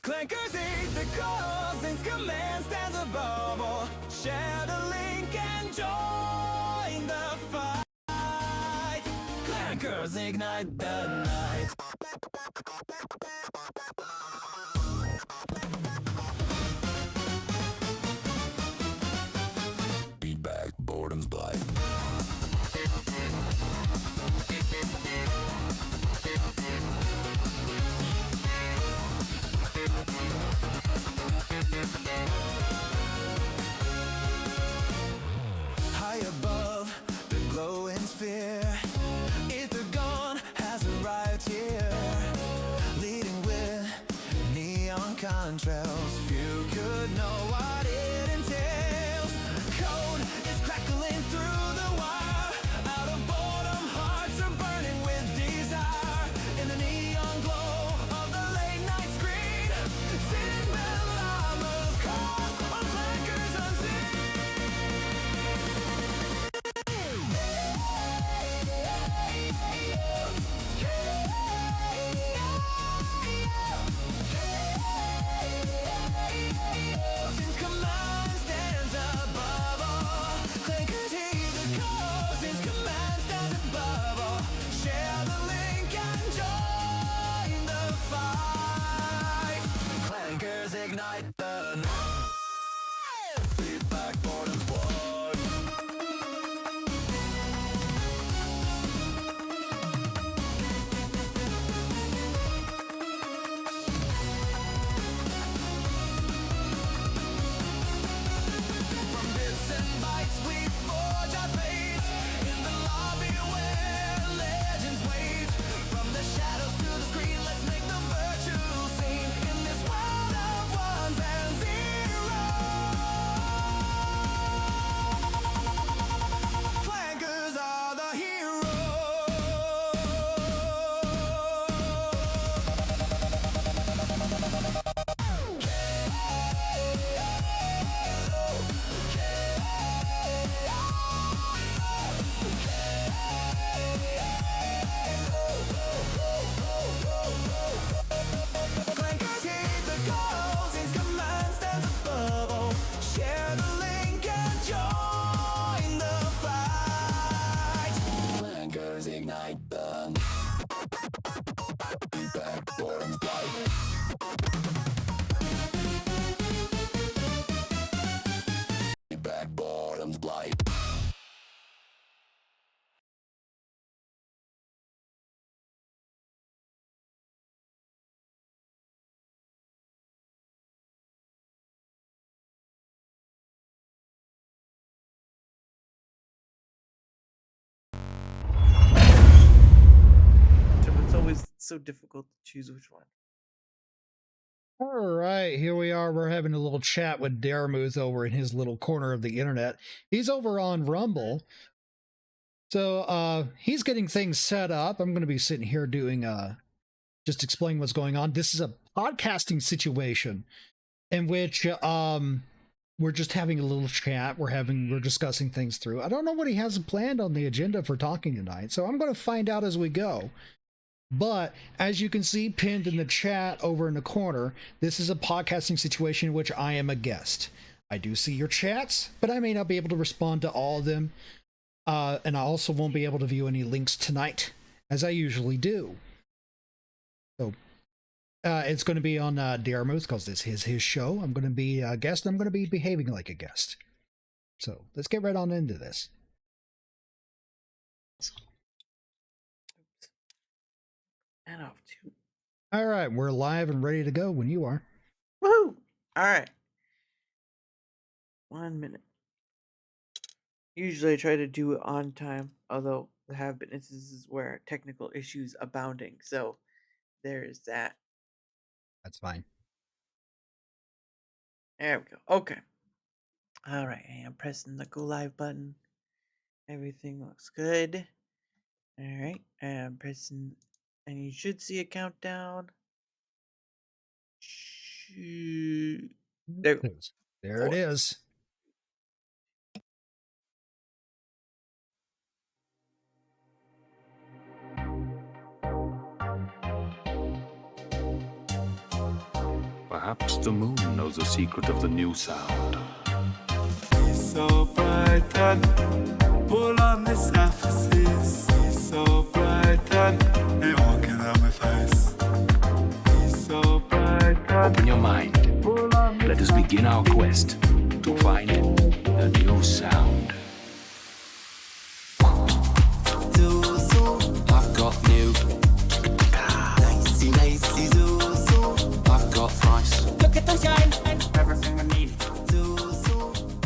Clankers eat the closings, command stands above all. Share the link and join the fight. Clankers ignite the night. Feedback, boredom's blight. High above the glowing sphere, ether gone has arrived here, leading with neon contrails. Few could know what it entails. Code is crackling through the wire. Out of boredom, hearts are burning with desire. In the neon glow of the late night screen, signal llamas call on flankers unseen. Since command stands above all, clankers hear the call. Since command stands above all, share the link and join the fight. Clankers ignite the night. Feedback, boredom's blood. From bits and bytes we forge our fate in the lobby where legends wait. From the shadows to the screen, let's make the virtual scene in this world of ones and zeros. Flankers are the Clankers heed the call, since command stands above all. Share the link and join the fight. Clankers ignite the feedback, boredom's blight. Feedback, boredom's blight. It's always so difficult to choose which one. All right, here we are. We're having a little chat with daramouthe over in his little corner of the internet. He's over on Rumble. So he's getting things set up. I'm going to be sitting here doing just explaining what's going on. This is a podcasting situation in which we're just having a little chat. We're discussing things through. I don't know what he has planned on the agenda for talking tonight, so I'm going to find out as we go. But as you can see pinned in the chat over in the corner, this is a podcasting situation in which I am a guest. I do see your chats, but I may not be able to respond to all of them. And I also won't be able to view any links tonight, as I usually do. So it's going to be on daramouthe, because this is his show. I'm going to be a guest, and I'm going to be behaving like a guest. So let's get right on into this. And off too. All right, we're live and ready to go when you are. Woohoo! All right. 1 minute. Usually I try to do it on time, although there have been instances where technical issues abounding. So there is that. That's fine. There we go. Okay. All right. I am pressing the go live button. Everything looks good. All right. I'm pressing, and you should see a countdown. There, There it is. Perhaps the moon knows the secret of the new sound. So bright and pull on the surfaces. So bright and they walking on my face. So bright and Open your mind. pull on the Let us begin our quest to find the new sound. I've got new. Nicey, nicey, zoo, zoo. I've got flies. Look at them shine, everything I need.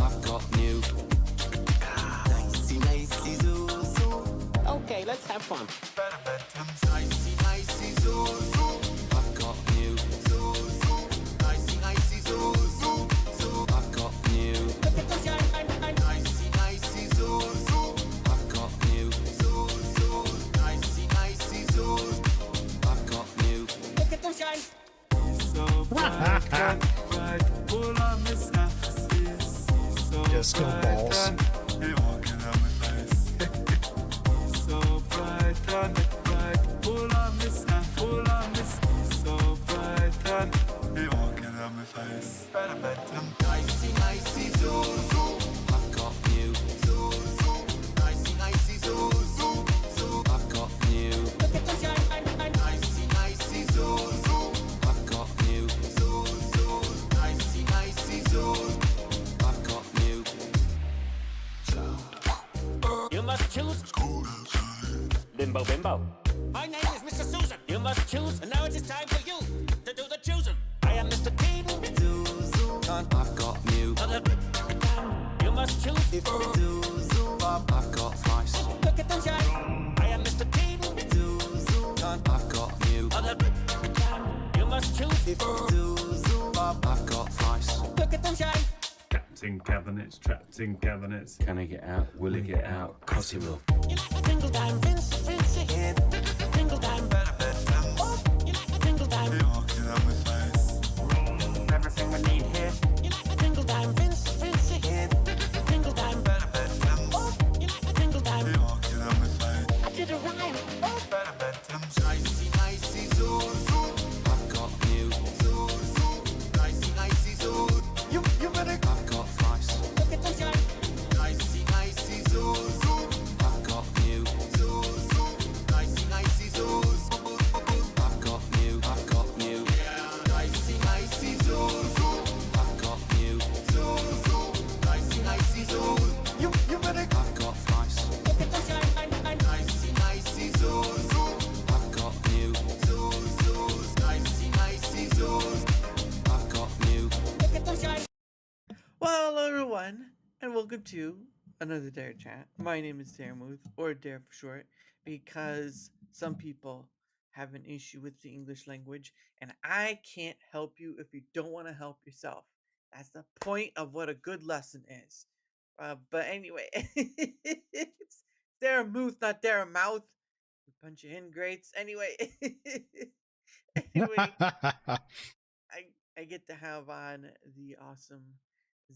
I've got new. Nicey, nicey, zoo, zoo. Okay, let's have fun. Better bedtimes. Nicey, nicey, zoo, zoo. I've got new. Zoo, zoo. Nicey, nicey, zoo, zoo, zoo. I've got new. Look at them shine, Nicey, nicey, zoo, zoo. I've got new. Zoo, zoo. Nicey, nicey, zoo. I've got new. look at them shine. So bright and bright, pull on the surfaces. So Disco bright balls. and they walking on my face. So bright and bright, pull on the surface, pull on this. So bright and they walking on my face. Better bet them. Nicey, nicey, zoo, zoo. I've got new. Zoo, zoo. Nicey, nicey, zoo, zoo, zoo. I've got new. Look at them shine, Nicey, nicey, zoo, zoo. I've got new. Zoo, zoo. Nicey, nicey, zoo. I've got new. You must choose. Bimbo, bimbo. My name is Mr. Susan. You must choose, and now it is time for you to do the choosing. I am Mr. Keaton. Zoo, zoo. I've got new. You must choose. Zoo, zoo. I've got flies. Look at them shine. I am Mr. Keaton. Zoo, zoo. I've got new. You must choose. Zoo, zoo. I've got flies. Look at them shine. Trapped in cabinets, trapped in cabinets. Can he get out? Will he get out? 'Cause he will. You like a single dime, Vince, fancy. Single dime. Better bet them. You like a single dime. They walking on my face. Everything I need here. You like a single dime, Vince, fancy. Single dime. Better bet them. You like a single dime. They walking on my face. I did a rhyme. Better bet them. Nicey, nicey, zoo, zoo. I've got new. Zoo, zoo. Nicey, nicey, zoo. You better. I've got flies. Look at them shine. Nicey, nicey, zoo, zoo. I've got new. Zoo, zoo. Nicey, nicey, zoo. I've got new. I've got new. Nicey, nicey, zoo, zoo. I've got new. Zoo, zoo. Nicey, nicey, zoo. You better. I've got flies. Look at them shine. Nicey, nicey, zoo, zoo. I've got new. Zoo, zoo. Nicey, nicey, zoo. I've got new. Look at them shine. Well, hello everyone, and welcome to another Dare Chat. My name is Daramouthe, or Dare for short, because some people have an issue with the English language, and I can't help you if you don't want to help yourself. That's the point of what a good lesson is. But anyway, it's Daramouthe, not Daramouth. You punch your in greats. Anyway, anyway, I get to have on the awesome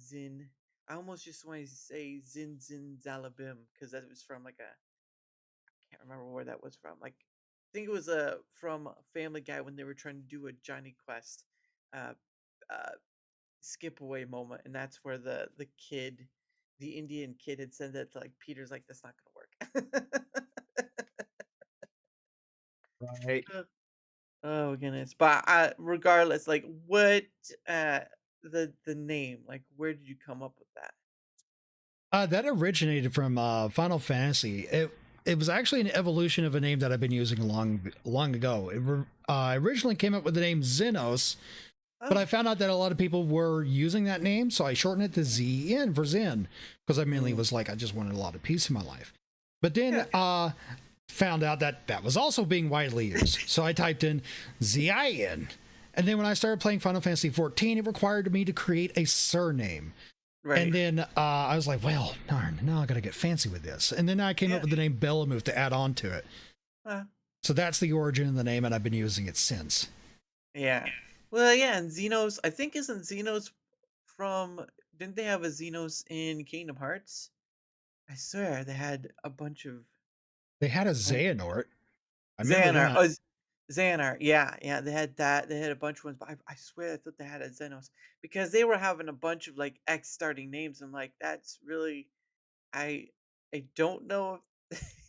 Zin. I almost just want to say Zin Zin Zalabim because that was from like a I can't remember where that was from. Like I think it was from Family Guy when they were trying to do a Johnny Quest uh skip away moment, and that's where the kid, the Indian kid, had said that to, like Peter's like that's not gonna work. Right. Oh goodness. But regardless, like what the name, like where did you come up with that? That originated from Final Fantasy. It was actually an evolution of a name that I've been using long ago. I originally came up with the name Xenos, but I found out that a lot of people were using that name, so I shortened it to ZN for Zen, because I mainly was like, I just wanted a lot of peace in my life. But then found out that that was also being widely used, so I typed in ZIN. And then when I started playing Final Fantasy 14, it required me to create a surname. Right. And then I was like, well, darn, now I got to get fancy with this. And then I came up with the name Bellamuth to add on to it. So that's the origin of the name, and I've been using it since. Yeah. Well, yeah, and Xenos, I think isn't Xenos from, didn't they have a Xenos in Kingdom Hearts? I swear they had a bunch of They had a Xehanort. I remember Xehanort. that. Oh, Xanar, yeah, yeah, they had that. They had a bunch of ones, but I swear I thought they had a Xenos because they were having a bunch of like X starting names. I'm like, that's really I I don't know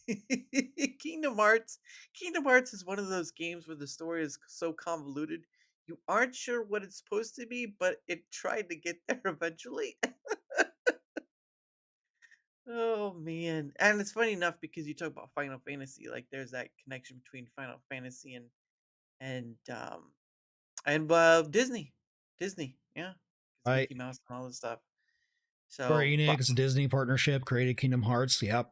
if Kingdom Hearts. Kingdom Hearts is one of those games where the story is so convoluted. You aren't sure what it's supposed to be, but it tried to get there eventually. Oh man. And it's funny enough because you talk about Final Fantasy, like there's that connection between Final Fantasy and Disney. Disney, yeah. It's Right. Mickey Mouse and all this stuff. Square So, but Enix Disney partnership created Kingdom Hearts. Yep.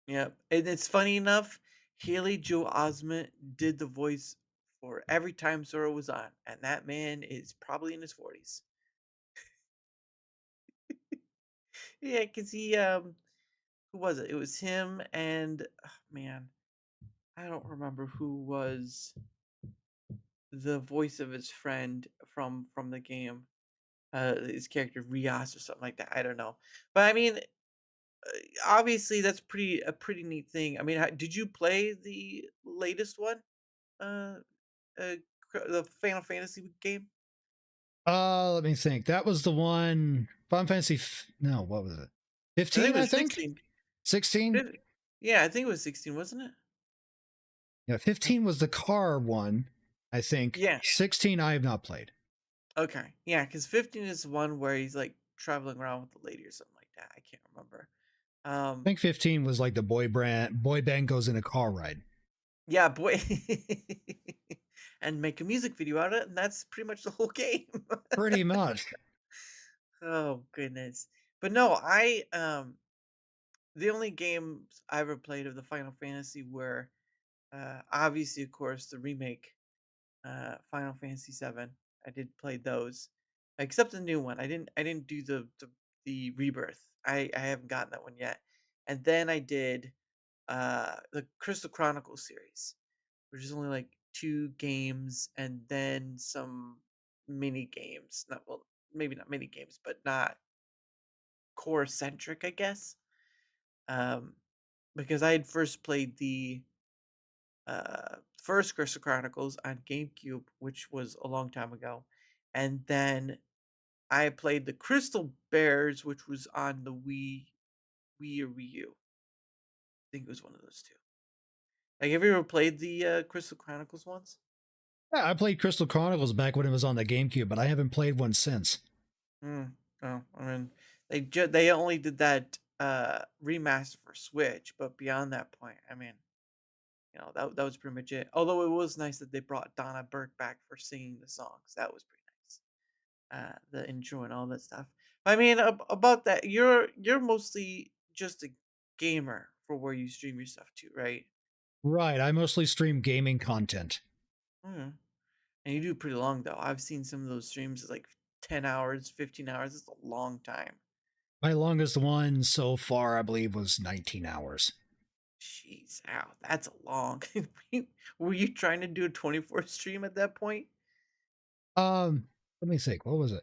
yeah, and it's funny enough, Haley Joel Osment did the voice for every time Zoro was on, and that man is probably in his 40s. Yeah, because who was it? It was him and man, I don't remember who was the voice of his friend from the game. His character Rias or something like that. I don't know, but I mean, obviously that's a pretty neat thing. I mean, did you play the latest one? Uh, the Final Fantasy game? Let me think. That was the one. Final Fantasy. No, what was it? I think 15, it I was think. 16. 16. Yeah, I think it was 16, wasn't it? Yeah, Uh, 15 was the car one. I think Yeah. 16 I have not played. Okay. Yeah, because 15 is the one where he's like traveling around with the lady or something like that. I can't remember. I think 15 was like the boy band goes in a car ride. Yeah, boy. And make a music video out of it, and that's pretty much the whole game. Pretty much. Oh goodness. But no, the only games I ever played of the Final Fantasy were obviously, of course, the remake, Final Fantasy 7. I did play those, except the new one. I didn't do the rebirth. I haven't gotten that one yet. And then I did the Crystal Chronicles series, which is only like two games and then some mini games. Not well, maybe not mini games, but not core centric, I guess. Um, because I had first played the first Crystal Chronicles on GameCube, which was a long time ago, and then I played the Crystal Bears, which was on the Wii or Wii U. I think it was one of those two. Like, have you ever played the Crystal Chronicles ones? Yeah, I played Crystal Chronicles back when it was on the GameCube, but I haven't played one since. Mm, oh, I mean, they only did that remaster for Switch, but beyond that point, I mean, that was pretty much it. Although it was nice that they brought Donna Burke back for singing the songs. That was pretty nice. The intro and all that stuff. I mean, about that, you're mostly just a gamer for where you stream your stuff to, right? Right, I mostly stream gaming content. Mm. And you do pretty long though. I've seen some of those streams, it's like 10 hours, 15 hours. It's a long time. My longest one so far, I believe, was 19 hours. Jeez, ow, that's a long. Were you trying to do a 24 stream at that point? Let me think. What was it?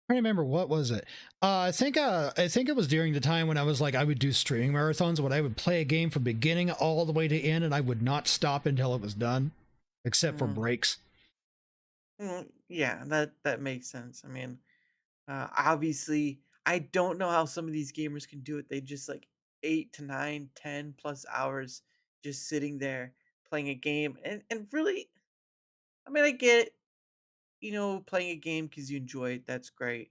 I don't remember what was it. I think it was during the time when I was like I would do streaming marathons when I would play a game from beginning all the way to end and I would not stop until it was done, except for Mm, breaks. yeah, that makes sense. I mean, obviously, I don't know how some of these gamers can do it. They just like 8 to 9, 10 plus hours just sitting there playing a game, and really, I mean, I get playing a game because you enjoy it. That's great.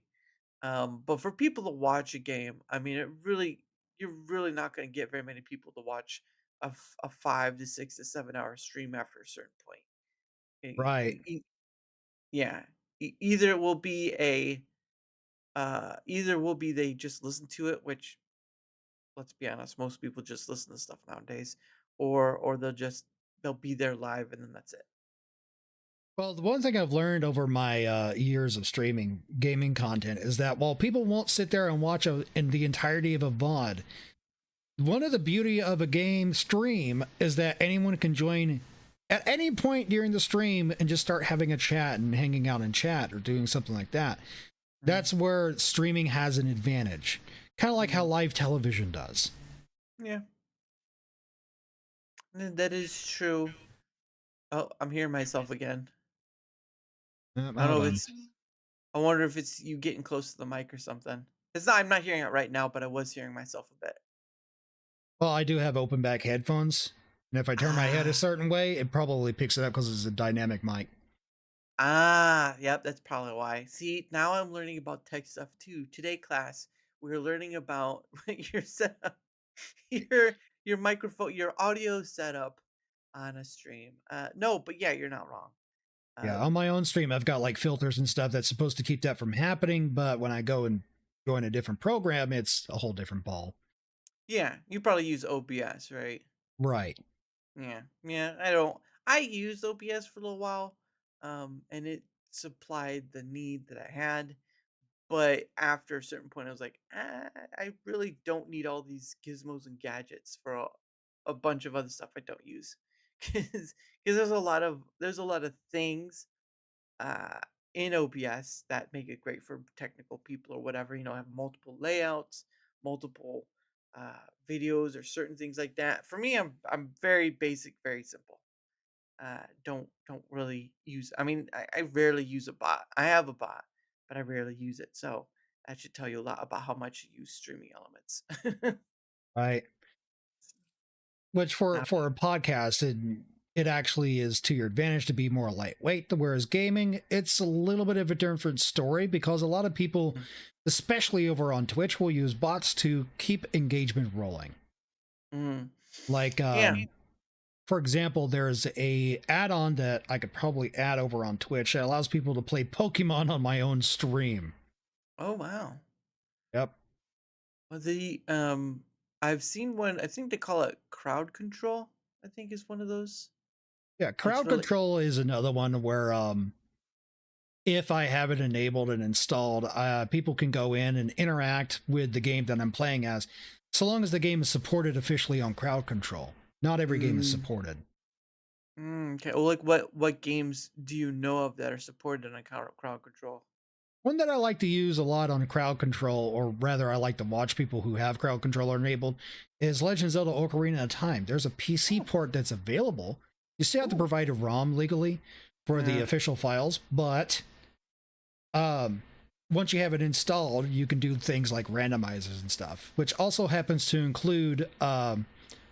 But for people to watch a game, I mean, you're really not going to get very many people to watch a 5 to 6 to 7 hour stream after a certain point. Right. Yeah, either it will be either will be they just listen to it, which let's be honest, most people just listen to stuff nowadays, or they'll be there live and then that's it. Well, the one thing I've learned over my years of streaming gaming content is that while people won't sit there and watch in the entirety of a VOD, one of the beauty of a game stream is that anyone can join at any point during the stream and just start having a chat and hanging out in chat or doing something like that. Mm, That's where streaming has an advantage. Kind of like how mm, live television does. yeah, that is true. Oh, I'm hearing myself again. I don't Hold know if on. it's. I wonder if it's you getting close to the mic or something. It's not. I'm not hearing it right now, but I was hearing myself a bit. Well, I do have open back headphones, and if I turn my head a Ah, certain way, it probably picks it up because it's a dynamic mic. yep. That's probably why. See, now I'm learning about tech stuff too. Today, class, we're learning about your setup, your your microphone, your audio setup on a stream. No, but yeah, you're not wrong. Yeah, on Um, my own stream, I've got like filters and stuff that's supposed to keep that from happening, but when I go and join a different program, it's a whole different ball. yeah, you probably use OBS, right? Right. Yeah, yeah. I don't. I used OBS for a little while, and it supplied the need that I had. But after a certain point, I was like, I really don't need all these gizmos and gadgets for a bunch of other stuff I don't use, because there's a lot of things uh, in OBS that make it great for technical people or whatever. Have multiple layouts, multiple uh, videos, or certain things like that. For me, I'm very basic, very simple. Don't really use. I mean, I rarely use a bot. I have a bot, but I rarely use it. So that should tell you a lot about how much you use streaming elements. Right. Which for Now, a podcast, it actually is to your advantage to be more lightweight. Whereas gaming, it's a little bit of a different story because a lot of people, mm, especially over on Twitch, will use bots to keep engagement rolling. mm, Like, yeah. for example, there's a add-on that I could probably add over on Twitch that allows people to play Pokemon on my own stream. Oh wow. Yep. Well, I've seen one. I think they call it crowd control. I think is one of those. Yeah, It's crowd really. control is another one where if I have it enabled and installed, people can go in and interact with the game that I'm playing as, so long as the game is supported officially on crowd control. Not every game is Mm, supported. okay. Well, like what games do you know of that are supported on crowd control? One that I like to use a lot on crowd control, or rather I like to watch people who have crowd control enabled, is Legend of Zelda Ocarina of Time. There's a PC Oh, port that's available. You still have to cool. provide a ROM legally for the Yeah. official files, but um, once you have it installed, you can do things like randomizers and stuff, which also happens to include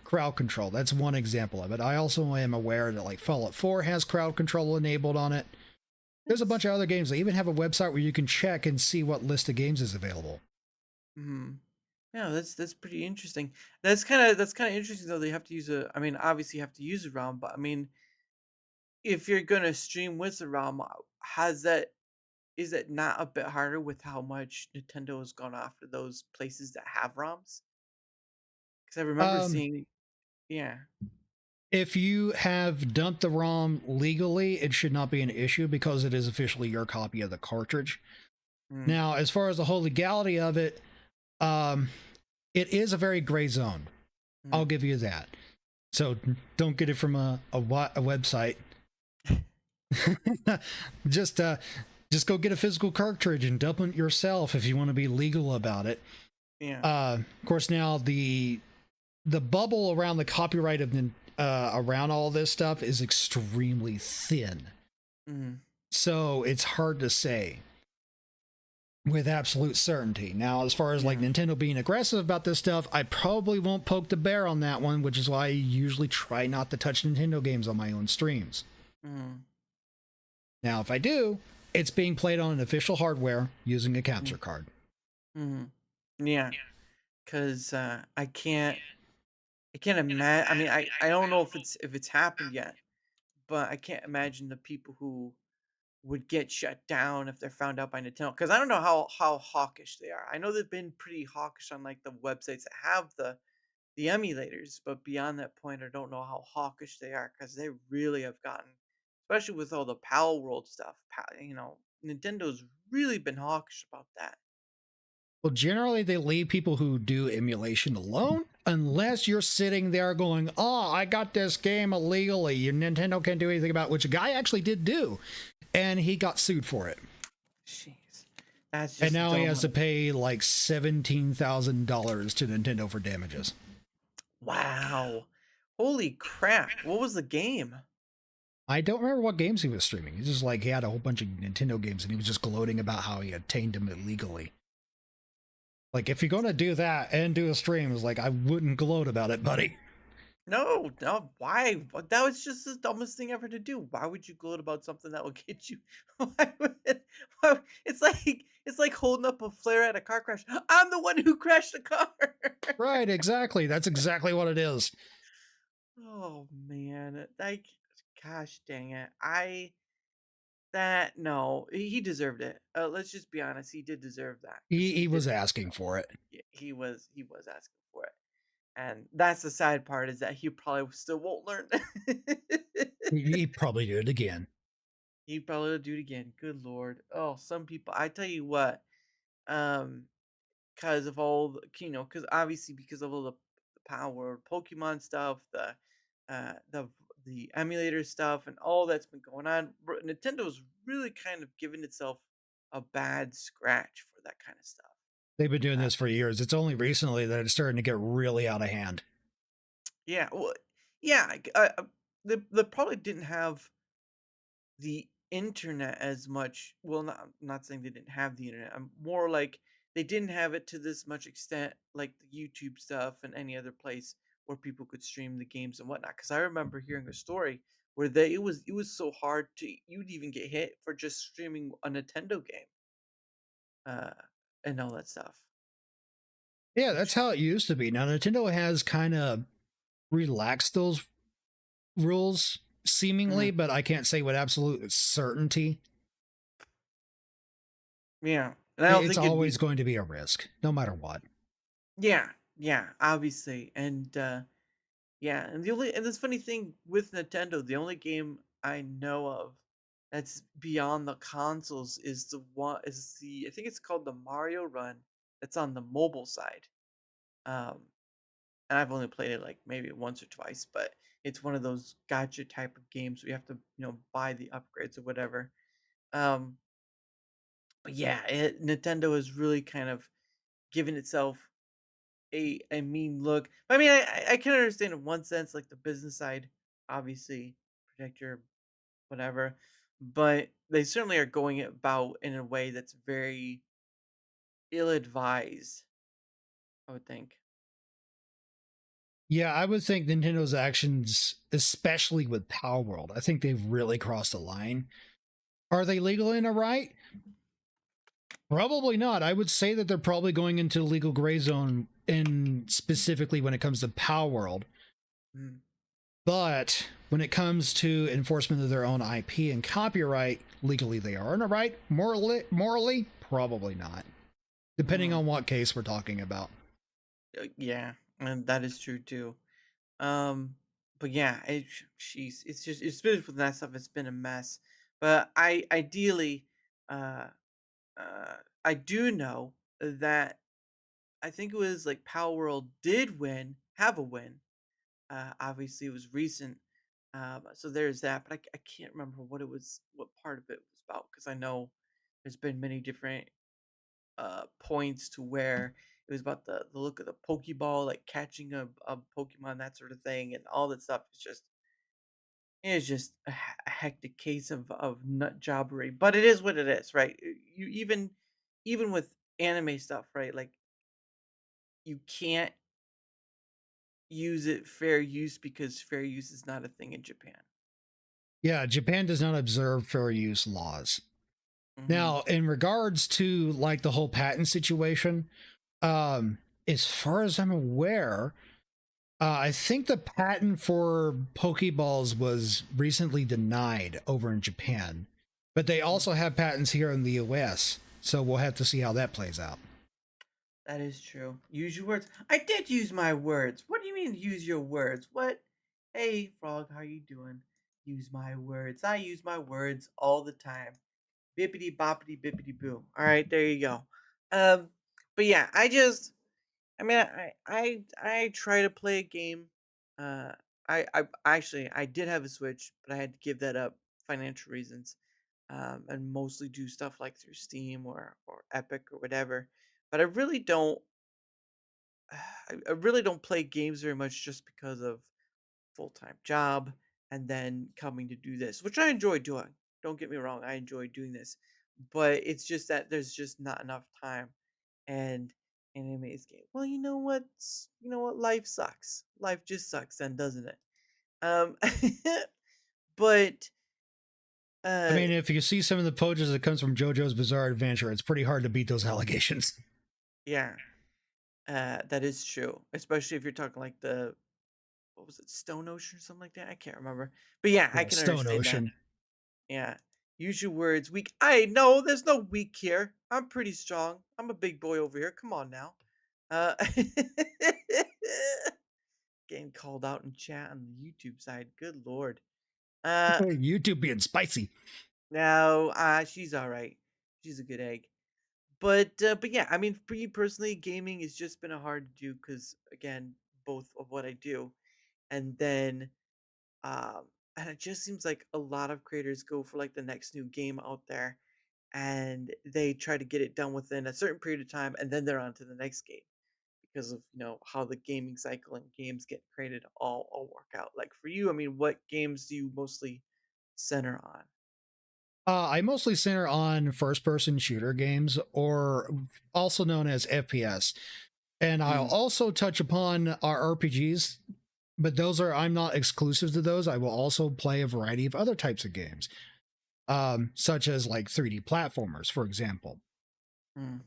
crowd control. That's one example of it. I also am aware that like Fallout 4 has crowd control enabled on it. There's a bunch of other games. They even have a website where you can check and see what list of games is available. Hmm. Yeah, that's pretty interesting. That's kind of interesting though. They have to use a. I mean, obviously you have to use a ROM, but I mean, if you're gonna stream with a ROM, has that is it not a bit harder with how much Nintendo has gone after those places that have ROMs? Because I remember Um, seeing, yeah. if you have dumped the ROM legally, it should not be an issue because it is officially your copy of the cartridge. Mm, Now, as far as the whole legality of it, um, it is a very gray zone. I'll mm. give you that. So don't get it from a website. just just go get a physical cartridge and dump it yourself if you want to be legal about it. Yeah. Of course, now the bubble around the copyright of around all this stuff is extremely thin, Mm, so it's hard to say with absolute certainty. Now, as far as like yeah. Nintendo being aggressive about this stuff, I probably won't poke the bear on that one, which is why I usually try not to touch Nintendo games on my own streams. Mm, Now, if I do, it's being played on an official hardware using a mm, capture card. mm. Yeah. Because I can't imagine. I mean, I don't know if it's happened yet, but I can't imagine the people who would get shut down if they're found out by Nintendo. Because I don't know how hawkish they are. I know they've been pretty hawkish on like the websites that have the emulators, but beyond that point, I don't know how hawkish they are because they really have gotten, especially with all the Pal World stuff. Nintendo's really been hawkish about that. Well, generally, they leave people who do emulation alone unless you're sitting there going, oh, I got this game illegally. Your Nintendo can't do anything about it, which a guy actually did do. And he got sued for it. Jeez, that's And just now he dumb. has to pay like $17,000 to Nintendo for damages. Wow, holy crap! What was the game? I don't remember what games he was streaming. He's just like he had a whole bunch of Nintendo games and he was just gloating about how he obtained them illegally. Like if you're gonna do that and do a stream, it's like I wouldn't gloat about it, buddy. No, no, why? That was just the dumbest thing ever to do. Why would you gloat about something that will get you? Why would, it's like holding up a flare at a car crash. I'm the one who crashed the car. Right, exactly. That's exactly what it is. Oh man, like, gosh dang it. That no, he deserved it. Let's just be honest, he did deserve that because He he did. was asking for it. Yeah, he was asking for it, and that's the sad part is that he probably still won't learn. He probably did it again. He probably will do it again. Good lord. Oh, some people. I tell you what. Um, because of all because obviously because of all the power of Pokemon stuff, uh, the the emulator stuff, and all that's been going on, Nintendo's really kind of given itself a bad scratch for that kind of stuff. They've been doing Uh, this for years. It's only recently that it's starting to get really out of hand. yeah, well, yeah, they probably didn't have the internet as much. Well, not, I'm not saying they didn't have the internet. I'm more like they didn't have it to this much extent, like the YouTube stuff and any other place where people could stream the games and whatnot. Because I remember hearing a story where it was so hard to you'd even get hit for just streaming a Nintendo game, uh, and all that stuff. Yeah, that's Which how it used to be. Now Nintendo has kind of relaxed those rules mhm, seemingly, but I can't say with absolute certainty. yeah, and I don't It's think it'd be always going to be a risk, no matter what. yeah, yeah, obviously, and yeah, and this funny thing with Nintendo, the only game I know of that's beyond the consoles is the I think it's called the Mario Run. That's on the mobile side. Um, and I've only played it like maybe once or twice, but it's one of those gotcha type of games where you have to, buy the upgrades or whatever. Um, but yeah, Nintendo has really kind of given itself a mean look. I mean, I can understand in one sense, like the business side, obviously protect your whatever, but they certainly are going about in a way that's very ill advised. I would think. Yeah, I would think Nintendo's actions, especially with Power World, I think they've really crossed the line. Are they legal in a right? Probably not. I would say that they're probably going into the legal gray zone, in specifically when it comes to Power World. Mm, But when it comes to enforcement of their own IP and copyright, legally they are in a right. Morally, probably not. Depending mm, on what case we're talking about. yeah, and that is true too. Um, but yeah, it's just it's been with that stuff. It's been a mess. But I ideally, uh, I do know that I think it was like Power World did have a win. Obviously, it was recent, so there's that. But I can't remember what part of it was about because I know there's been many different points to where it was about the look of the Pokeball, like catching a Pokemon, that sort of thing, and all that stuff. It's just a hectic case of nut jobbery. But it is what it is, right? You even with anime stuff, right? Like you can't use it fair use because fair use is not a thing in Japan. Yeah, Japan does not observe fair use laws. Hmm. Now, in regards to like the whole patent situation, as far as I'm aware, I think the patent for Pokeballs was recently denied over in Japan, but they also have patents here in the US, so we'll have to see how that plays out. That is true. Use your words. I did use my words. What do you mean use your words? What? Hey, Frog, how you doing? Use my words. I use my words all the time. Bippity boppity bippity boo. All right, there you go. Um, but yeah, I mean, I try to play a game. Uh, I actually I did have a Switch, but I had to give that up financial reasons. And mostly do stuff like through Steam or Epic or whatever. But I really don't. I really don't play games very much just because of full time job. and then coming to do this, which I enjoy doing. Don't get me wrong, I enjoy doing this, but it's just that there's just not enough time. And anime's game. Well, you know what? You know what? Life sucks. Life just sucks, then, doesn't it? Um, but I uh, mean, if you see some of the poachers that comes from JoJo's Bizarre Adventure, it's pretty hard to beat those allegations. yeah, that is true. Especially if you're talking like the what was it, Stone Ocean or something like that? I can't remember. But yeah, I Yeah, can Stone understand that. Ocean. Yeah. Use your words weak. I know there's no weak here. I'm pretty strong. I'm a big boy over here. Come on now. Uh getting called out in chat on the YouTube side. Good lord. Uh YouTube being spicy. no, she's all right. She's a good egg. But yeah, I mean, for me personally, gaming has just been a hard to do because again, both of what I do, and then and it just seems like a lot of creators go for like the next new game out there, and they try to get it done within a certain period of time, and then they're on to the next game because of how the gaming cycle and games get created all work out. Like for you, I mean, what games do you mostly center on? I mostly center on first person shooter games, or also known as FPS. And I'll Mm, also touch upon our RPGs, but I'm not exclusive to those. I will also play a variety of other types of games, such as like 3D platformers, for example. mm.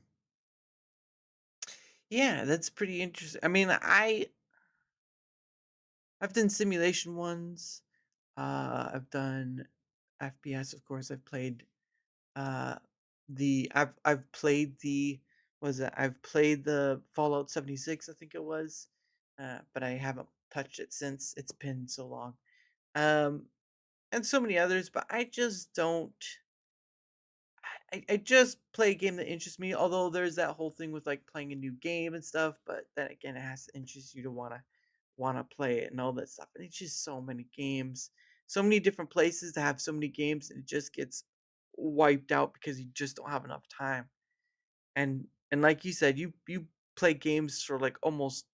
Yeah, that's pretty interesting. I mean, I've done simulation ones. I've done FPS, of course. I've played uh I've played the was it I've played the Fallout 76, I think it was. But I haven't touched it since. It's been so long. Um and so many others, but I just don't I just play a game that interests me, although there's that whole thing with like playing a new game and stuff, but then again it has to interest you to wanna play it and all that stuff. And it's just so many games, so many different places to have so many games, and it just gets wiped out because you just don't have enough time. And like you said, you play games for like almost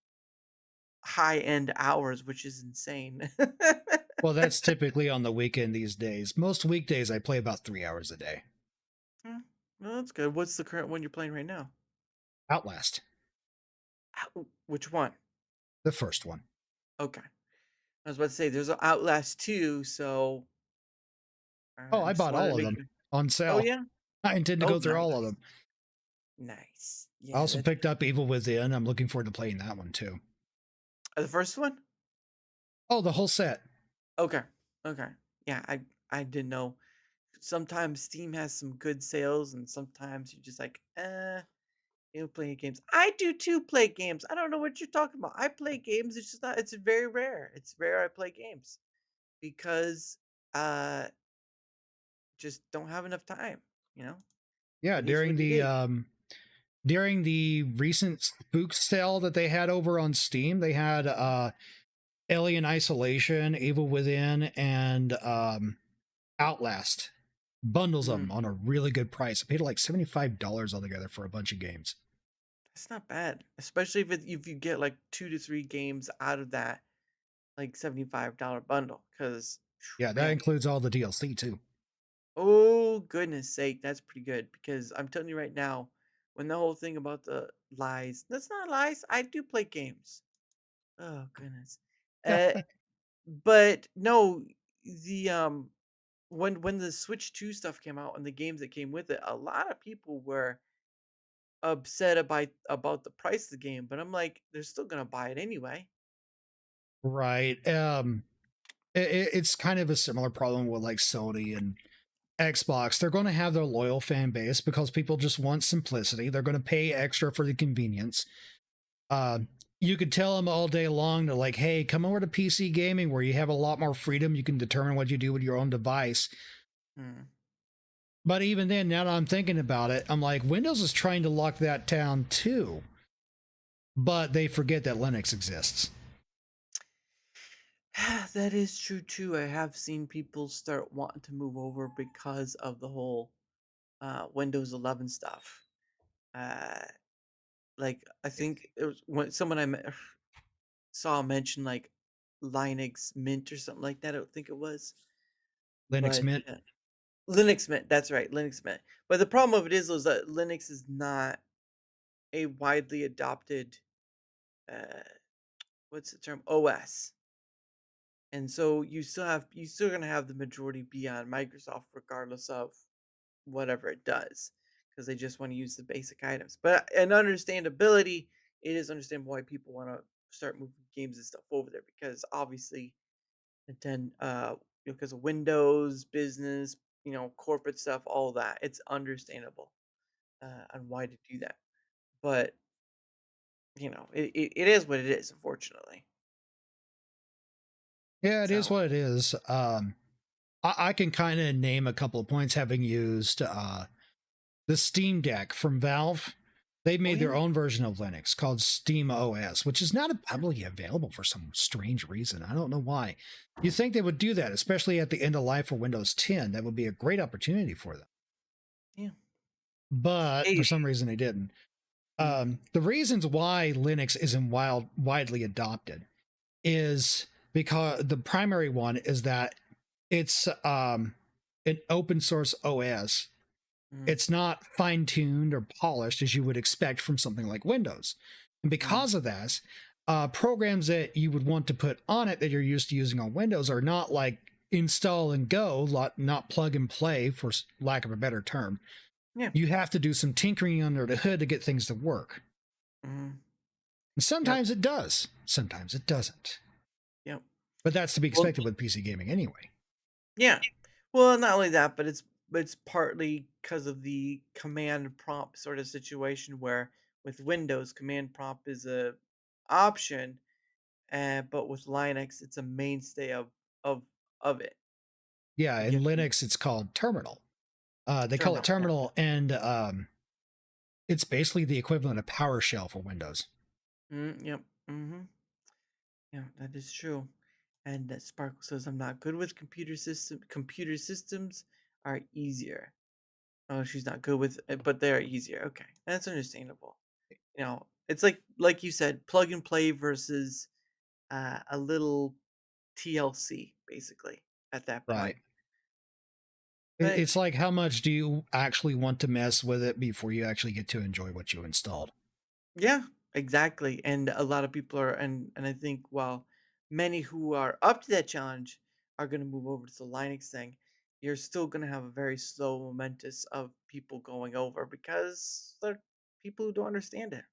high end hours, which is insane. Well, that's typically on the weekend these days. Most weekdays, I play about 3 hours a day. Hmm, well, that's good. What's the current one you're playing right now? Outlast, Which one? the first one. Okay. I was about to say there's a Outlast 2, so Oh, I I just bought wanted all to of make them sure. on Oh sale. yeah? I intend to Oh go through all of nice. them. Nice. I Yeah, also that's picked up Evil Within. I'm looking forward to playing that one too. the first one? Oh, the whole set. Okay. Okay. Yeah, I didn't know. Sometimes Steam has some good sales and sometimes you're just like, playing games. I do too play games. I don't know what you're talking about. I play games. It's just not it's very rare. It's rare I play games because uh just don't have enough time, you know? Yeah, It is what it is. during the recent spook sale that they had over on Steam, they had Alien Isolation, Evil Within, and Outlast bundles of Mm, them on a really good price. I paid like $75 altogether for a bunch of games. that's not bad, especially if you get like 2 to 3 games out of that like $75 bundle. Cause Yeah, that man, includes all the DLC too. oh goodness sake, that's pretty good because I'm telling you right now, when the whole thing about the lies, that's not lies. I do play games. Oh goodness. Uh, but no, the when the Switch 2 stuff came out and the games that came with it, a lot of people were upset about the price of the game, but I'm like, they're still gonna buy it anyway. Right. It's kind of a similar problem with like Sony and Xbox. They're going to have their loyal fan base because people just want simplicity. They're going to pay extra for the convenience. Uh, you could tell them all day long to like, hey, come over to PC gaming where you have a lot more freedom. You can determine what you do with your own device. Hmm. But even then, now that I'm thinking about it, I'm like, Windows is trying to lock that down too. But they forget that Linux exists. That is true too. I have seen people start wanting to move over because of the whole Windows 11 stuff. Uh, like I think it was when someone saw mention like Linux Mint or something like that. I don't think it was, Linux but Mint. Linux Mint. That's right, Linux Mint. But the problem of it is that Linux is not a widely adopted uh, what's the term, OS. And so you still gonna have the majority be on Microsoft regardless of whatever it does, because they just want to use the basic items. But and understandability, it is understandable why people want to start moving games and stuff over there because obviously, and then because of Windows, business, corporate stuff, all that. It's understandable on why to do that. But it is what it is, unfortunately. Yeah, it is So, what it is. I can kind of name a couple of points having used the Steam Deck from Valve. They oh made their yeah, own version of Linux called Steam OS, which is not publicly available for some strange reason. I don't know why. You think they would do that, especially at the end of life for Windows 10. That would be a great opportunity for them. yeah. But Hey, for some reason, they didn't. mhm, The reasons why Linux isn't widely adopted is because the primary one is that it's an open source OS. mhm, It's not fine tuned or polished as you would expect from something like Windows. And mhm, because of that, programs that you would want to put on it that you're used to using on Windows are not like install and go, not plug and play, for lack of a better term. yeah, You have to do some tinkering under the hood to get things to work. mhm, And yep, sometimes it does, sometimes it doesn't. yep. But that's to be Well, expected with PC gaming anyway. yeah. Well, not only that, but it's partly because of the command prompt sort of situation where with Windows, command prompt is a option, but with Linux, it's a mainstay of of it. Yeah, You in have to Linux, it's called terminal. They call it terminal. Yeah. terminal, and it's basically the equivalent of PowerShell for Windows. Yep. Yeah, that is true. And Sparkle says, "I'm not good with computer system. Computer systems are easier." Oh, she's not good with it, but they're easier. Okay, that's understandable. It's like you said, plug and play versus a little TLC, basically at that point. Right. But It's like how much do you actually want to mess with it before you actually get to enjoy what you installed? yeah, exactly. And a lot of people are, and I think while many who are up to that challenge are going to move over to the Linux thing, you're still going to have a very slow momentous of people going over because they're people who don't understand it.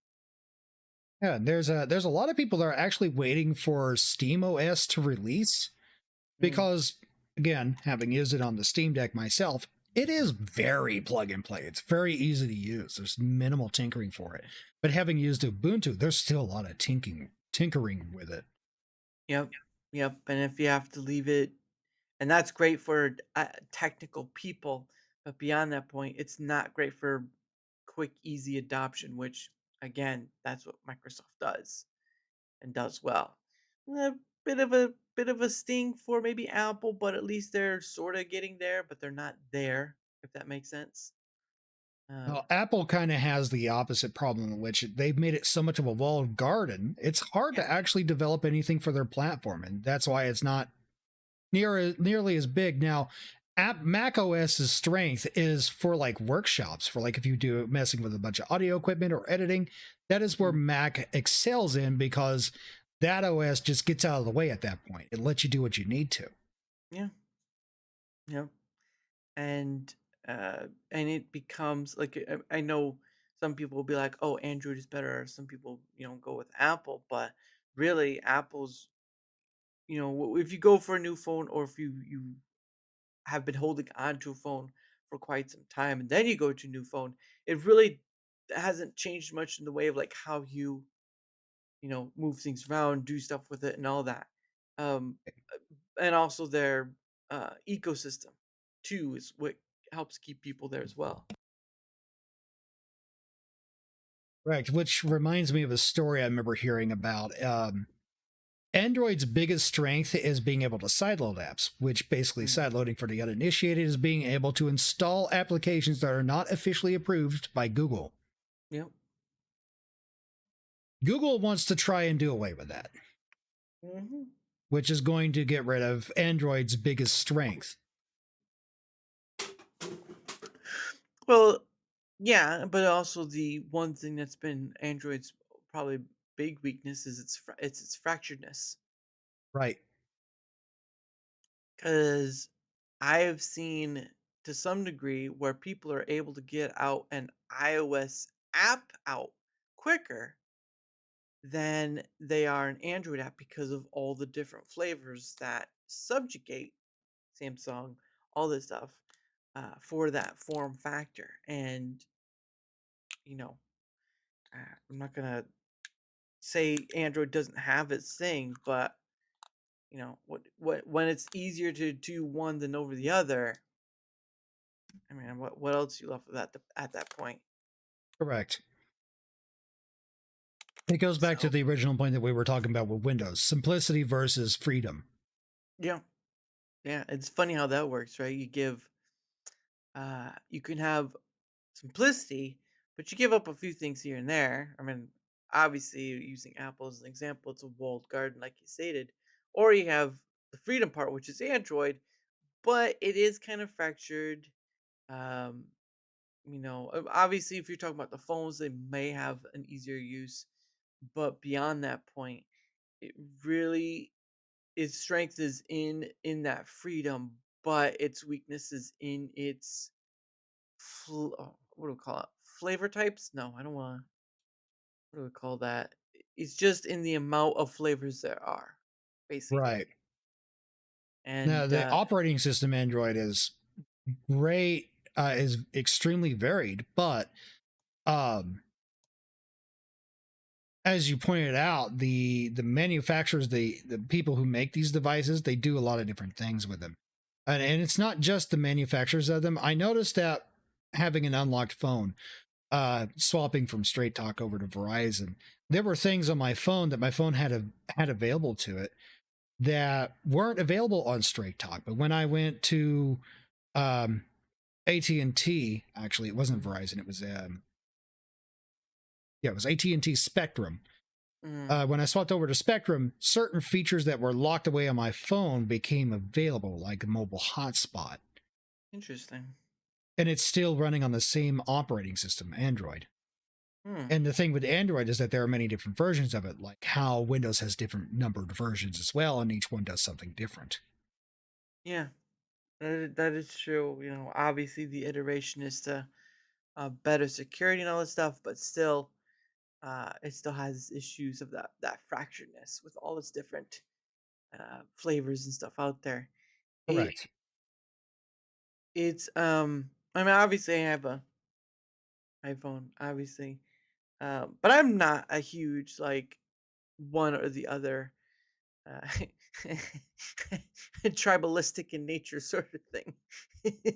Yeah, and there's a lot of people that are actually waiting for Steam OS to release Mm, because, again, having used it on the Steam Deck myself, it is very plug and play. It's very easy to use. There's minimal tinkering for it. But having used Ubuntu, there's still a lot of tinkering with it. yep, yep. And if you have to leave it and that's great for technical people, but beyond that point, it's not great for quick, easy adoption. Which, again, that's what Microsoft does and does well. A bit of a sting for maybe Apple, but at least they're sort of getting there, but they're not there. If that makes sense. Um, Well, Apple kind of has the opposite problem, in which they've made it so much of a walled garden. It's hard yeah, to actually develop anything for their platform, and that's why it's not nearly as big. Now, Mac OS's strength is for like workshops, for like if you do messing with a bunch of audio equipment or editing, that is where mm, Mac excels in because that OS just gets out of the way at that point. It lets you do what you need to. yeah, yeah. and and it becomes like I know some people will be like, "Oh, Android is better." Or some people, go with Apple, but really, Apple's if you go for a new phone or if you have been holding on to a phone for quite some time and then you go to a new phone, it really hasn't changed much in the way of like how you move things around, do stuff with it, and all that. Um, and also their ecosystem too is what helps keep people there as well. Right, which reminds me of a story I remember hearing about. Android's biggest strength is being able to sideload apps, which basically Mm, sideloading for the uninitiated is being able to install applications that are not officially approved by Google. yep. Google wants to try and do away with that. Hmm. which is going to get rid of Android's biggest strength. Well, yeah, but also the one thing that's been Android's probably big weakness is its fracturedness. Right. Because I have seen to some degree where people are able to get out an iOS app out quicker than they are an Android app because of all the different flavors that subjugate Samsung, all this stuff for that form factor. And, you know, I'm not going to say Android doesn't have its thing, but, when it's easier to do one than over the other, I mean, what else you left with at that point? Correct. It goes back to So the original point that we were talking about with Windows: simplicity versus freedom. yeah, yeah, it's funny how that works, right? You can have simplicity, but you give up a few things here and there. I mean, obviously, using Apple as an example, it's a walled garden, like you stated, or you have the freedom part, which is Android, but it is kind of fractured. Um, obviously, if you're talking about the phones, they may have an easier use, but beyond that point, it really its strength is in that freedom, but its weakness is in its what do we call it? Flavor types? No, I don't want to. What do we call that? It's just in the amount of flavors there are, Right. basically. Now, And the operating system Android is great, is extremely varied, but um, as you pointed out, the manufacturers, the people who make these devices, they do a lot of different things with them, and it's not just the manufacturers of them. I noticed that having an unlocked phone, swapping from Straight Talk over to Verizon, there were things on my phone that my phone had available to it that weren't available on Straight Talk. But when I went to um, AT&T, actually, it wasn't Verizon, it was yeah, it was AT&T Spectrum. mm, When I swapped over to Spectrum, certain features that were locked away on my phone became available, like a mobile hotspot. interesting. And it's still running on the same operating system, Android. Hmm. And the thing with Android is that there are many different versions of it, like how Windows has different numbered versions as well, and each one does something different. Yeah, that is true. Obviously the iteration is to better security and all this stuff, but still, it still has issues of that fracturedness with all its different flavors and stuff out there. It Correct. it's I mean, obviously I have a iPhone, obviously, but I'm not a huge like one or the other uh, tribalistic in nature sort of thing.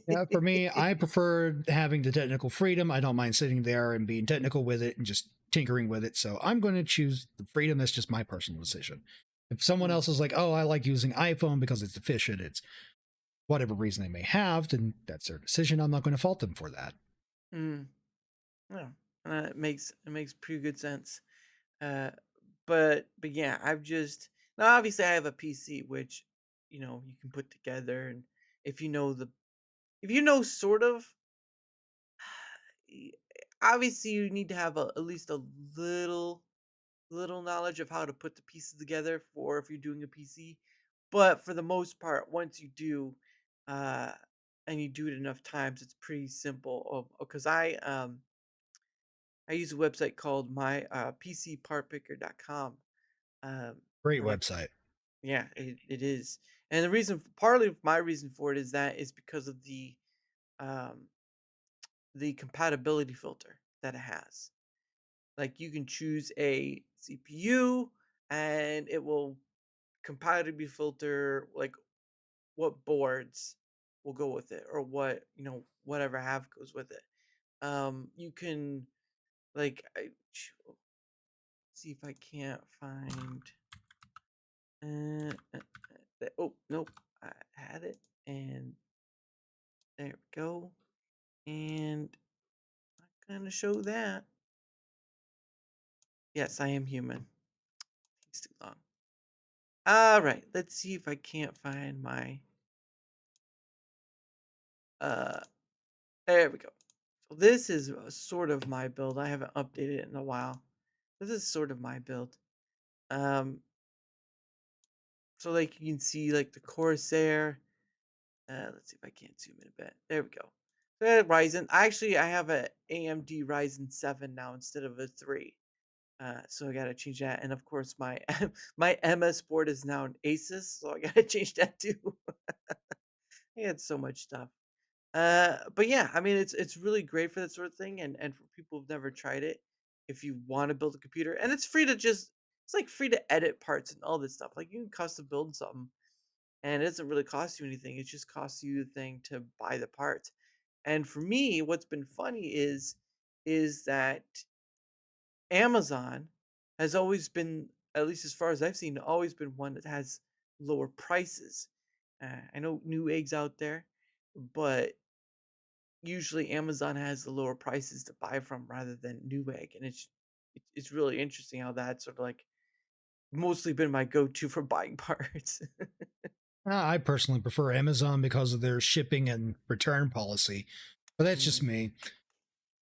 Yeah, for me, I prefer having the technical freedom. I don't mind sitting there and being technical with it and just tinkering with it. So I'm going to choose the freedom. That's just my personal decision. If someone Mm, else is like, oh, I like using iPhone because it's efficient, it's whatever reason they may have, then that's their decision. I'm not going to fault them for that. mm, yeah, it makes pretty good sense. Uh, but yeah, I've just now obviously I have a PC which you can put together, and if you know the if you know sort of y- obviously you need to have at least a little knowledge of how to put the pieces together for if you're doing a PC. But for the most part, once you do, uh, and you do it enough times, it's pretty simple. Because I use a website called my PCPartPicker.com. Great And like website. yeah, it is. And the reason, partly of my reason for it is because of um the compatibility filter that it has. Like you can choose a CPU and it will compatibility filter like what boards will go with it or whatever have goes with it. You can like see if I can't find oh nope, I had it and there we go. And I'm gonna show that. Yes, I am human. Takes too long. All right, let's see if I can't find my uh there we go. So this is sort of my build. I haven't updated it in a while. This is sort of my build. Um so like you can see like the Corsair. Let's see if I can't zoom in a bit. There we go. Ryzen. Actually, I have a AMD Ryzen 7 now instead of a 3. So I gotta change that. And of course, my my MS board is now an Asus, so I gotta change that too. I had so much stuff. But yeah, I mean, it's really great for that sort of thing, and for people who've never tried it, if you want to build a computer, and it's free to just, it's like free to edit parts and all this stuff. Like you can custom build something, and it doesn't really cost you anything. It just costs you the thing to buy the parts. And for me, what's been funny is that Amazon has always been, at least as far as I've seen, always been one that has lower prices. I know new eggs out there, but usually Amazon has the lower prices to buy from rather than Newegg, and it's really interesting how that's sort of like mostly been my go-to for buying parts. I personally prefer Amazon because of their shipping and return policy, but that's just Mm, me.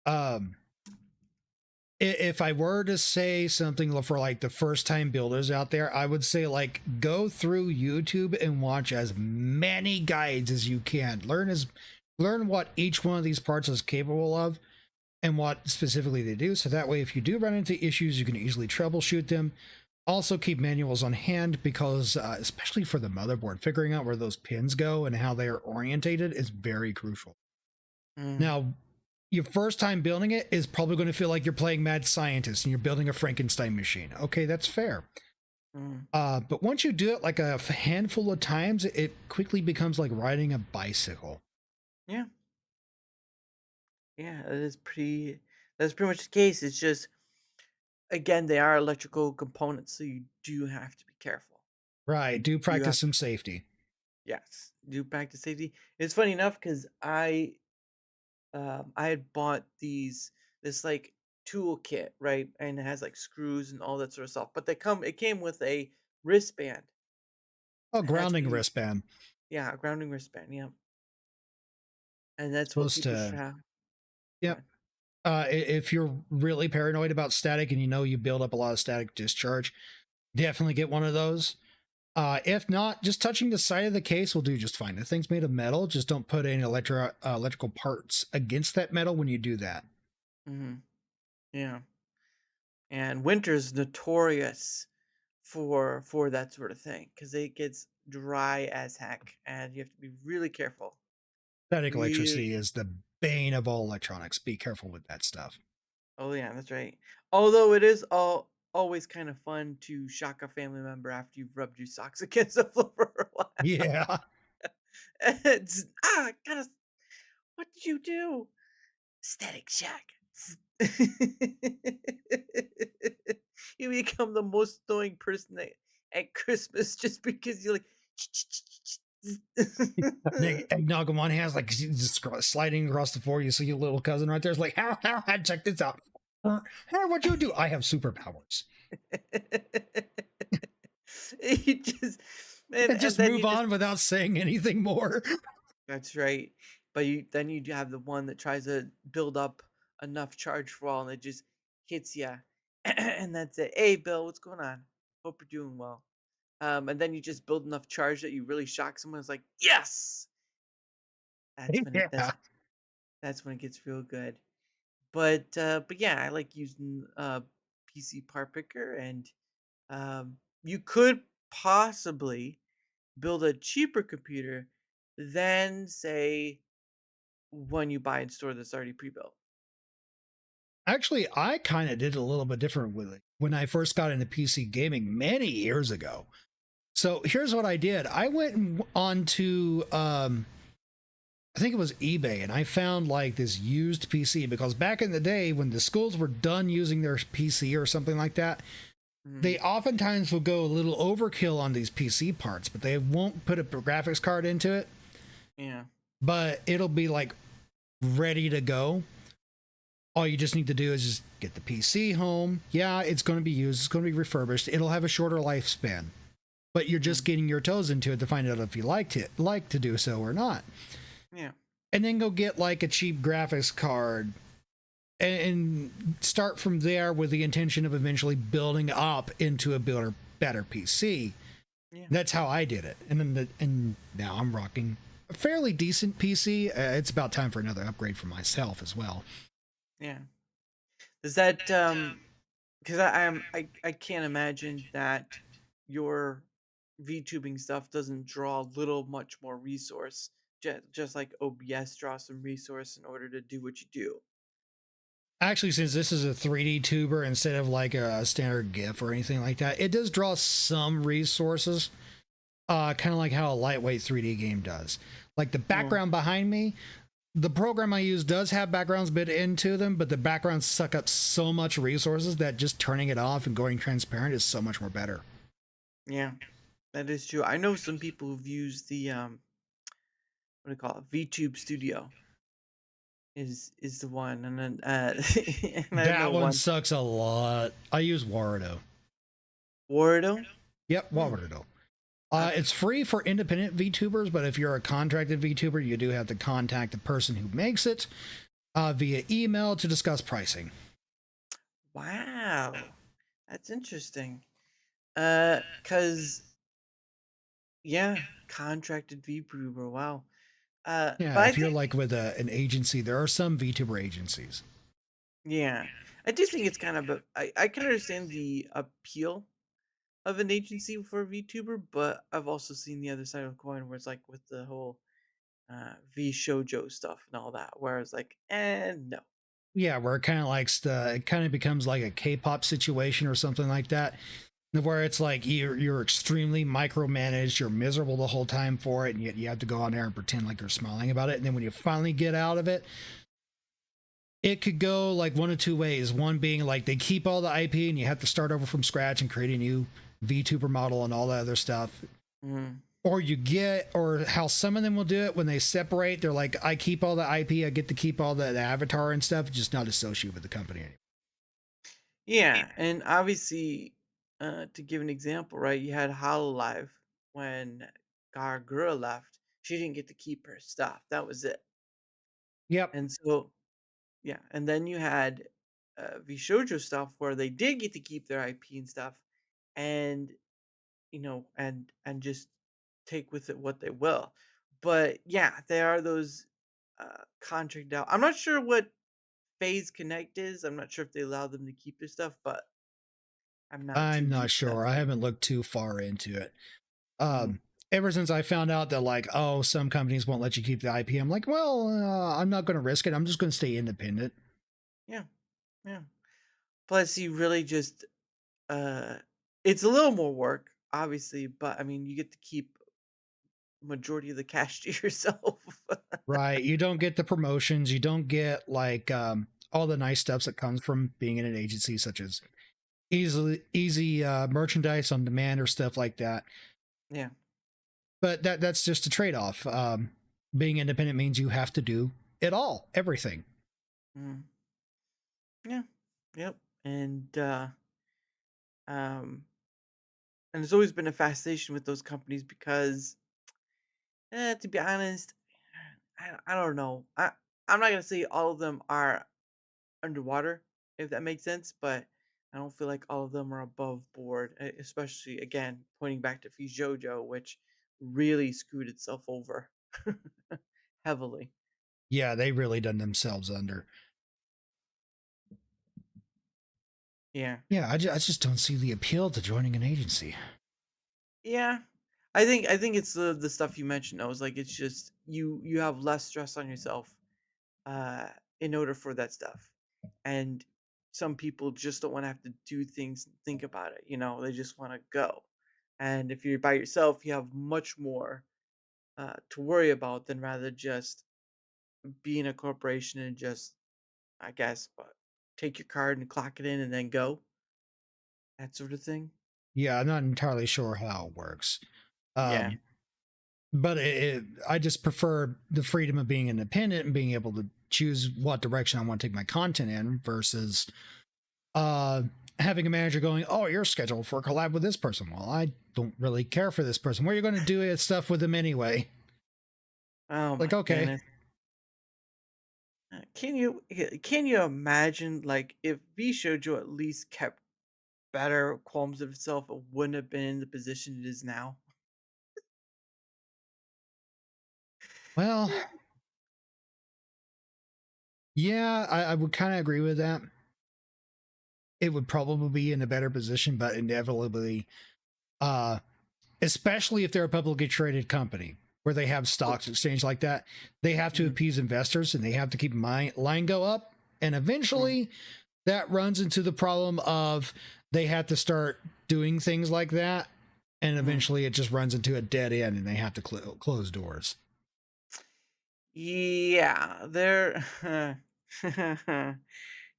Um, if I were to say something for like the first time builders out there, I would say like go through YouTube and watch as many guides as you can. Learn what each one of these parts is capable of and what specifically they do. So that way, if you do run into issues, you can easily troubleshoot them. Also, keep manuals on hand because, especially for the motherboard, figuring out where those pins go and how they are orientated is very crucial. mm, Now, your first time building it is probably going to feel like you're playing mad scientist and you're building a Frankenstein machine. Okay, that's fair. mm. But once you do it like a handful of times, it quickly becomes like riding a bicycle. Yeah, yeah, that is pretty. That's pretty much the case. It's just, again, they are electrical components, so you do have to be careful. Right. Do You practice have some safety. Yes, do practice safety. It's funny enough because I had bought this like toolkit, right? And it has like screws and all that sort of stuff. But it came with a wristband. Oh, And that's what grounding you wristband. yeah, a grounding wristband, yeah. And that's what Supposed people should to. have. Go Yep. ahead. If you're really paranoid about static and you know you build up a lot of static discharge, definitely get one of those. If not, just touching the side of the case will do just fine. The thing's made of metal. Just don't put any electrical parts against that metal when you do that. Hmm. Yeah. And winter's notorious for that sort of thing because it gets dry as heck, and you have to be really careful. Static Really. electricity is the bane of all electronics. Be careful with that stuff. Oh yeah, that's right. Although it is always kind of fun to shock a family member after you've rubbed your socks against the floor for a while. Yeah. It's, gotta, what did you do? Static shock. You become the most annoying person at Christmas just because you're like. Eggnog in one hand, like just sliding across the floor. You see your little cousin right there. It's like, how, check this out. Hey, what you do? I have superpowers. You just, And and just then move you just, on without saying anything more. that's right. But you have the one that tries to build up enough charge for all, and it just hits you, and that's it. Hey, Bill, what's going on? Hope you're doing well. And then you just build enough charge that you really shock someone. It's like, yes, that's when it Yeah. that's when it gets real good. But yeah, I like using PC part picker, and you could possibly build a cheaper computer than say one you buy in store that's already pre-built. Actually, I kind of did a little bit different with it when I first got into PC gaming many years ago. So here's what I did. I went on to I think it was eBay, and I found like this used PC because back in the day when the schools were done using their PC or something like that, Mhm. they oftentimes will go a little overkill on these PC parts, but they won't put a graphics card into it, Yeah. but it'll be like ready to go. All you just need to do is just get the PC home. Yeah, it's going to be used, it's going to be refurbished, it'll have a shorter lifespan. but you're just getting your toes into it to find out if you like to do so or not. Yeah. And then go get like a cheap graphics card and start from there with the intention of eventually building up into a better PC. Yeah. That's how I did it. And then and now I'm rocking a fairly decent PC. It's about time for another upgrade for myself as well. Yeah. Does that because I can't imagine that your VTubing stuff doesn't draw a little much more resource. Just like OBS draws some resource in order to do what you do. Actually, since this is a 3D tuber instead of like a standard GIF or anything like that, it does draw some resources, kind of like how a lightweight 3D game does. Like the background behind me, the program I use does have backgrounds built into them, but the backgrounds suck up so much resources that just turning it off and going transparent is so much more better. Yeah, that is true. I know some people who've used the what do you call it? VTube Studio is the one, and then and I know That one one sucks a lot. I use Wardo. Wardo. Yep, Wardo. It's free for independent VTubers, but if you're a contracted VTuber, you do have to contact the person who makes it via email to discuss pricing. Wow, that's interesting. Cause yeah, contracted VTuber. Wow. But Yeah, I if you're think like with an agency, there are some VTuber agencies. yeah, I do think it's kind of I can understand the appeal of an agency for a VTuber, but I've also seen the other side of the coin where it's like with the whole V Shoujo stuff and all that, where it's like, no. Yeah, where it kind of it kind of becomes like a K-pop situation or something like that, where it's like you're extremely micromanaged, you're miserable the whole time for it, and yet you have to go on there and pretend like you're smiling about it. And then when you finally get out of it, it could go like one of two ways. One being like they keep all the IP and you have to start over from scratch and create a new VTuber model and all that other stuff. Mm, Or how some of them will do it when they separate. They're like, I keep all the IP, I get to keep all the avatar and stuff, just not associated with the company anymore. yeah, and obviously, to give an example, right? You had Hololive when Gargura left. She didn't get to keep her stuff. That was it. Yep. And so, yeah, and then you had Vishojo stuff where they did get to keep their IP and stuff, and and just take with it what they will. But yeah, there are those contract out. I'm not sure what Phase Connect is. I'm not sure if they allow them to keep their stuff, but I'm not too I'm not deep in that sure. I thing. haven't looked too far into it. Mm, Ever since I found out that like, oh, some companies won't let you keep the IP, I'm like, well, I'm not going to risk it. I'm just going to stay independent. yeah, yeah. Plus, you really just uh, it's a little more work, obviously, but I mean, you get to keep majority of the cash to yourself. Right. You don't get the promotions. You don't get like all the nice stuff that comes from being in an agency, such as easy merchandise on demand or stuff like that. Yeah. But that's just a trade-off. Being independent means you have to do it all, everything. Mm, yeah. Yep. Um, and there's always been a fascination with those companies because, to be honest, I don't know. I'm not gonna say all of them are underwater, if that makes sense, but I don't feel like all of them are above board, especially again pointing back to Fijojo, which really screwed itself over heavily. Yeah, they really done themselves under. Yeah. Yeah, I just don't see the appeal to joining an agency. Yeah. I think it's the stuff you mentioned. I was like, it's just you have less stress on yourself uh in order for that stuff. And some people just don't want to have to do things and think about it, they just want to go. And if you're by yourself, you have much more to worry about than rather just being a corporation and just, I guess, but take your card and clock it in and then go, that sort of thing. Yeah, I'm not entirely sure how it works. Yeah. Um, but I just prefer the freedom of being independent and being able to choose what direction I want to take my content in versus having a manager going, "Oh, you're scheduled for a collab with this person." Well, I don't really care for this person. What are you going to do stuff with them anyway? Oh Like, my okay, goodness. Can you imagine like if V Shoujo at least kept better qualms of itself, it wouldn't have been in the position it is now. well, yeah, I would kind of agree with that. It would probably be in a better position, but inevitably, uh, especially if they're a publicly traded company where they have stocks exchange like that, they have to Mhm. appease investors and they have to keep line go up. And eventually that runs into the problem of they have to start doing things like that. And eventually it just runs into a dead end and they have to close doors. Yeah, there.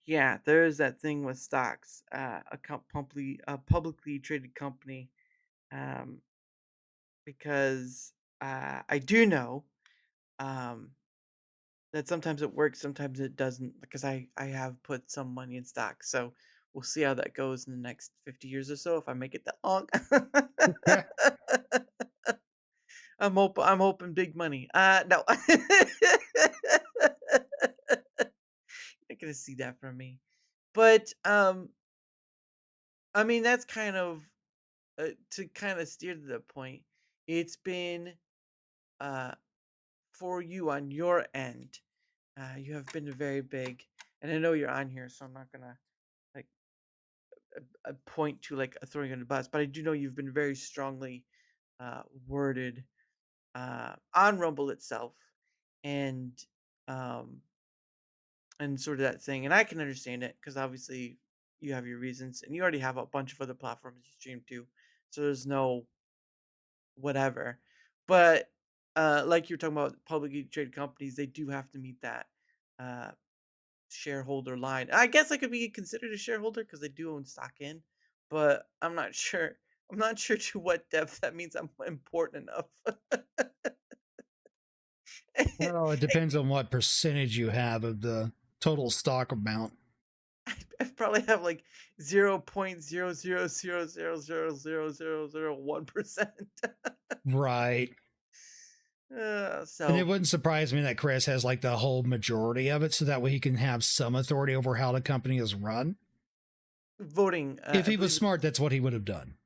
Yeah, there is that thing with stocks. A publicly traded company, um, because I do know um, that sometimes it works, sometimes it doesn't. Because I have put some money in stocks, so we'll see how that goes in the next 50 years or so if I make it that long. Yeah. I'm hoping big money. No. Not gonna see that from me. But I mean that's kind of to kind of steer to the point. It's been uh for you on your end. You have been very big, and I know you're on here, so I'm not gonna like point to like throwing you under the bus. But I do know you've been very strongly worded on Rumble itself, and um sort of that thing. And I can understand it because obviously you have your reasons, and you already have a bunch of other platforms you stream to, so there's no whatever. But like you're talking about publicly traded companies, they do have to meet that uh, shareholder line. I guess I could be considered a shareholder because they do own stock in, but I'm not sure. I'm not sure to what depth that means I'm important enough. Well, it depends on what percentage you have of the total stock amount. I probably have like 0.000000001%. Right. And it So wouldn't surprise me that Chris has like the whole majority of it so that way he can have some authority over how the company is run. voting, If I he was believe, smart, that's what he would have done.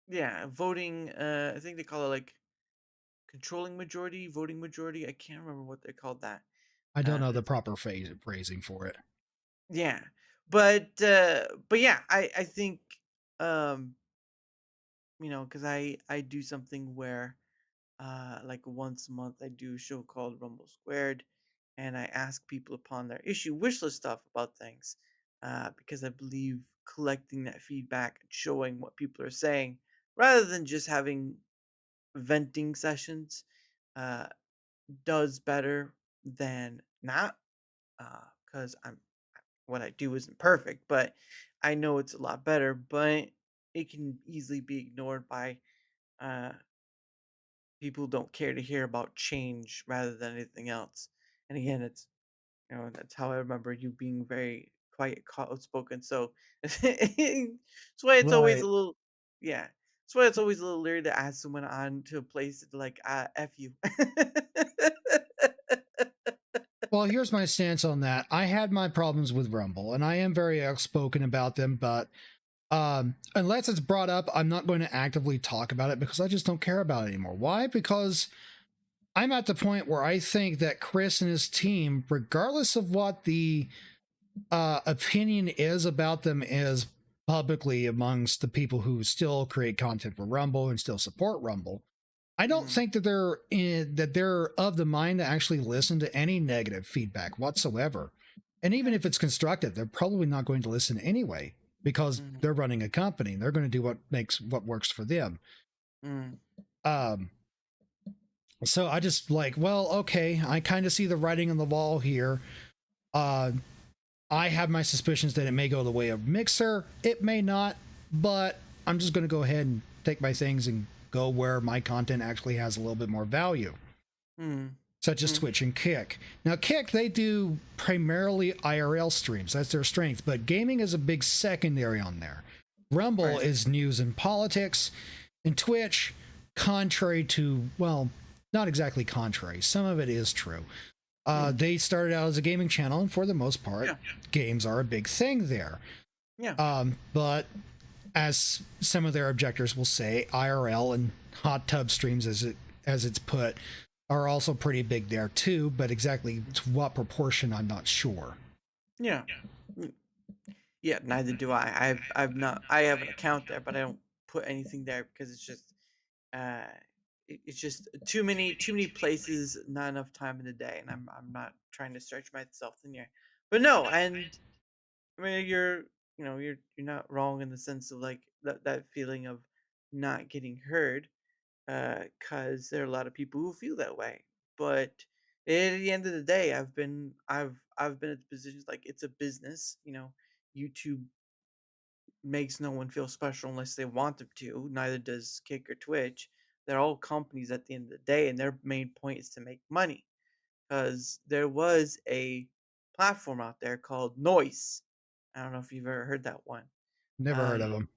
yeah, voting. I think they call it like controlling majority, voting majority. I can't remember what they called that. I don't know the It's proper phrasing for it. yeah, but yeah, I think um because I do something where like once a month I do a show called Rumble Squared, and I ask people upon their issue wish list stuff about things, because I believe collecting that feedback and showing what people are saying rather than just having venting sessions uh, does better than not. Because I'm what I do isn't perfect, but I know it's a lot better. But it can easily be ignored by uh, people who don't care to hear about change rather than anything else. And again, it's that's how I remember you being very quiet, outspoken. So that's why it's always a Right. little, yeah. That's why it's always a little leery to ask someone on to a place to like f you. Well, here's my stance on that. I had my problems with Rumble, and I am very outspoken about them, but unless it's brought up, I'm not going to actively talk about it because I just don't care about it anymore. Why? Because I'm at the point where I think that Chris and his team, regardless of what the opinion is about them, is publicly amongst the people who still create content for Rumble and still support Rumble. I don't Mm, think that they're of the mind to actually listen to any negative feedback whatsoever. And even okay. if it's constructive, they're probably not going to listen anyway because Mm, they're running a company. They're going to do what works for them. mm, Um, so I just like, well, okay, I kind of see the writing on the wall here. Uh, I have my suspicions that it may go the way of Mixer. It may not, but I'm just going to go ahead and take my things and go where my content actually has a little bit more value. mm. such as Mm, Twitch and Kick. Now, Kick, they do primarily IRL streams. That's their strength, but gaming is a big secondary on there. Rumble right. is news and politics, and Twitch, contrary to, well, not exactly contrary, some of it is true. Mm, They started out as a gaming channel, and for the most part, yeah. games are a big thing there. Yeah. But as some of their objectors will say, IRL and hot tub streams, as it's put, are also pretty big there too. But exactly to what proportion, I'm not sure. Yeah. Mm, yeah. Neither do I. I've not. I have an account there, but I don't put anything there because it's just uh it's just too many places, not enough time in the day, and I'm not trying to stretch myself thin here. But no, and I mean you're not wrong in the sense of like that feeling of not getting heard, because there are a lot of people who feel that way. But at the end of the day, I've been at the positions like it's a business. YouTube makes no one feel special unless they want them to. Neither does Kick or Twitch. They're all companies at the end of the day, and their main point is to make money. Because there was a platform out there called Noise. I don't know if you've ever heard that one. Never heard Um, of them.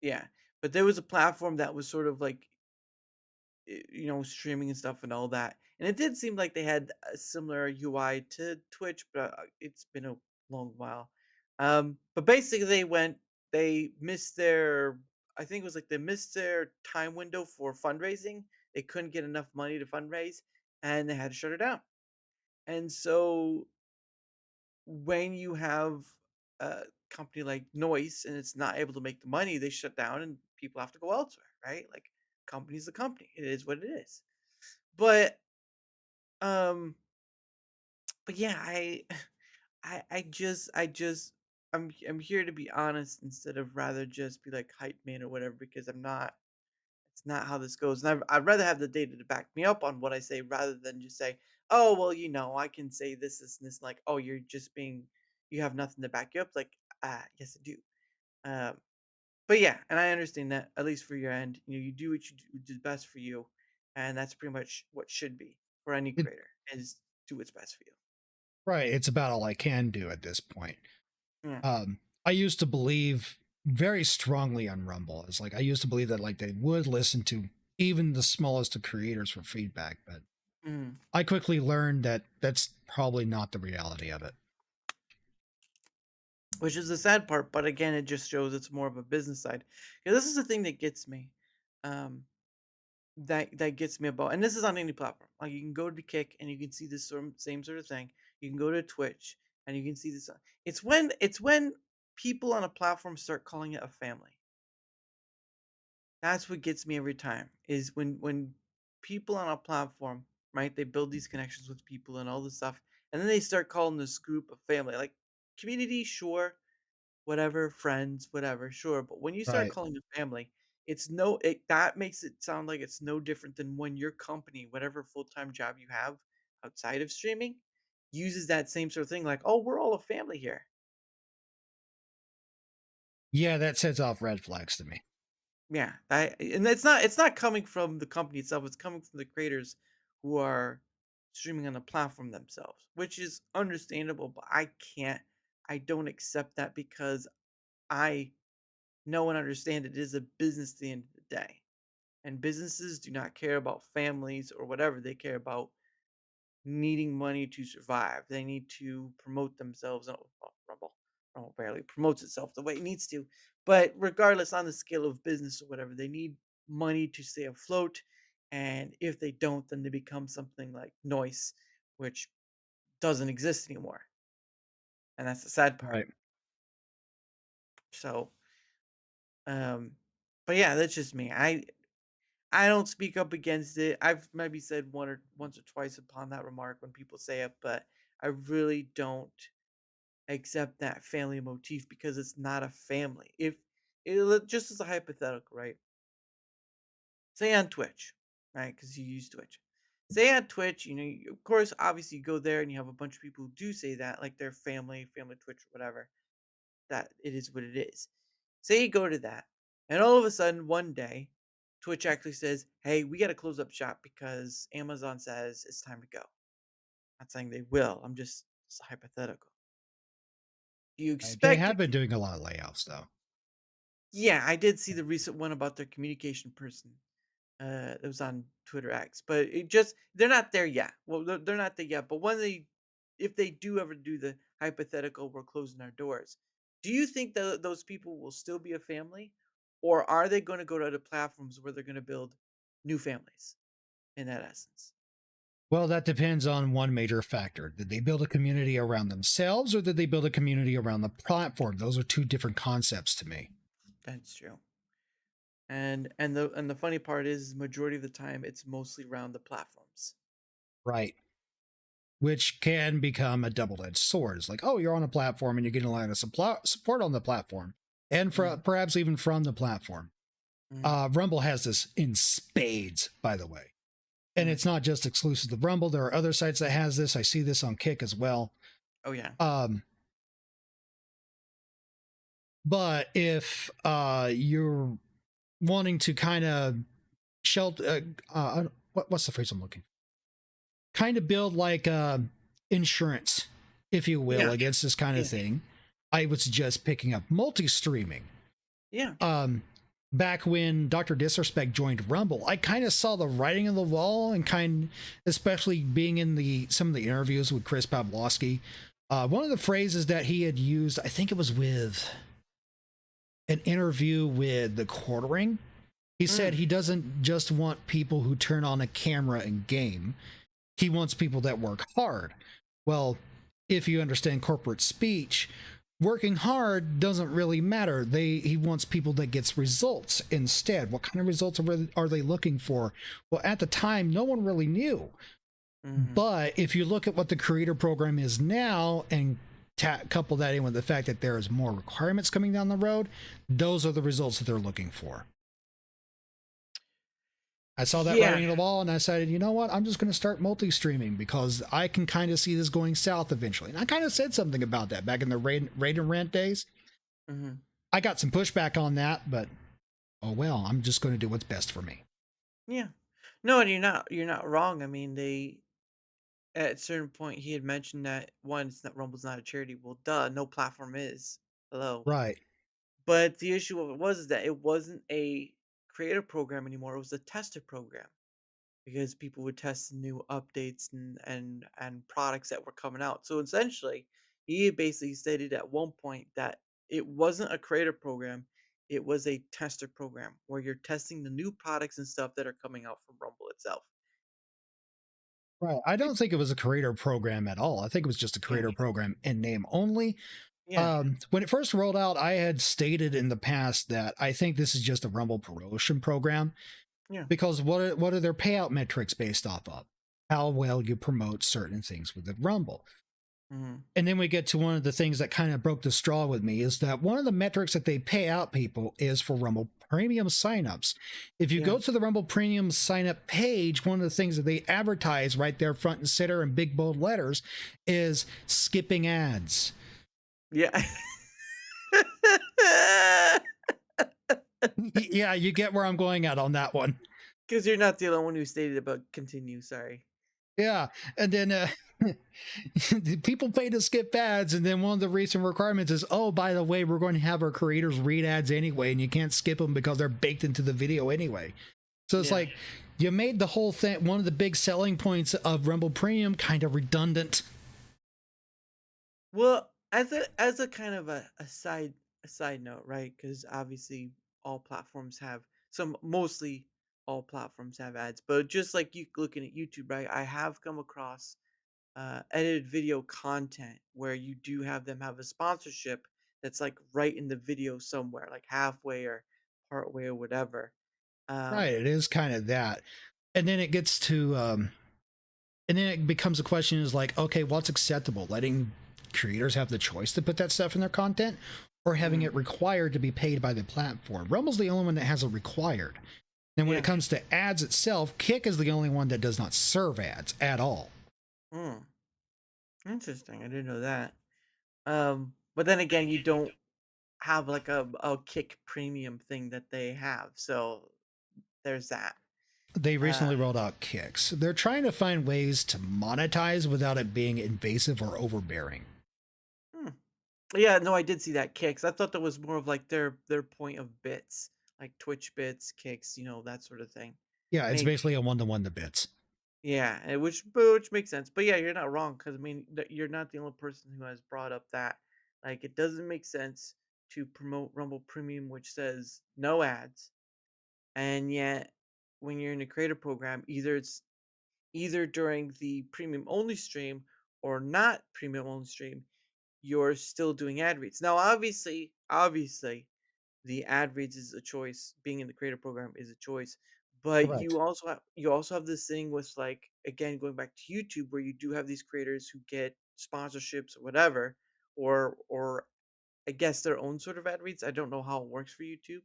yeah, but there was a platform that was sort of like streaming and stuff and all that. And it did seem like they had a similar UI to Twitch, but it's been a long while. But basically, they missed their, I think it was like they missed their time window for fundraising. They couldn't get enough money to fundraise, and they had to shut it down. And so when you have a company like Noise and it's not able to make the money, they shut down and people have to go elsewhere, right? Like company's a company. It is what it is. But, um, but yeah, I'm here to be honest instead of rather just be like hype man or whatever because I'm not. It's not how this goes, and I'd rather have the data to back me up on what I say rather than just say, "Oh, well, I can say this, and this." Like, "Oh, you have nothing to back you up." Like, yes, I do. Um, but yeah, and I understand that at least for your end, you do what you do, which is best for you, and that's pretty much what should be for any It, creator is do what's best for you. right. It's about all I can do at this point. Yeah. I used to believe very strongly on Rumble. It's like I used to believe that like they would listen to even the smallest of creators for feedback, but Mm. I quickly learned that that's probably not the reality of it. Which is the sad part, but again, it just shows it's more of a business side. Because this is the thing that gets me. Um, that gets me about, and this is on any platform. Like you can go to Kick and you can see this same sort of thing. You can go to Twitch and you can see this. It's when people on a platform start calling it a family. That's what gets me every time. Is when people on a platform, right? They build these connections with people and all this stuff, and then they start calling this group a family. Like community, sure, whatever, friends, whatever, sure. But when you start Right. calling it family, it that makes it sound like it's no different than when your company, whatever full-time job you have outside of streaming, uses that same sort of thing, like, oh, we're all a family here. Yeah, that sets off red flags to me. Yeah. And it's not coming from the company itself, it's coming from the creators who are streaming on the platform themselves, which is understandable, but I don't accept that because I know and understand it is a business at the end of the day. And businesses do not care about families or whatever. They care about needing money to survive. They need to promote themselves. And well, Rumble, Rumble barely promotes itself the way it needs to. But regardless, on the scale of business or whatever, they need money to stay afloat. And if they don't, then they become something like Noise, which doesn't exist anymore. And that's the sad part. Right. So, um, but yeah, that's just me. I don't speak up against it. I've maybe said once or twice upon that remark when people say it, but I really don't accept that family motif because it's not a family. If just as a hypothetical, right? Say on Twitch, right? Because you use Twitch. Say on Twitch, of course, obviously, you go there and you have a bunch of people who do say that, like their family Twitch, or whatever. That it is what it is. Say you go to that, and all of a sudden, one day, Twitch actually says, "Hey, we got to close up shop because Amazon says it's time to go." Not saying they will. It's hypothetical. Do you They expect have it? been doing a lot of layoffs, though. Yeah, I did see the recent one about their communication person. It was on Twitter X, but it just they're not there yet. Well, they're not there yet. But when if they do ever do the hypothetical, we're closing our doors. Do you think that those people will still be a family, or are they going to go to other platforms where they're going to build new families? In that essence, Well, that depends on one major factor. Did they build a community around themselves or did they build a community around the platform? Those are two different concepts to me. that's true. And the funny part is, majority of the time, it's mostly around the platforms. Right. Which can become a double edged sword. It's like, oh, you're on a platform and you're getting a lot of support on the platform and Mm, perhaps even from the platform. mm, Rumble has this in spades, by the way. And mm. it's not just exclusive to Rumble. There are other sites that has this. I see this on Kick as well. Oh yeah. Um, but if you're wanting to kind of shelter, what's the phrase I'm looking for? Kind of build like insurance, if you will, Yeah. against this kind of Yeah. thing, I would suggest picking up multi-streaming. Yeah. Back when Dr. Disrespect joined Rumble, I kind of saw the writing on the wall and especially being in some of the interviews with Chris Pavlovsky. One of the phrases that he had used, I think it was with an interview with the Quartering. He said Mm, he doesn't just want people who turn on a camera and game. He wants people that work hard. Well, if you understand corporate speech, working hard doesn't really matter. He wants people that gets results instead. What kind of results are they looking for? Well, at the time, no one really knew. mhm. But if you look at what the creator program is now and couple that in with the fact that there is more requirements coming down the road, those are the results that they're looking for. I saw that Yeah. writing on the wall and I decided, you know what? I'm just going to start multi-streaming because I can kind of see this going south eventually. And I kind of said something about that back in the raid and rant days. Mhm. I got some pushback on that, but oh well, I'm just going to do what's best for me. Yeah. No, and you're not wrong. I mean, they at a certain point he had mentioned that one, it's not Rumble's not a charity. Well, duh, no platform is. Hello. Right. But the issue of it was is that it wasn't a creator program anymore. It was a tester program because people would test new updates and products that were coming out. So essentially, he had basically stated at one point that it wasn't a creator program. It was a tester program where you're testing the new products and stuff that are coming out from Rumble itself. Right. I don't think it was a creator program at all. I think it was just a Yeah. creator program in name only. Yeah. When it first rolled out, I had stated in the past that I think this is just a Rumble promotion program Yeah. because what are their payout metrics based off of? How well you promote certain things with the Rumble. Mhm. And then we get to one of the things that kind of broke the straw with me is that one of the metrics that they pay out people is for Rumble Premium signups. If you Yeah. go to the Rumble Premium signup page, one of the things that they advertise right there front and center in big bold letters is skipping ads. Yeah. Yeah, you get where I'm going at on that one. Because you're not the only one who stated about continue. Sorry. Yeah, and then people pay to skip ads, and then one of the recent requirements is, oh, by the way, we're going to have our creators read ads anyway, and you can't skip them because they're baked into the video anyway. So it's Yeah. like you made the whole thing, one of the big selling points of Rumble Premium, kind of redundant. Well, as a kind of a side note, right? Because obviously all platforms have some, mostly all platforms have ads, but just like you looking at YouTube, right? I have come across edited video content where you do have them have a sponsorship that's like right in the video somewhere, like halfway or partway or whatever. Um, Right, it is kind of that. And then it gets to and then it becomes a question is like, okay, what's acceptable? Letting creators have the choice to put that stuff in their content or having mm, it required to be paid by the platform? Rumble's the only one that has it required. And when it yeah. comes to ads itself, Kick is the only one that does not serve ads at all. Mm, interesting. I didn't know that. But then again, you don't have like a kick premium thing that they have. So there's that. They recently rolled out kicks. They're trying to find ways to monetize without it being invasive or overbearing. Hmm. Yeah, no, I did see that kicks. I thought that was more of like their point of bits, like Twitch bits, kicks, that sort of thing. Yeah, it's Maybe. basically a one-to-one to bits. Yeah, which makes sense. But yeah, you're not wrong because I mean you're not the only person who has brought up that. Like it doesn't make sense to promote Rumble Premium, which says no ads, and yet when you're in a creator program, either during the premium only stream or not premium only stream, you're still doing ad reads. Now, obviously, the ad reads is a choice. Being in the creator program is a choice, but Correct. you also have this thing with like again going back to YouTube where you do have these creators who get sponsorships or whatever, or I guess their own sort of ad reads. I don't know how it works for YouTube,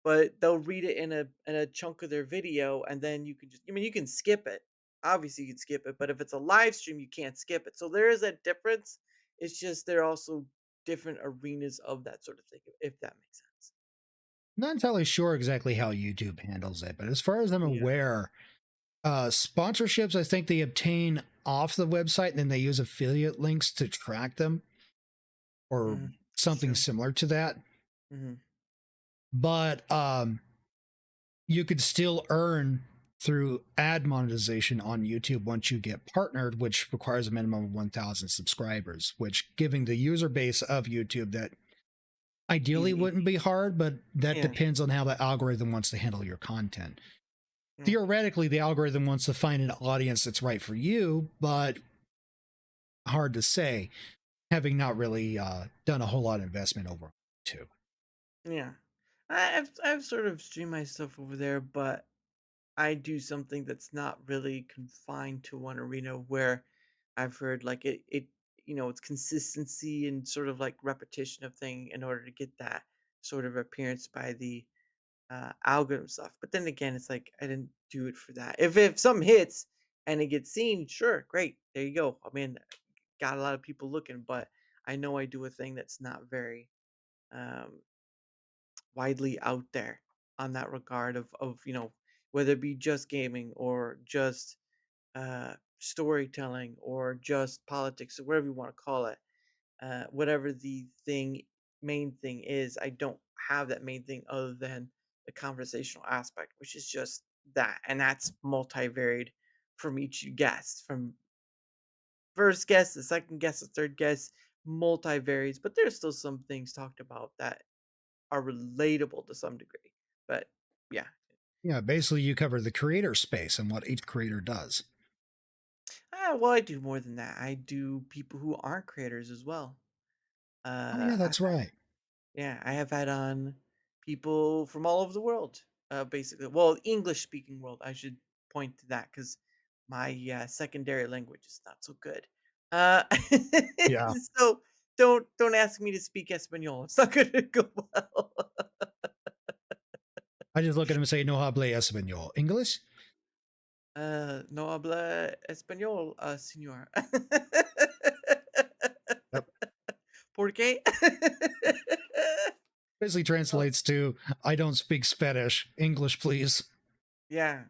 but they'll read it in a chunk of their video, and then you can I mean, you can skip it. Obviously, you can skip it, but if it's a live stream, you can't skip it. So there is a difference. It's just they're also different arenas of that sort of thing, if that makes sense. Not entirely sure exactly how YouTube handles it, but as far as I'm Yeah. aware, sponsorships, I think they obtain off the website and then they use affiliate links to track them or It's something true. similar to that. Mhm. But you could still earn through ad monetization on YouTube once you get partnered, which requires a minimum of 1,000 subscribers, which giving the user base of YouTube that ideally Easy. wouldn't be hard, but that Yeah. depends on how the algorithm wants to handle your content. Yeah. Theoretically, the algorithm wants to find an audience that's right for you, but hard to say, having not really done a whole lot of investment over YouTube. Yeah. I've sort of streamed my stuff over there, but I do something that's not really confined to one arena where I've heard like it's consistency and sort of like repetition of thing in order to get that sort of appearance by the algorithm stuff. But then again, it's like I didn't do it for that. If something hits and it gets seen, sure, great. There you go. I mean, got a lot of people looking, but I know I do a thing that's not very um widely out there on that regard of whether it be just gaming or just storytelling or just politics or whatever you want to call it, whatever the main thing is, I don't have that main thing other than the conversational aspect, which is just that, and that's multivaried from each guest, from first guest, the second guest, the third guest, multivaries, but there's still some things talked about that are relatable to some degree. But yeah. Yeah, basically, you cover the creator space and what each creator does. Well, I do more than that. I do people who aren't creators as well. Oh, yeah, I've that's right. Yeah, I have had on people from all over the world, basically. Well, English speaking world, I should point to that because my secondary language is not so good. Uh, Yeah. so don't ask me to speak Espanol. It's not going to go well. I just look at him and say, no hable español. English? No habla español, señor. Yep. ¿Por qué? Basically translates to, I don't speak Spanish. English, please. Yeah.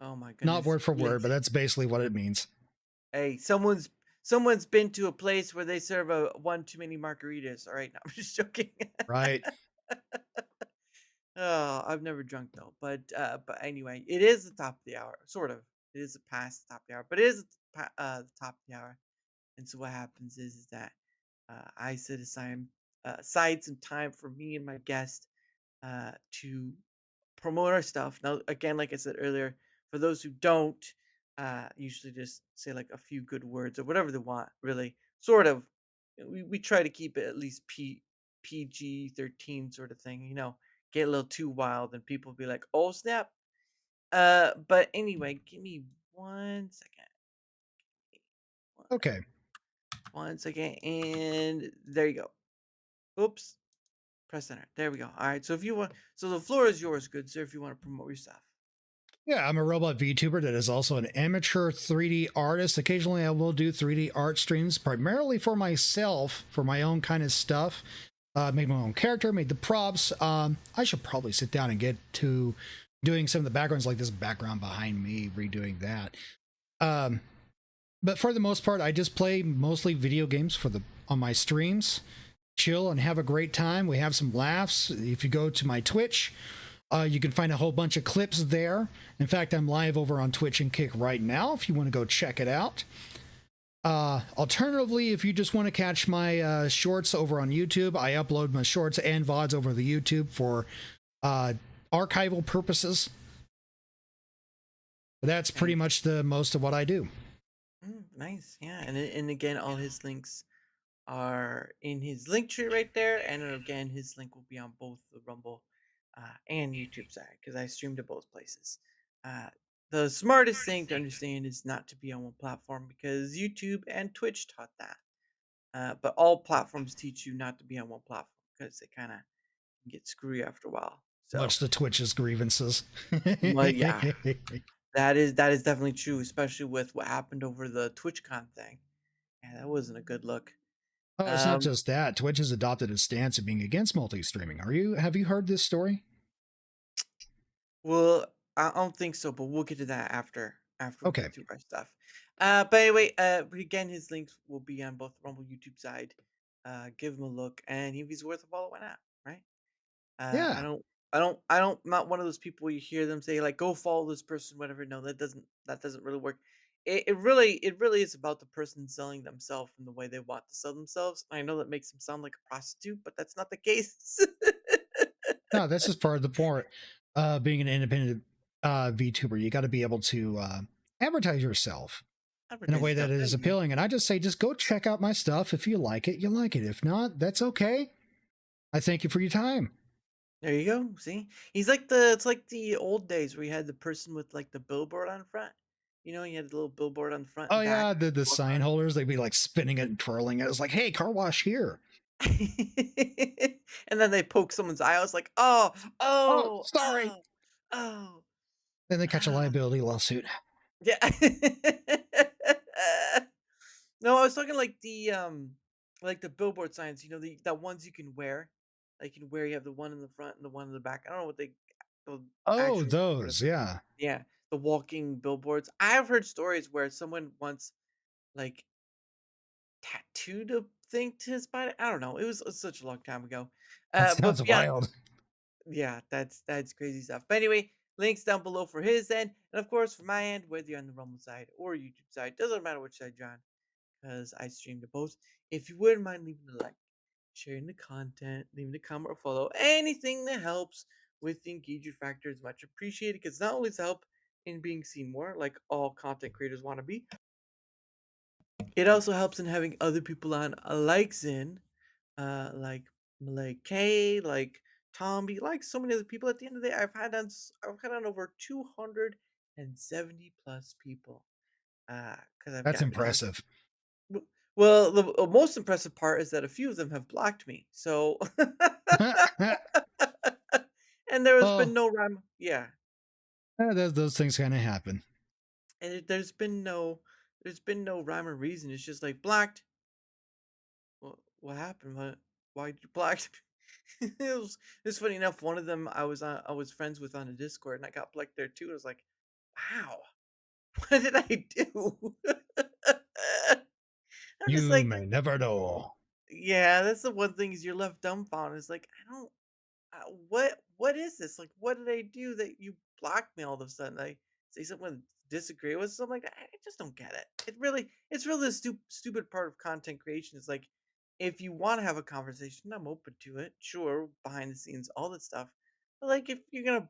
Oh my Not goodness. word for word, but English. that's basically what it means. Hey, someone's been to a place where they serve a one too many margaritas. All right, no, I'm just joking. Right? Oh, I've never drunk though. But anyway, it is the top of the hour, sort of. It is past the top of the hour, but it is the top of the hour. And so what happens is that I set aside some time for me and my guest to promote our stuff. Now, again, like I said earlier, for those who don't, usually just say like a few good words or whatever they want. Really, sort of. We try to keep it at least PG-13 sort of thing. Get a little too wild, and people be like, "Oh snap!" But anyway, give me 1 second. One Okay. 1 second, and there you go. Oops. Press enter. There we go. All right. So if you want, so the floor is yours, good sir. If you want to promote your stuff. Yeah, I'm a robot VTuber that is also an amateur 3D artist. Occasionally, I will do 3D art streams, primarily for myself, for my own kind of stuff. Made my own character, made the props. I should probably sit down and get to doing some of the backgrounds, like this background behind me, redoing that. Um, but for the most part, I just play mostly video games on my streams, chill and have a great time. We have some laughs. If you go to my Twitch, you can find a whole bunch of clips there. In fact, I'm live over on Twitch and Kick right now if you want to go check it out. Alternatively, if you just want to catch my shorts over on YouTube, I upload my shorts and VODs over the YouTube for archival purposes. But that's pretty much the most of what I do. Nice, yeah, and again, all his links are in his link tree right there, and then again, his link will be on both the Rumble and YouTube side because I stream to both places. Uh, the smartest thing to understand is not to be on one platform because YouTube and Twitch taught that. But all platforms teach you not to be on one platform because they kind of get screwy after a while. So, Much to Twitch's grievances. well, yeah, that is definitely true, especially with what happened over the TwitchCon thing. Yeah, that wasn't a good look. Oh, it's not Um, just that. Twitch has adopted a stance of being against multi-streaming. Have you heard this story? well, I don't think so, but we'll get to that after we Okay. get through our stuff. But anyway, but again, his links will be on both Rumble YouTube side. Give him a look, and if he's worth a follow, why not? Right? Uh, I Yeah. don't, I don't, not one of those people where you hear them say like, "Go follow this person," whatever. No, that doesn't really work. It really is about the person selling themselves and the way they want to sell themselves. I know that makes them sound like a prostitute, but that's not the case. No, this is part of the point. Being an independent VTuber, you got to be able to advertise yourself in a Advertise way that yourself. There is you go. appealing. And I just say, just go check out my stuff. If you like it, you like it. If not, that's okay. I thank you for your time. There you go. See, it's like the old days where you had the person with like the billboard on front. You had the little billboard on the front Oh and back. yeah, the Walk sign around. holders, they'd be like spinning it and twirling it. It's like, hey, car wash here. And then they poke someone's eye. I was like, oh, Oh, oh, sorry. oh, oh. Then they catch a Ah. liability lawsuit. Yeah. No, I was talking like the billboard signs, that ones you can wear. Like you can wear you have the one in the front and the one in the back. I don't know what the Oh, actual word of those, yeah. yeah, the walking billboards. I've heard stories where someone once like tattooed a thing to his body. I don't know. It was such a long time ago. That But sounds beyond wild. yeah, that's crazy stuff. But anyway, links down below for his end, and of course for my end, whether you're on the Rumble side or YouTube side, doesn't matter which side you're on, because I stream to both. If you wouldn't mind leaving a like, sharing the content, leaving a comment or follow, anything that helps with the engagement factor is much appreciated. Because not only does it help in being seen more, like all content creators want to be, it also helps in having other people on, like Zin, like Malay K, like Tomby, like so many other people. At the end of the day, I've had on over 270 plus people. Because I've That's got content. impressive. Well, the most impressive part is that a few of them have blocked me. So, and there has been Well, no rhyme. Yeah, those things kind of happen. and there's been no rhyme or reason. It's just like blocked. What happened? Why did you block me? It was funny enough. One of them I was friends with on a Discord, and I got blocked there too. I was like, wow, what did I do? I'm just You like, may never know. yeah, that's the one thing is you're left dumbfounded. It's like I don't. What is this? Like, what did I do that you blocked me all of a sudden? I say something with disagree with something like that. I just don't get it. It's really the stupid part of content creation. Is like, if you want to have a conversation, I'm open to it. Sure, behind the scenes, all that stuff. But like, if you're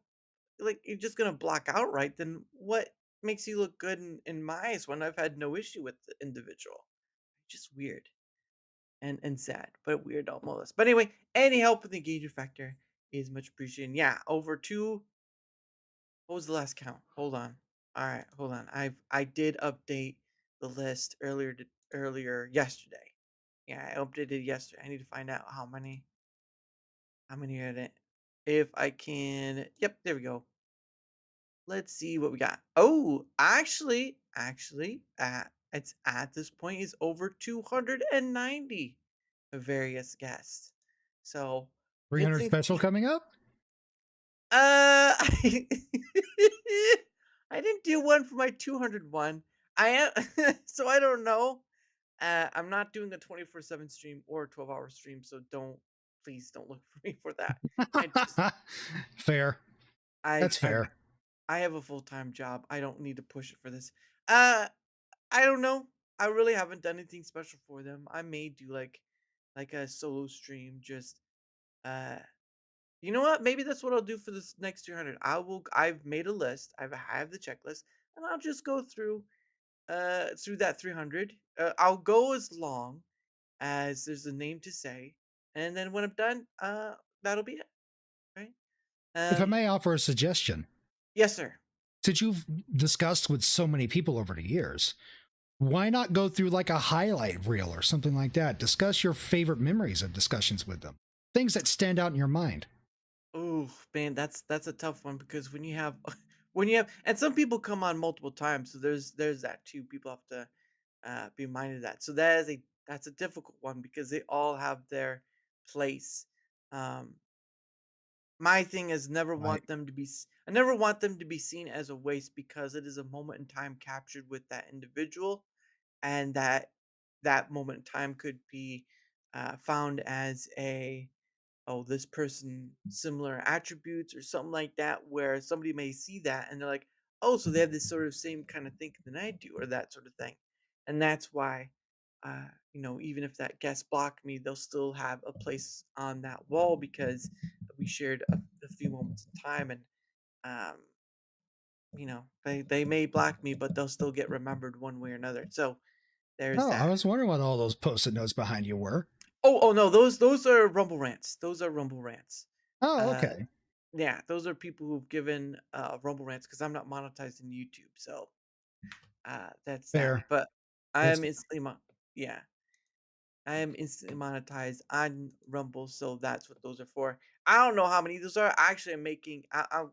just gonna block outright, then what makes you look good in my eyes when I've had no issue with the individual? Just weird and sad, but weird almost. But anyway, any help with the engagement factor is much appreciated. And yeah, over two. What was the last count? Hold on. All right, hold on. I did update the list earlier yesterday. Yeah, I updated it yesterday. I need to find out how many are in it. If I can, yep, there we go. Let's see what we got. Oh, actually, it's at this point is over 290 various guests. So good 300 things to special keep. coming up? I, I didn't do one for my 201. I am so I don't know. I'm not doing a 24/7 stream or a 12-hour stream, so please don't look for me for that. I just Fair. I That's I fair. I have a full-time job. I don't need to push it for this. Uh I don't know. I really haven't done anything special for them. I may do like a solo stream just uh you know what? Maybe that's what I'll do for this next 200. I've made a list. I have the checklist and I'll just go through that 300. I'll go as long as there's a name to say, and then when I'm done, that'll be it, right? If I Um, may offer a suggestion, yes, sir. since you've discussed with so many people over the years, why not go through like a highlight reel or something like that? Discuss your favorite memories of discussions with them, things that stand out in your mind. Oh man, that's a tough one because when you have and some people come on multiple times, so there's that too. People have to be minded of that. So that's a difficult one because they all have their place. Um, my thing is Right. I never want them to be seen as a waste because it is a moment in time captured with that individual, and that moment in time could be found as a oh, this person similar attributes or something like that, where somebody may see that and they're like, oh, so they have this sort of same kind of thinking than I do, or that sort of thing. And that's why, even if that guest blocked me, they'll still have a place on that wall because we shared a few moments in time. And, um, they may block me, but they'll still get remembered one way or another. So there's Oh, I that. was wondering what all those post-it notes behind you were. Oh no, those are Rumble rants. Those are Rumble rants. Oh, Uh, okay. Yeah, those are people who've given Rumble Rants because I'm not monetized in YouTube, so that's that. Fair. But That's I'm instantly yeah, I am instantly monetized on Rumble, so that's what those are for. I don't know how many those are. Actually, I'm making. I'll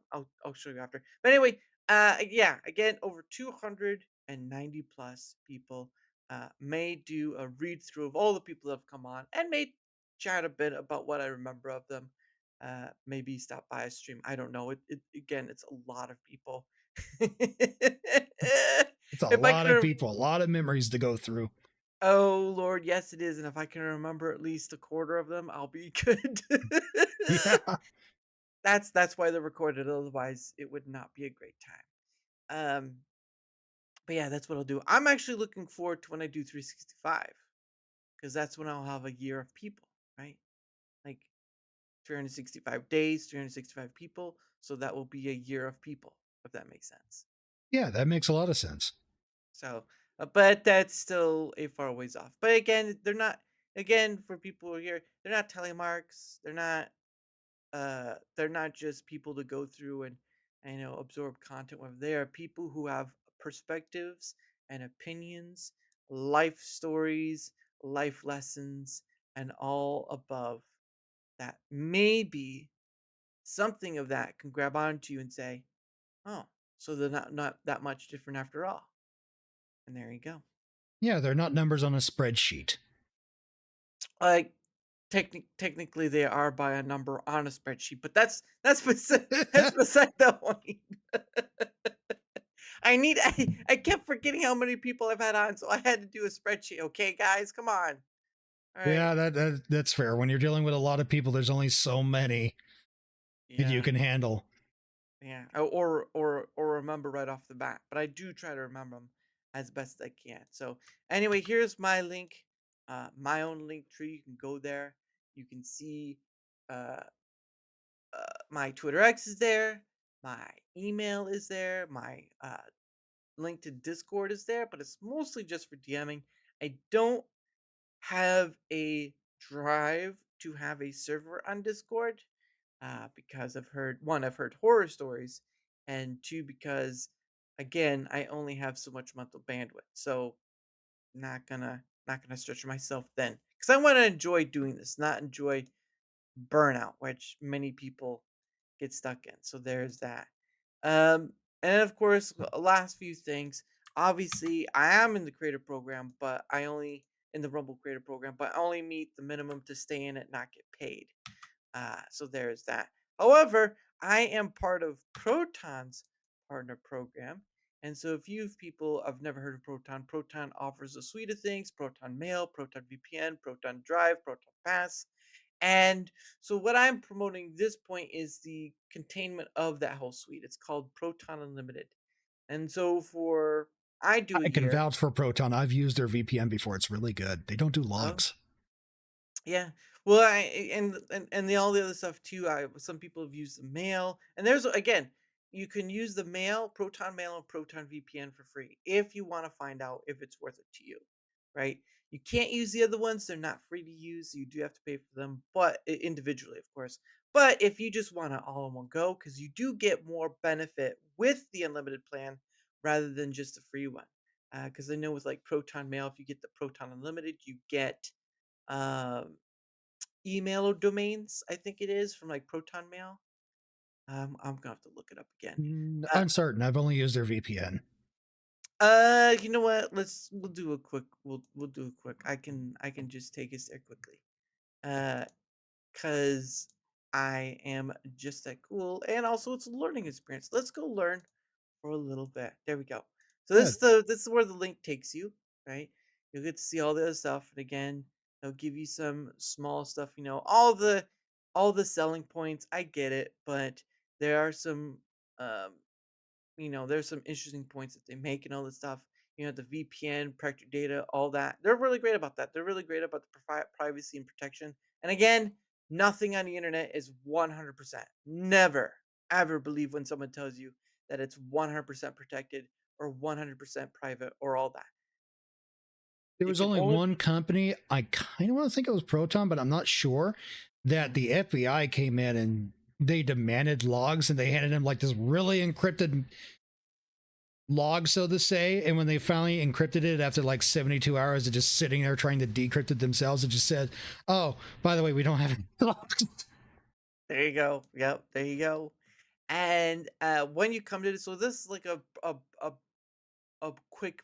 show you after. But anyway, yeah, again, over 290 plus people may do a read through of all the people that have come on and may chat a bit about what I remember of them. Maybe stop by a stream. I don't know. It again, it's a lot of people. it's a If I lot of can people, a lot of memories to go through. Oh Lord, yes it is, and if I can remember at least a quarter of them, I'll be good. Yeah. That's why they're recorded, otherwise it would not be a great time. But yeah, that's what I'll do. I'm actually looking forward to when I do 365 because that's when I'll have a year of people, right? Like 365 days, 365 people, so that will be a year of people, if that makes sense. Yeah, that makes a lot of sense. So, but that's still a far ways off. But again, they're not. Again, for people who are here, they're not telemarks. They're not just people to go through and absorb content with. They are people who have perspectives and opinions, life stories, life lessons, and all above that. Maybe something of that can grab onto you and say, "Oh, so they're not that much different after all." And there you go. Yeah, they're not numbers on a spreadsheet. Like technically they are by a number on a spreadsheet, but that's beside the point. I kept forgetting how many people I've had on, so I had to do a spreadsheet. Okay, guys, come on. All right. Yeah, that's fair. When you're dealing with a lot of people, there's only so many that you Yeah. can handle. Yeah. Or remember right off the bat. But I do try to remember them as best I can. So anyway, here's my link, my own link tree. You can go there. You can see uh my Twitter X is there, my email is there, my link to Discord is there, but it's mostly just for DMing. I don't have a drive to have a server on Discord because I've heard horror stories, and two, because again, I only have so much mental bandwidth, so not gonna stretch myself then because I want to enjoy doing this, not enjoy burnout, which many people get stuck in. So there's that. And of course, last few things. Obviously, I am in the creator program, but I only in the Rumble creator program, but I only meet the minimum to stay in it, not get paid. So there's that. However, I am part of Proton's partner program. And so if you people have never heard of Proton, Proton offers a suite of things: Proton Mail, Proton VPN, Proton Drive, Proton Pass. And so what I'm promoting this point is the containment of that whole suite. It's called Proton Unlimited. And so for I do a I can year. vouch for Proton. I've used their VPN before. It's really good. They don't do Oh, logs. yeah. Well, and all the other stuff too. Some people have used the mail, and there's again, you can use the mail, Proton Mail, and Proton VPN for free if you want to find out if it's worth it to you, right? You can't use the other ones; they're not free to use. You do have to pay for them, but individually, of course. But if you just want it all in one go, because you do get more benefit with the unlimited plan rather than just the free one. Because I know with like Proton Mail, if you get the Proton Unlimited, you get um email domains, I think it is, from like Proton Mail. I'm gonna have to look it up again. Uh, Uncertain. I've only used their VPN. you know what? We'll do a quick. We'll do a quick. I can just take us there quickly. Uh, cause I am just that cool, and also it's a learning experience. Let's go learn for a little bit. There we go. So Good. this is where the link takes you, right? You'll get to see all the other stuff, and again, they'll give you some small stuff. All the selling points. I get it, but there are some um there's some interesting points that they make and all this stuff. The VPN, protect your data, all that. They're really great about that. They're really great about the privacy and protection. And again, nothing on the internet is 100%. Never, ever believe when someone tells you that it's 100% protected or 100% private or all that. There It was can only only one be. company, I kind of want to think it was Proton, but I'm not sure, that Mhm. the FBI came in and they demanded logs and they handed him like this really encrypted log, so to say. And when they finally encrypted it after like 72 hours of just sitting there trying to decrypt it themselves, it just said, oh, by the way, we don't have any logs. There you go. Yep, there you go. And when you come to this, so this is like a quick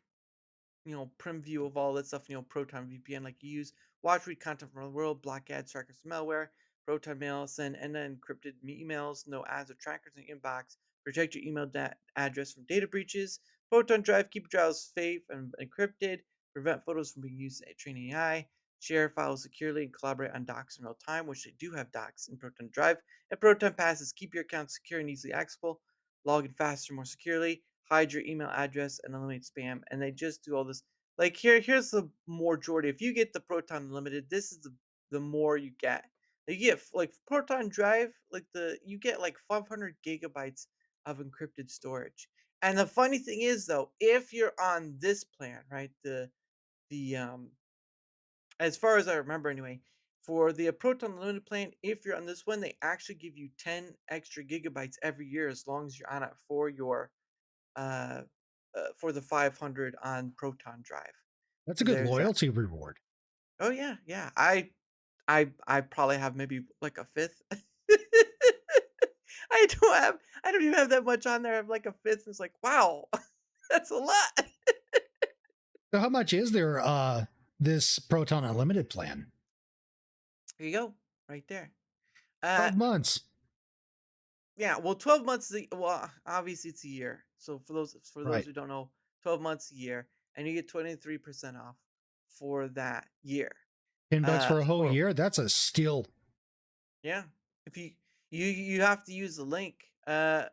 prim view of all that stuff, Proton VPN, like you use, watch, read content from around the world, block ads, trackers, malware, Proton Mail, send and then encrypted emails, no ads or trackers in your inbox, protect your email address from data breaches, Proton Drive, keep your browser safe and encrypted, prevent photos from being used to train AI, share files securely, and collaborate on docs in real time, which they do have docs in Proton Drive, and Proton Passes, keep your account secure and easily accessible, log in faster, more securely, hide your email address and eliminate spam. And they just do all this. Like here's the majority. If you get the Proton Unlimited, this is the more you get. You get like Proton Drive, like you get like 500 gigabytes of encrypted storage. And the funny thing is though, if you're on this plan, right, the as far as I remember anyway, for the Proton Unlimited plan, if you're on this one, they actually give you 10 extra gigabytes every year as long as you're on it uh, for the 500 on Proton Drive. That's a So good there's that. loyalty reward. Oh yeah, yeah. I probably have maybe like a fifth. I don't even have that much on there. I have like a fifth. It's like, wow, that's a lot. So how much is their this Proton Unlimited plan? Here you go, right there. Uh 12 months. yeah, well 12 months well, obviously it's a year. So for those Right. who don't know, 12 months a year and you get 23% off for that year. $10 for a whole For year. That's a steal. Yeah. If you have to use the link. Yeah,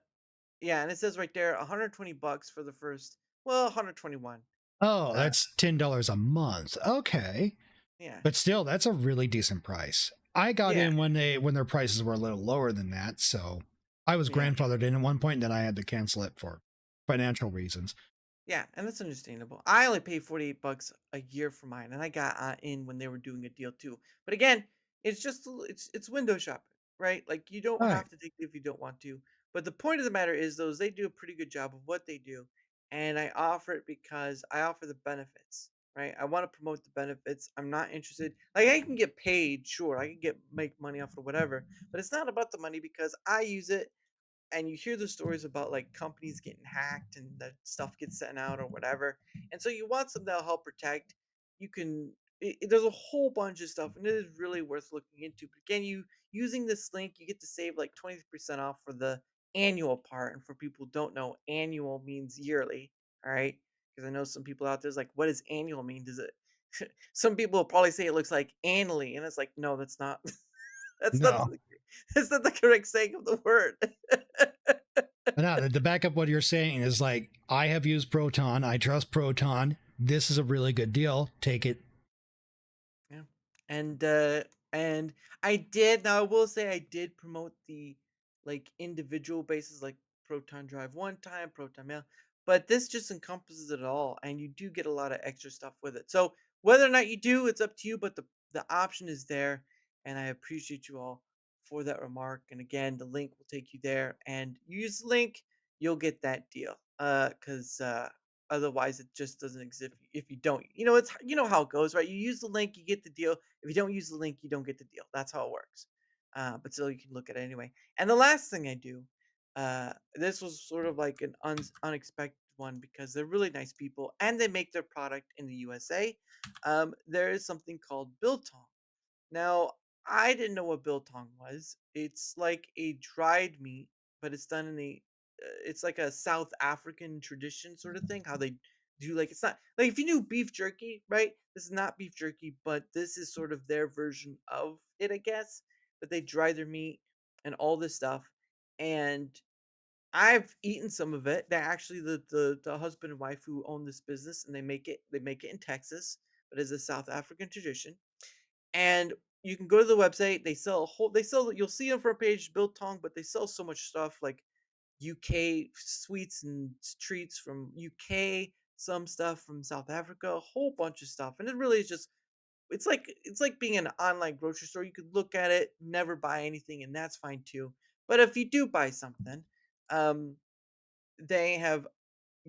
and it says right there 120 bucks for the first, well, 121. Oh, Uh that's $10 a month. Okay. yeah. But still, that's a really decent price. I got Yeah. in when their prices were a little lower than that, so I was Yeah. grandfathered in at one point, and then I had to cancel it for financial reasons. Yeah, and that's understandable. I only pay 48 bucks a year for mine, and I got in when they were doing a deal too. But again, it's window shopping, right? Like you don't All right. have to take it if you don't want to. But the point of the matter is, those they do a pretty good job of what they do, and I offer it because I offer the benefits, right? I want to promote the benefits. I'm not interested. Like I can get paid, sure, I can make money off of whatever, but it's not about the money because I use it, and you hear the stories about like companies getting hacked and that stuff gets sent out or whatever. And so you want something that'll help protect. You can there's a whole bunch of stuff, and it is really worth looking into. But again, you using this link, you get to save like 20% off for the annual part. And for people who don't know, annual means yearly. All right, because I know some people out there's like, what does annual mean? Does it? Some people will probably say it looks like annually, and it's like, no, that's not. That's not. No. That's not the correct saying of the word. No, to back up what you're saying is like, I have used Proton. I trust Proton. This is a really good deal. Take it. Yeah. And I did now I will say I did promote the like individual basis like Proton Drive one time, Proton Mail, but this just encompasses it all and you do get a lot of extra stuff with it. So whether or not you do, it's up to you, but the option is there and I appreciate you all for that remark. And again, the link will take you there and you use the link, you'll get that deal. Cuz otherwise, it just doesn't exist if you don't. It's you know how it goes, right? You use the link, you get the deal. If you don't use the link, you don't get the deal. That's how it works. But still, you can look at it anyway. And the last thing I do, this was sort of like an unexpected one because they're really nice people and they make their product in the USA. There is something called biltong. Now, I didn't know what biltong was. It's like a dried meat, but it's done in it's like a South African tradition sort of thing. How they do like it's not like if you knew beef jerky, right? This is not beef jerky, but this is sort of their version of it, I guess. But they dry their meat and all this stuff, and I've eaten some of it. They're actually the husband and wife who own this business, and they make it in Texas, but it's a South African tradition and you can go to the website. They sell you'll see on front page biltong, but they sell so much stuff like UK sweets and treats from UK, some stuff from South Africa, a whole bunch of stuff. And it really is just it's like being an online grocery store. You could look at it, never buy anything, and that's fine too. But if you do buy something, um, they have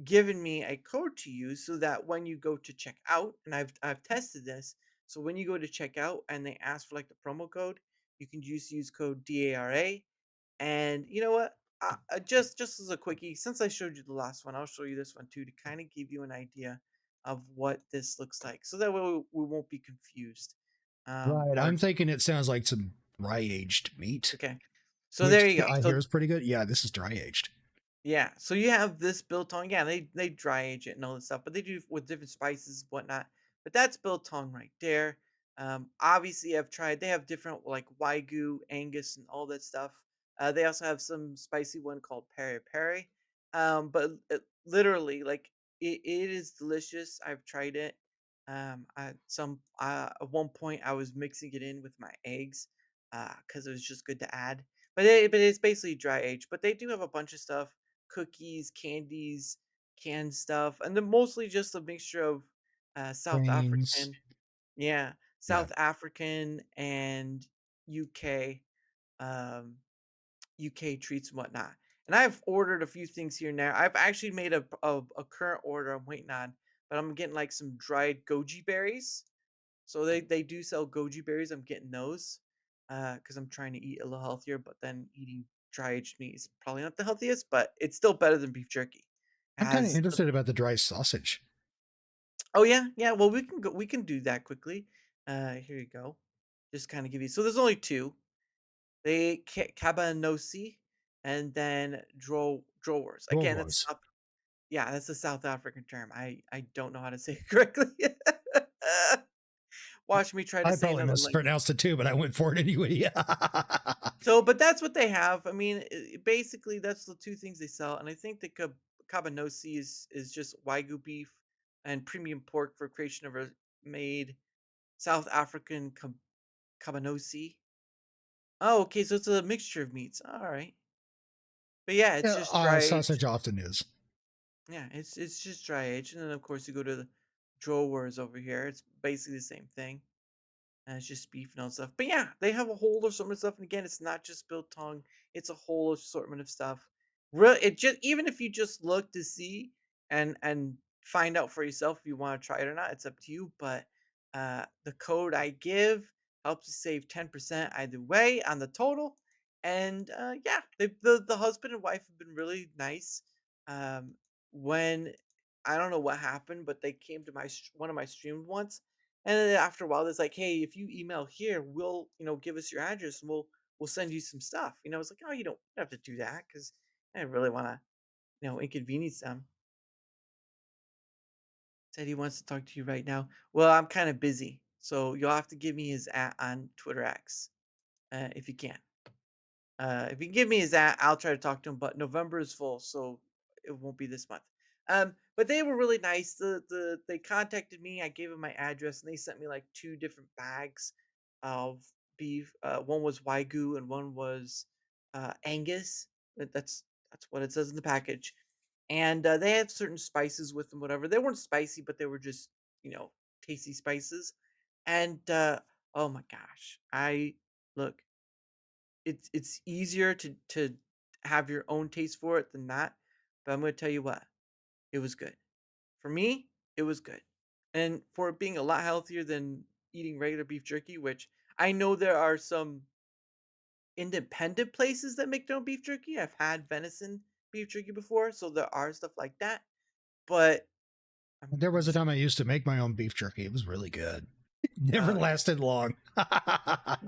given me a code to use so that when you go to check out, and I've tested this, so when you go to check out and they ask for like the promo code, you can just use code DARA. And you know what? Just as a quickie, since I showed you the last one, I'll show you this one too to kind of give you an idea of what this looks like, so that way we won't be confused. Right. Or I'm thinking it sounds like some dry aged meat, okay, so there which you go. I So hear is pretty good. Yeah, this is dry aged. yeah, so you have this biltong. Yeah, they dry age it and all this stuff, but they do with different spices and whatnot. But that's biltong right there. Obviously, I've tried. They have different like wagyu, Angus, and all that stuff. They also have some spicy one called peri peri. But literally, like it is delicious. I've tried it. At one point I was mixing it in with my eggs, because it was just good to add. But it's basically dry age. But they do have a bunch of stuff cookies, candies, canned stuff, and then mostly just a mixture of South Grains. African, yeah, Yeah. South African and UK, um, UK treats and whatnot. And I've ordered a few things here and there. I've actually made a current order I'm waiting on, but I'm getting like some dried goji berries. So they do sell goji berries. I'm getting those because I'm trying to eat a little healthier. But then eating dry aged meat is probably not the healthiest, but it's still better than beef jerky. It I'm kind of has the interested about the dry sausage. oh yeah yeah. Well, we can do that quickly. Here you go. Just kind of give you. So there's only two. They cabanosi and then drowers. Roll Again, that's Wars. South, yeah, that's a South African term. I don't know how to say it correctly. Watch me try to I say probably another mispronounced it too, but I went for it anyway. So, but that's what they have. I mean, basically, that's the two things they sell, and I think the cabanossi is just wagyu beef and premium pork for creation of a made South African cabanossi. Oh, okay, so it's a mixture of meats. All right, but yeah, it's Yeah, just dry sausage aged. often is. Yeah, it's just dry aged, and then of course you go to the drawers over here. It's basically the same thing. And it's just beef and all that stuff. But yeah, they have a whole assortment of stuff. And again, it's not just biltong; it's a whole assortment of stuff. It just even if you just look to see and find out for yourself if you want to try it or not, it's up to you. But the code I give helps you save 10% either way on the total. And yeah, the husband and wife have been really nice. Um, when I don't know what happened, but they came to one of my streams once And then after a while, it's like, hey, if you email here, we'll, give us your address and we'll send you some stuff. It's like, oh, you don't have to do that because I didn't really want to, inconvenience them. Said he wants to talk to you right now. Well, I'm kind of busy, so you'll have to give me his on Twitter X, if you can. If you give me his I'll try to talk to him. But November is full, so it won't be this month. But they were really nice. They contacted me. I gave them my address, and they sent me like two different bags of beef. One was Wagyu, and one was Angus. That's what it says in the package. And they had certain spices with them, whatever. They weren't spicy, but they were just you know tasty spices. And oh my gosh, I look it's easier to have your own taste for it than that, but I'm gonna tell you what, it was good. For me, it was good. And for it being a lot healthier than eating regular beef jerky, which I know there are some independent places that make their own beef jerky. I've had venison beef jerky before, so there are stuff like that, but There I'm was a just time I used to make my own beef jerky. It was really good. Never oh, yeah. lasted long.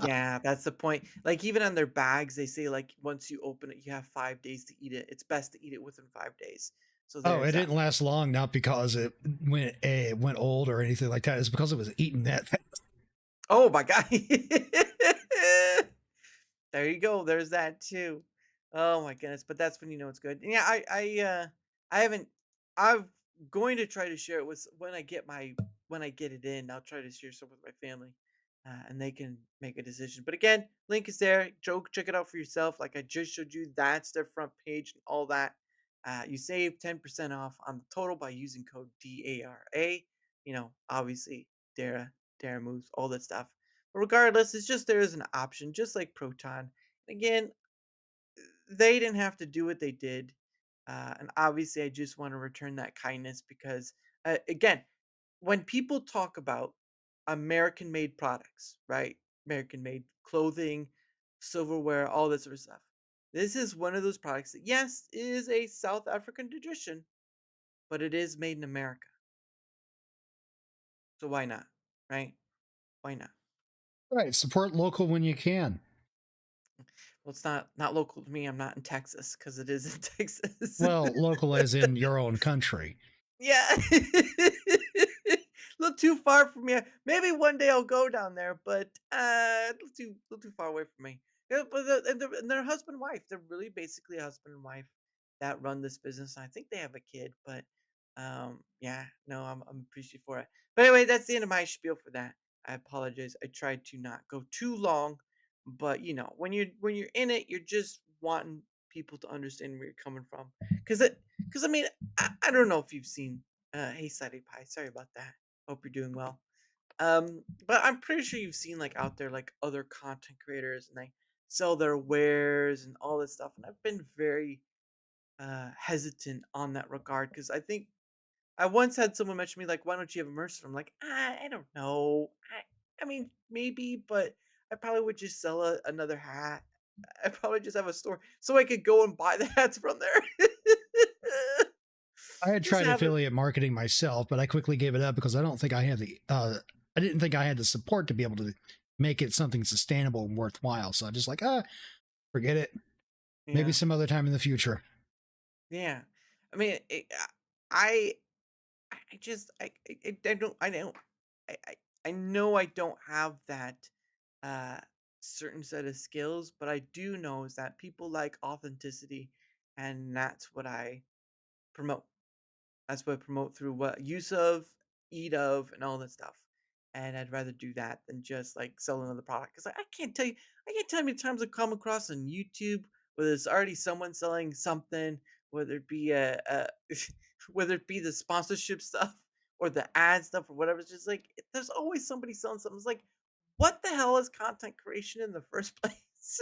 Yeah, that's the point. Like, even on their bags, they say, like, once you open it, you have 5 days to eat it. It's best to eat it within 5 days. So Oh, it there's that. didn't last long, not because it went old or anything like that. It's because it was eaten that fast. Oh my god. There you go. There's that too. Oh my goodness, but that's when you know it's good. And yeah, I haven't I'm going to try to share it with when I get it in, I'll try to share some with my family. And they can make a decision. But again, link is there. Joe, check it out for yourself. Like I just showed you, that's their front page and all that. You save 10% off on the total by using code DARA. Obviously, Dara all that stuff. But regardless, it's just there is an option, just like Proton. Again, they didn't have to do what they did. And obviously, I just want to return that kindness because, again, when people talk about American made products, right? American made clothing, silverware, all this sort of stuff. This is one of those products that, yes, is a South African tradition, but it is made in America. So why not? Right? Why not? Right. Support local when you can. Well, it's not local to me. I'm not in Texas because it is in Texas. Well, local as in your own country. Yeah. A little too far from me. Maybe one day I'll go down there, but a little too far away from me. Yeah, but and their husband and wife, they're really basically a husband and wife that run this business. I think they have a kid, but yeah, no, I'm appreciative for it. But anyway, that's the end of my spiel for that. I apologize. I tried to not go too long, but when you're in it, you're just wanting people to understand where you're coming from. Because I mean, I don't know if you've seen Hey Sadie Pie. Sorry about that. Hope you're doing well. But I'm pretty sure you've seen like out there like other content creators and they sell their wares and all this stuff. And I've been very hesitant on that regard because I think I once had someone mention me like, "Why don't you have a merch?" I'm like, I don't know. I mean, maybe, but I probably would just sell another hat. I probably just have a store so I could go and buy the hats from there. I had Just tried have it. affiliate marketing myself, but I quickly gave it up because I don't think I have the I didn't think I had the support to be able to make it something sustainable and worthwhile. So I just like, forget it. Maybe Yeah, some other time in the future. yeah. I mean, I, I just, I don't, I know I don't have that uh certain set of skills, but I do know is that people like authenticity, and that's what I promote. That's what I promote through what use of, eat of, and all that stuff. And I'd rather do that than just like sell another product. Because I can't tell you how many times I've come across on YouTube where there's already someone selling something, whether it be whether it be the sponsorship stuff or the ad stuff or whatever. It's just like there's always somebody selling something. It's like, what the hell is content creation in the first place?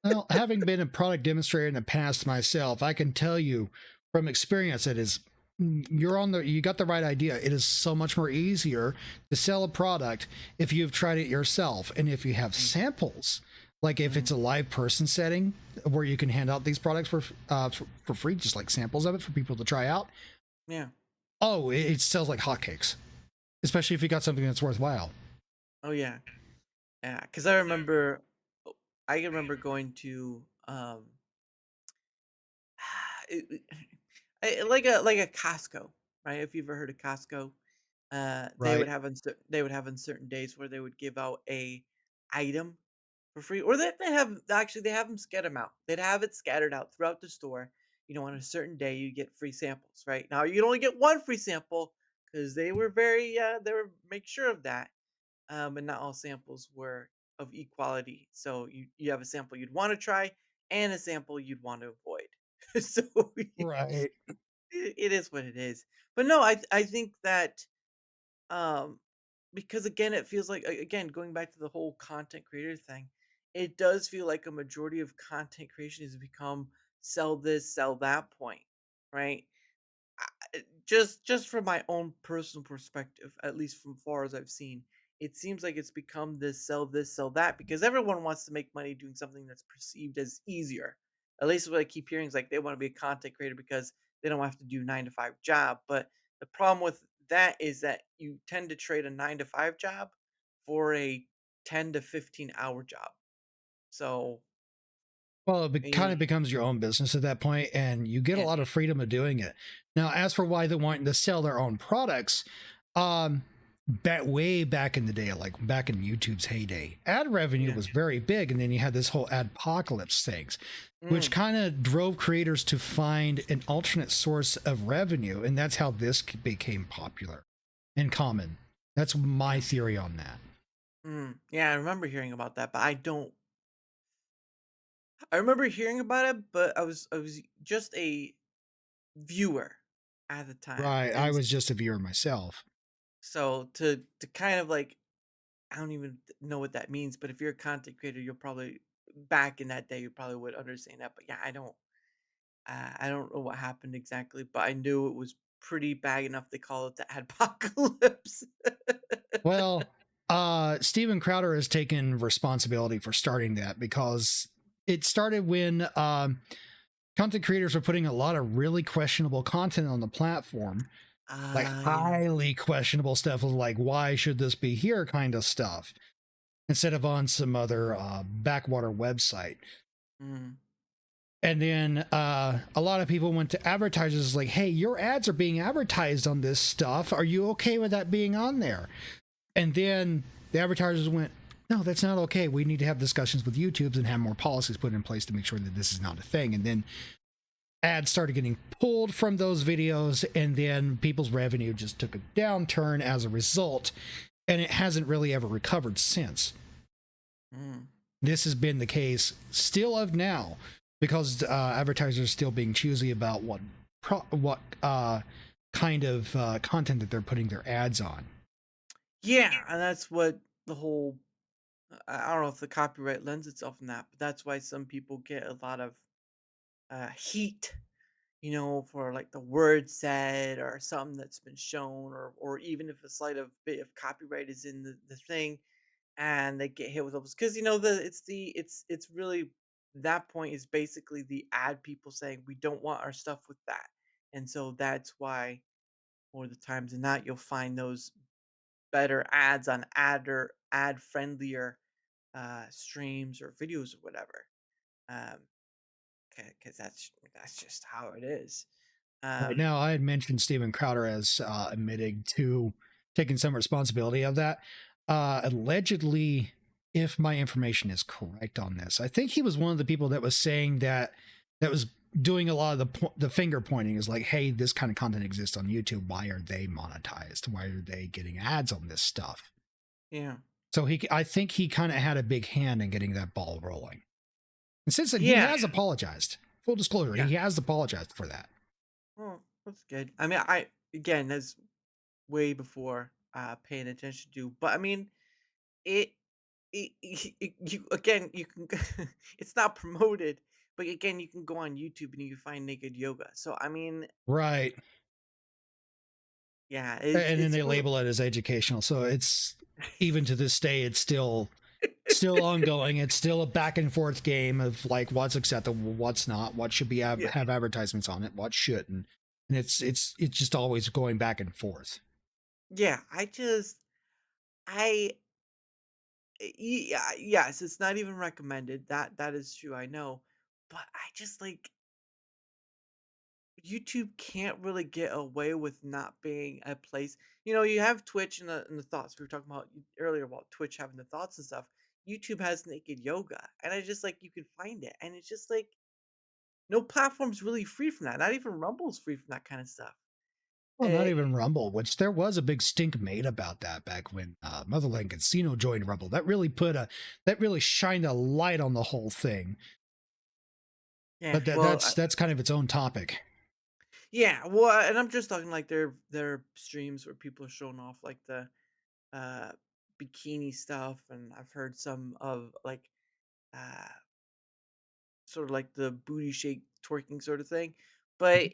Well, having been a product demonstrator in the past myself, I can tell you from experience it is you got the right idea. It is so much more easier to sell a product if you've tried it yourself and if you have samples. Like if Mhm. it's a live person setting where you can hand out these products for free, just like samples of it for people to try out. Yeah. Oh, it sells like hotcakes. especially if you got something that's worthwhile. Oh yeah, yeah. Because I remember going to it- like a Costco, right? If you've ever heard of Costco, they would Right. have they would have on certain days where they would give out a item for free, or they have actually they have them scatter them out. They'd have it scattered out throughout the store. On a certain day you get free samples. Right now, you would only get one free sample because they were make sure of that. And not all samples were of equality. So you have a sample you'd want to try and a sample you'd want to avoid. So Right. it is what it is. But no, I think that um because again it feels like again going back to the whole content creator thing, it does feel like a majority of content creation has become sell this, sell that point, right? Just from my own personal perspective, at least from far as I've seen, it seems like it's become this, sell that because everyone wants to make money doing something that's perceived as easier. At least what I keep hearing is like they want to be a content creator because they don't have to do 9 to 5 job. But the problem with that is that you tend to trade a 9 to 5 job for a 10 to 15 hour job. So Well, it kind of eh, becomes your own business at that point, and you get a yeah, lot of freedom of doing it. Now, as for why they're wanting to sell their own products, um, way back in the day, like back in YouTube's heyday, ad revenue yeah. was very big, and then you had this whole adpocalypse things, which Mm, kind of drove creators to find an alternate source of revenue, and that's how this became popular and common. That's my yeah. theory on that. Yeah, I remember hearing about that, but I remember hearing about it, but I was just a viewer at the time, Right, I and was just a viewer myself. so to kind of like I don't even know what that means, but if you're a content creator, you'll probably back in that day you probably would understand that. But yeah, I don't know what happened exactly, but I knew it was pretty bad enough they call it the apocalypse. Well, Steven Crowder has taken responsibility for starting that because it started when content creators were putting a lot of really questionable content on the platform, like Yeah. highly questionable stuff, like why should this be here kind of stuff, instead of on some other backwater website. Mm, And then a lot of people went to advertisers like, hey, your ads are being advertised on this stuff. Are you okay with that being on there? And then the advertisers went, no, that's not okay. We need to have discussions with YouTube and have more policies put in place to make sure that this is not a thing. And then ads started getting pulled from those videos, and then people's revenue just took a downturn as a result. And it hasn't really ever recovered since. mm. This has been the case still of now because advertisers are still being choosy about what kind of content that they're putting their ads on. Yeah, and that's what the whole I don't know if the copyright lends itself in that, but that's why some people get a lot of heat, for like the word said or something that's been shown, or even if a slight of bit of copyright is in the thing, and they get hit with those because it's really that point is basically the ad people saying we don't want our stuff with that, and so that's why more of the times than not you'll find those better ads on ad friendlier streams or videos or whatever. Um, because that's just how it is. Right Um, now, I had mentioned Steven Crowder as admitting to taking some responsibility of that. Allegedly, if my information is correct on this, I think he was one of the people that was saying that was doing a lot of the finger pointing is like, hey, this kind of content exists on YouTube. Why are they monetized? Why are they getting ads on this stuff? yeah, So I think he kind of had a big hand in getting that ball rolling. And since then, he yeah, has apologized. Full disclosure, yeah. he has apologized for that. Well, that's good. I mean, I again, that's way before paying attention to. But I mean, it, you again, you can. It's not promoted, but again, you can go on YouTube and you can find naked yoga. So I mean, Right. yeah, And then it's they really label it as educational, so it's even to this day it's still ongoing. It's still a back and forth game of like what's acceptable, what's not, what should be yeah. have advertisements on it, what shouldn't, and it's just always going back and forth. Yeah, I yeah, yes, it's not even recommended. That is true, I know. But I just like YouTube can't really get away with not being a place. You have Twitch and the thoughts. We were talking about earlier about Twitch having the thoughts and stuff. YouTube has naked yoga, and I just like you can find it, and it's just like no platform's really free from that. Not even Rumble's free from that kind of stuff. Well, not Eh, even Rumble, which there was a big stink made about that back when Motherland Casino joined Rumble. That really shined a light on the whole thing. yeah, But well, that's kind of its own topic. yeah, well, and I'm just talking like their streams where people are showing off like the uh bikini stuff, and I've heard some of like uh sort of like the booty shake twerking sort of thing. But Mhm.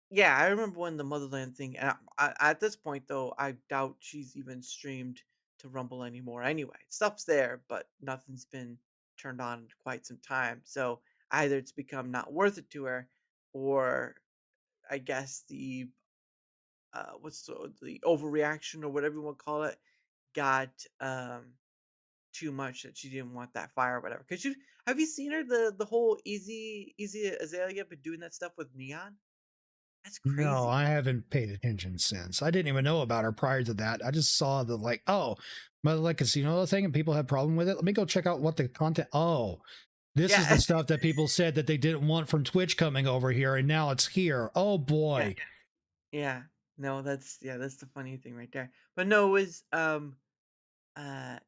yeah, I remember when the Motherland thing. And at this point, though, I doubt she's even streamed to Rumble anymore. Anyway, stuff's there, but nothing's been turned on in quite some time. So either it's become not worth it to her, or I guess the overreaction or whatever you want to call it got too much that she didn't want that fire or whatever. Cause have you seen her the whole Easy Azalea been doing that stuff with Neon? That's No, crazy. I haven't paid attention since. I didn't even know about her prior to that. I just saw the like, oh, Motherland Casino thing, and people had problem with it. Let me go check out what the content. Oh, this is the Yeah, stuff that people said that they didn't want from Twitch coming over here, and now it's here. Oh yeah, boy. yeah. No, that's the funny thing right there. But no, it was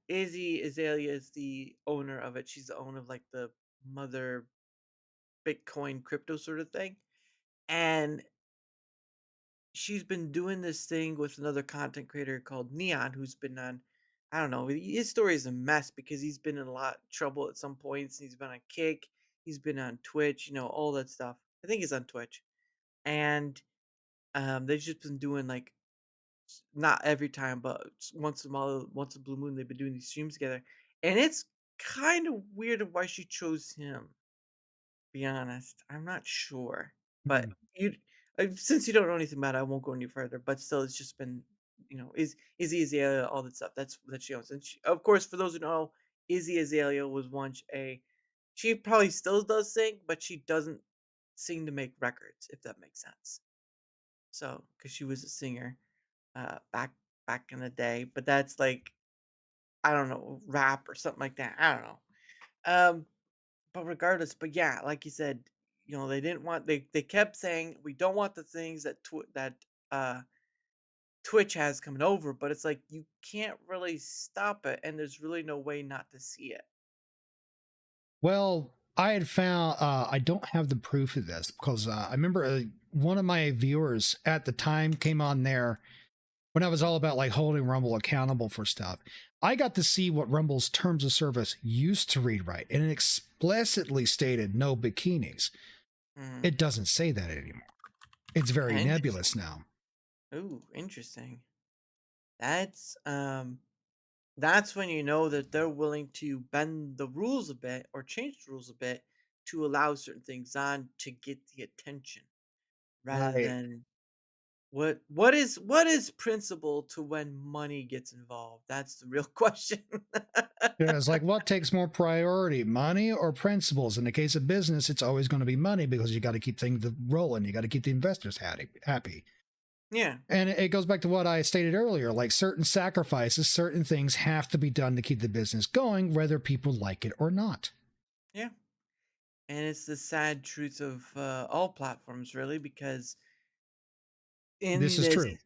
Izzy Azalea is the owner of it. She's the owner of like the mother Bitcoin crypto sort of thing. And she's been doing this thing with another content creator called Neon, who's been on, I don't know, his story is a mess because he's been in a lot of trouble at some points. He's been on Kick, he's been on Twitch, all that stuff. I think he's on Twitch. And they've just been doing like not every time, but once in a while, once a blue moon, they've been doing these streams together. And it's kind of weird of why she chose him. Be honest, I'm not sure, but Hmm. since you don't know anything about it, I won't go any further. But still, it's just been, Izzy Azalea, all that stuff. That's that she owns, and of course, for those who know, Izzy Azalea was once a. She probably still does sing, but she doesn't sing to make records, if that makes sense. So, because she was a singer, back in the day, but that's like I don't know, rap or something like that. I don't know. Um, but regardless, but yeah, like you said, they didn't want they kept saying we don't want the things that uh Twitch has coming over, but it's like you can't really stop it, and there's really no way not to see it. Well, I had found I don't have the proof of this because I remember one of my viewers at the time came on there when I was all about like holding Rumble accountable for stuff. I got to see what Rumble's terms of service used to read right, and it explicitly stated no bikinis. Mm. It doesn't say that anymore. It's very Interesting. nebulous now. Ooh, interesting. That's that's when you know that they're willing to bend the rules a bit or change the rules a bit to allow certain things on to get the attention rather Right. than what is principle to when money gets involved? That's the real question. Yeah, it's like what takes more priority, money or principles? In the case of business, it's always going to be money because you got to keep things rolling. You got to keep the investors happy. Yeah, And it goes back to what I stated earlier, like certain sacrifices, certain things have to be done to keep the business going, whether people like it or not. yeah, and it's the sad truth of all platforms, really, because This in is this, true.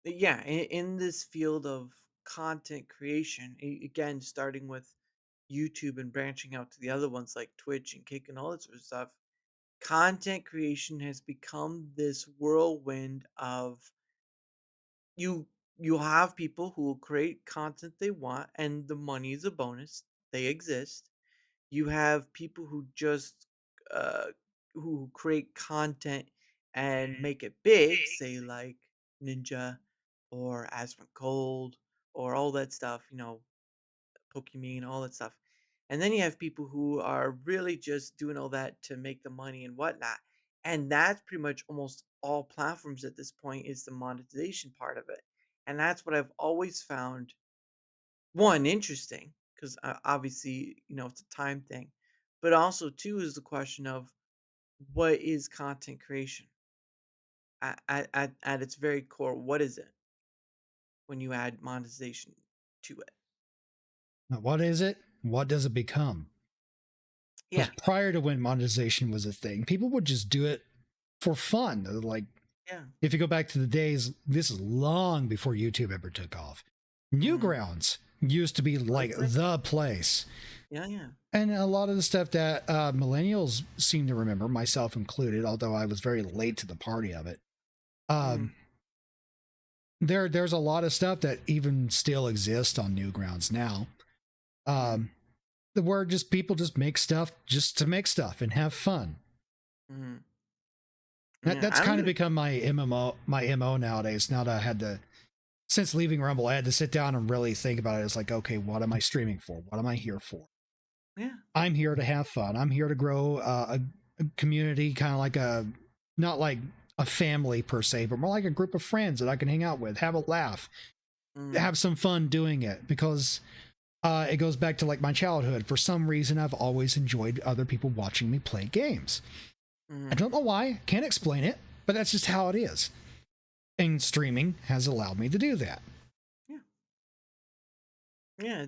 yeah, in this field of content creation, again, starting with YouTube and branching out to the other ones like Twitch and Kick and all that sort of stuff, content creation has become this whirlwind of you you have people who will create content they want and the money is a bonus. They exist. You have people who just uh who create content and make it big, say like Ninja or Asmon Cold or all that stuff, Pokemon, all that stuff. And then you have people who are really just doing all that to make the money and whatnot. And that's pretty much almost all platforms at this point is the monetization part of it. And that's what I've always found, one, interesting, because obviously, it's a time thing, but also, two, is the question of what is content creation at its very core? What is it when you add monetization to it? Now, what is it? What does it become? Because Yeah, prior to when monetization was a thing, people would just do it for fun. Like, yeah. if you go back to the days, this is long before YouTube ever took off. Mhm. Newgrounds used to be Right, like right. the place. Yeah, yeah. And a lot of the stuff that millennials seem to remember, myself included, although I was very late to the party of it. Mhm, Um, there's a lot of stuff that even still exists on Newgrounds now. mhm, Um, where just people just make stuff just to make stuff and have fun. mhm. Yeah, That's I don't kind of even. become my MO nowadays. Now that I had to, since leaving Rumble, I had to sit down and really think about it. It's like, okay, what am I streaming for? What am I here for? Yeah. I'm here to have fun. I'm here to grow a community, kind of like not like a family per se, but more like a group of friends that I can hang out with, have a laugh, Mhm, have some fun doing it. Because it goes back to like my childhood. For some reason, I've always enjoyed other people watching me play games. I mhm. don't know why, can't explain it, but that's just how it is. And streaming has allowed me to do that. Yeah. Yeah,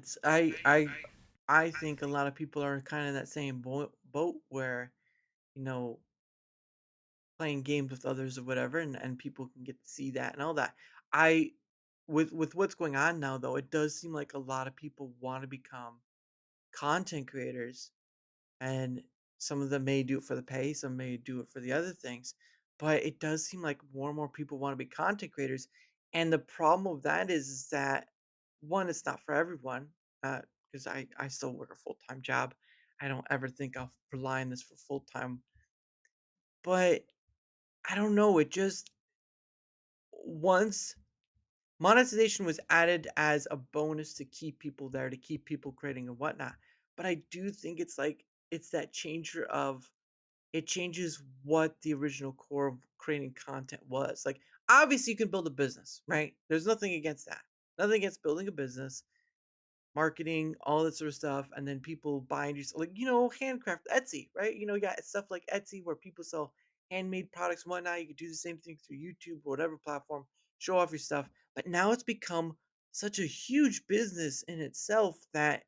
I think a lot of people are kind of that same boat where, you know, playing games with others or whatever, and people can get to see that and all that. I with what's going on now though, it does seem like a lot of people want to become content creators, and some of them may do it for the pay, some may do it for the other things, but it does seem like more and more people want to be content creators, and the problem with that is that, one, it's not for everyone, because I still work a full-time job. I don't ever think I'll rely on this for full-time, but I don't know, it just, once monetization was added as a bonus to keep people there, to keep people creating and whatnot, but I do think it's like, it's that changer of, it changes what the original core of creating content was. Like, obviously, you can build a business, right? There's nothing against that. Nothing against building a business, marketing, all that sort of stuff, and then people buying you, like, handcraft, Etsy, right? You got stuff like Etsy where people sell handmade products and whatnot. You could do the same thing through YouTube or whatever platform, show off your stuff. But now it's become such a huge business in itself that,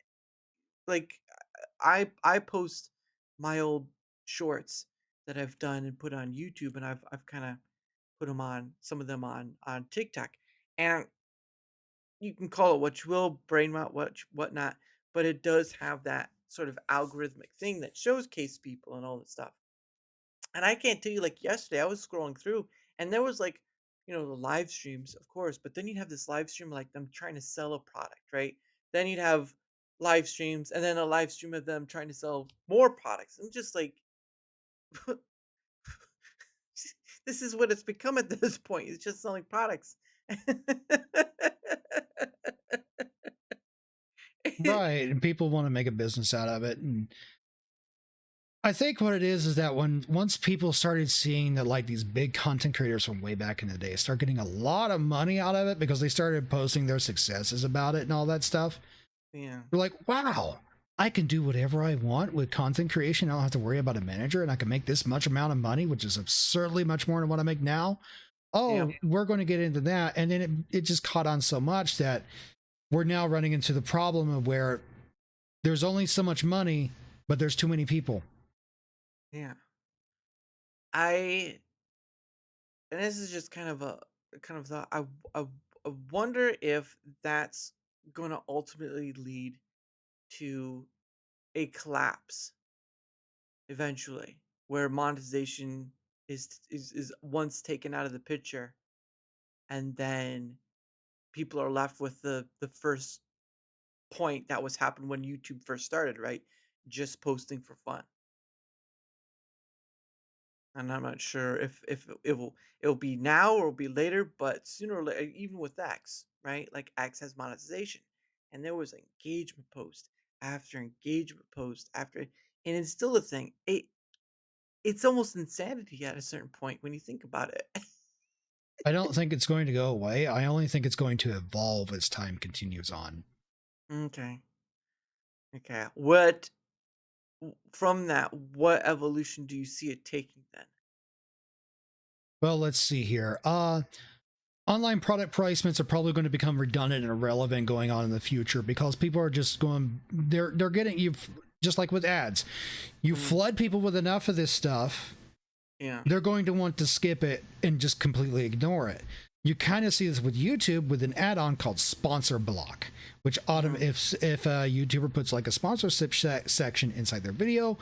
like, I post my old shorts that I've done and put on YouTube, and I've kind of put them on, some of them on TikTok, and you can call it what you will, brain rot, whatnot, but it does have that sort of algorithmic thing that showcase people and all that stuff. And I can't tell you, like yesterday, I was scrolling through, and there was like, the live streams, of course, but then you'd have this live stream like them trying to sell a product, right? Then you'd have live streams, and then a live stream of them trying to sell more products. I'm just like, this is what it's become at this point. It's just selling products. Right. And people want to make a business out of it. And I think what it is that once people started seeing that like these big content creators from way back in the day start getting a lot of money out of it because they started posting their successes about it and all that stuff, Yeah, we're like, wow, I can do whatever I want with content creation. I don't have to worry about a manager and I can make this much amount of money, which is absurdly much more than what I make now. yeah, Oh, we're going to get into that. And then it just caught on so much that we're now running into the problem of where there's only so much money, but there's too many people. yeah. I and this is just kind of a kind of thought. I wonder if that's going to ultimately lead to a collapse eventually, where monetization is once taken out of the picture, and then people are left with the first point that was happened when YouTube first started, right? Just posting for fun. And I'm not sure if it'll be now or it'll be later, but sooner or later, even with X, right? Like X has monetization, and there was engagement post after engagement post after, and it's still a thing. It's almost insanity at a certain point when you think about it. I don't think it's going to go away. I only think it's going to evolve as time continues on. Okay. Okay. What from that? What evolution do you see it taking then? Well, let's see here. Online product placements are probably going to become redundant and irrelevant going on in the future because people are just going. They're getting you just like with ads. You flood people with enough of this stuff, Yeah. they're going to want to skip it and just completely ignore it. You kind of see this with YouTube with an add-on called Sponsor Block, which if a YouTuber puts like a sponsorship section inside their video,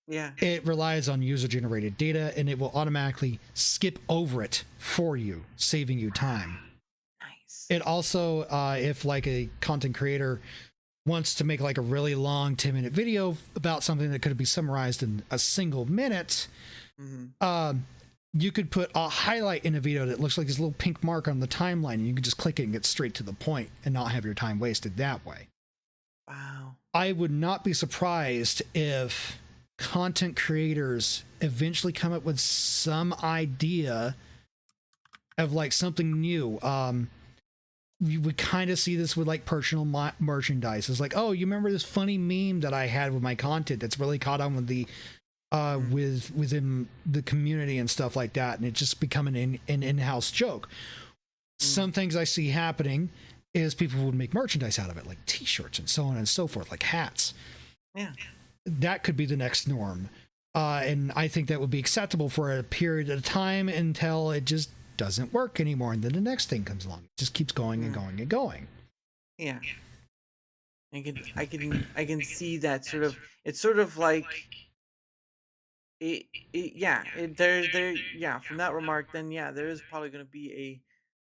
Yeah. it relies on user-generated data and it will automatically skip over it for you, saving you time. Nice. It also, if like a content creator wants to make like a really long 10-minute video about something that could be summarized in a single minute, you could put a highlight in a video that looks like this little pink mark on the timeline, and you can just click it and get straight to the point and not have your time wasted that way. Wow. I would not be surprised if content creators eventually come up with some idea of like something new. We would kind of see this with like personal merchandise. It's like, oh, you remember this funny meme that I had with my content that's really caught on with the within the community and stuff like that, and it just become an in-house joke. Some things I see happening is people would make merchandise out of it, like t-shirts and so on and so forth, like hats. Yeah. That could be the next norm, and I think that would be acceptable for a period of time until it just doesn't work anymore, and then the next thing comes along. It just keeps going and going and going. Yeah. I can see that sort of. It's sort of like yeah. Yeah. From that remark, then yeah, there is probably going to be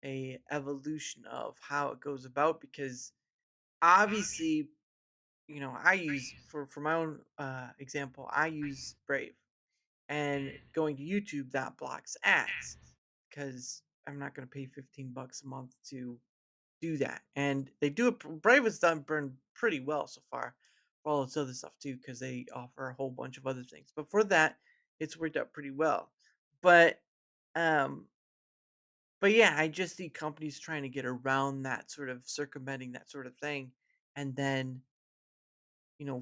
a evolution of how it goes about because obviously, I use for my own example, I use Brave, and going to YouTube that blocks ads because I'm not going to pay $15 a month to do that. And they do it. Brave has done burn pretty well so far for all its other stuff too, because they offer a whole bunch of other things. But for that, it's worked out pretty well. But um, but yeah, I just see companies trying to get around that sort of circumventing that sort of thing, and then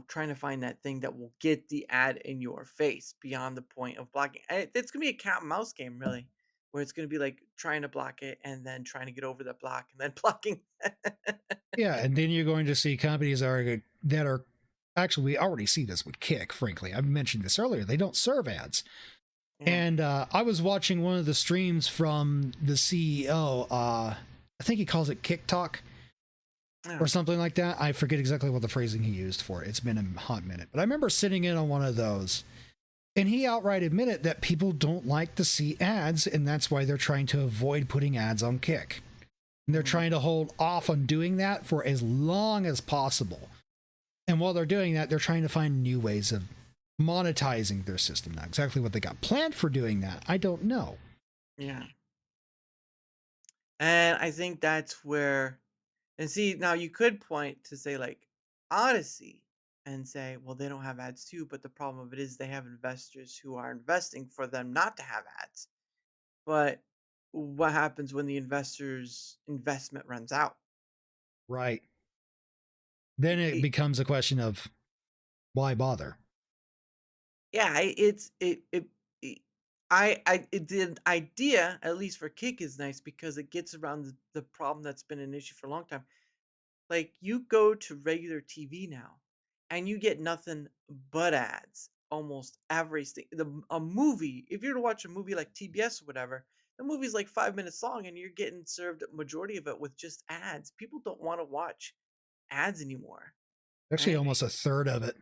trying to find that thing that will get the ad in your face beyond the point of blocking. It's gonna be a cat and mouse game, really, where it's gonna be like trying to block it and then trying to get over that block and then blocking. Yeah, and then you're going to see companies that are actually, we already see this with Kick, frankly. I mentioned this earlier. They don't serve ads. Yeah. And I was watching one of the streams from the CEO. I think he calls it Kick Talk Yeah. or something like that. I forget exactly what the phrasing he used for it. It's been a hot minute. But I remember sitting in on one of those, and he outright admitted that people don't like to see ads, and that's why they're trying to avoid putting ads on Kick. And they're trying to hold off on doing that for as long as possible. And while they're doing that, they're trying to find new ways of monetizing their system. Now, exactly what they got planned for doing that, I don't know. Yeah. And I think that's where, and see, now you could point to say like Odyssey and say, well, they don't have ads too, but the problem of it is they have investors who are investing for them not to have ads. But what happens when the investor's investment runs out? Right. Then it It, becomes a question of why bother? yeah, it, the idea, at least for Kick, is nice because it gets around the problem that's been an issue for a long time. Like you go to regular TV now, and you get nothing but ads almost every a movie. If you're to watch a movie like TBS or whatever, the movie's like 5 minutes long, and you're getting served a majority of it with just ads. People don't want to watch ads anymore, Actually, right? almost a third of it.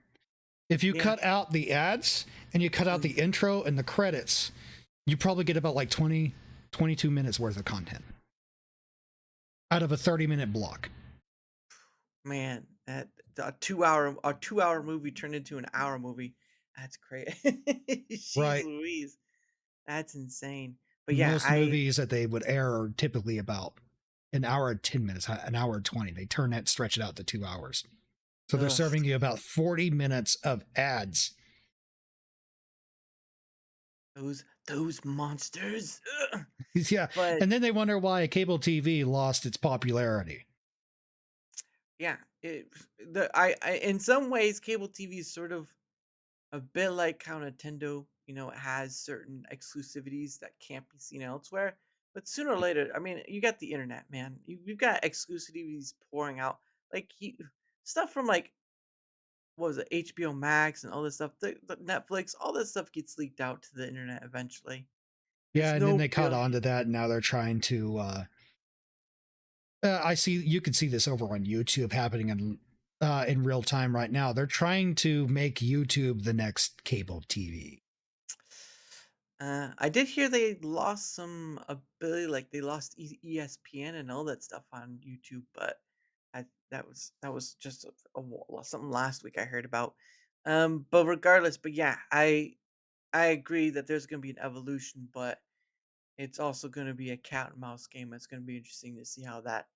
If you Yeah. cut out the ads and you cut out the intro and the credits, you probably get about like 20, 22 minutes worth of content out of a 30-minute block. Man, that a 2 hour movie turned into an hour movie. That's crazy. Jeez Right. Louise. That's insane. But yeah, Most movies that they would air are typically about an hour and 10 minutes, an hour and 20. They stretch it out to 2 hours. So they're ugh, serving you about 40 minutes of ads. those monsters. Ugh. Yeah, But and then they wonder why cable TV lost its popularity. yeah, I in some ways cable TV is sort of a bit like how Nintendo, it has certain exclusivities that can't be seen elsewhere. But sooner or later, I mean, you got the internet, man. You've got exclusivities pouring out, like stuff from like what was it, HBO Max and all this stuff, the Netflix, all this stuff gets leaked out to the internet eventually. Yeah, It's and then no they caught real. on to that, and now they're trying to. I see you can see this over on YouTube happening in real time right now. They're trying to make YouTube the next cable TV. I did hear they lost some ability, like they lost ESPN and all that stuff on YouTube, but that was just something last week I heard about. But regardless, but yeah, I agree that there's gonna be an evolution, but it's also gonna be a cat and mouse game. It's gonna be interesting to see how that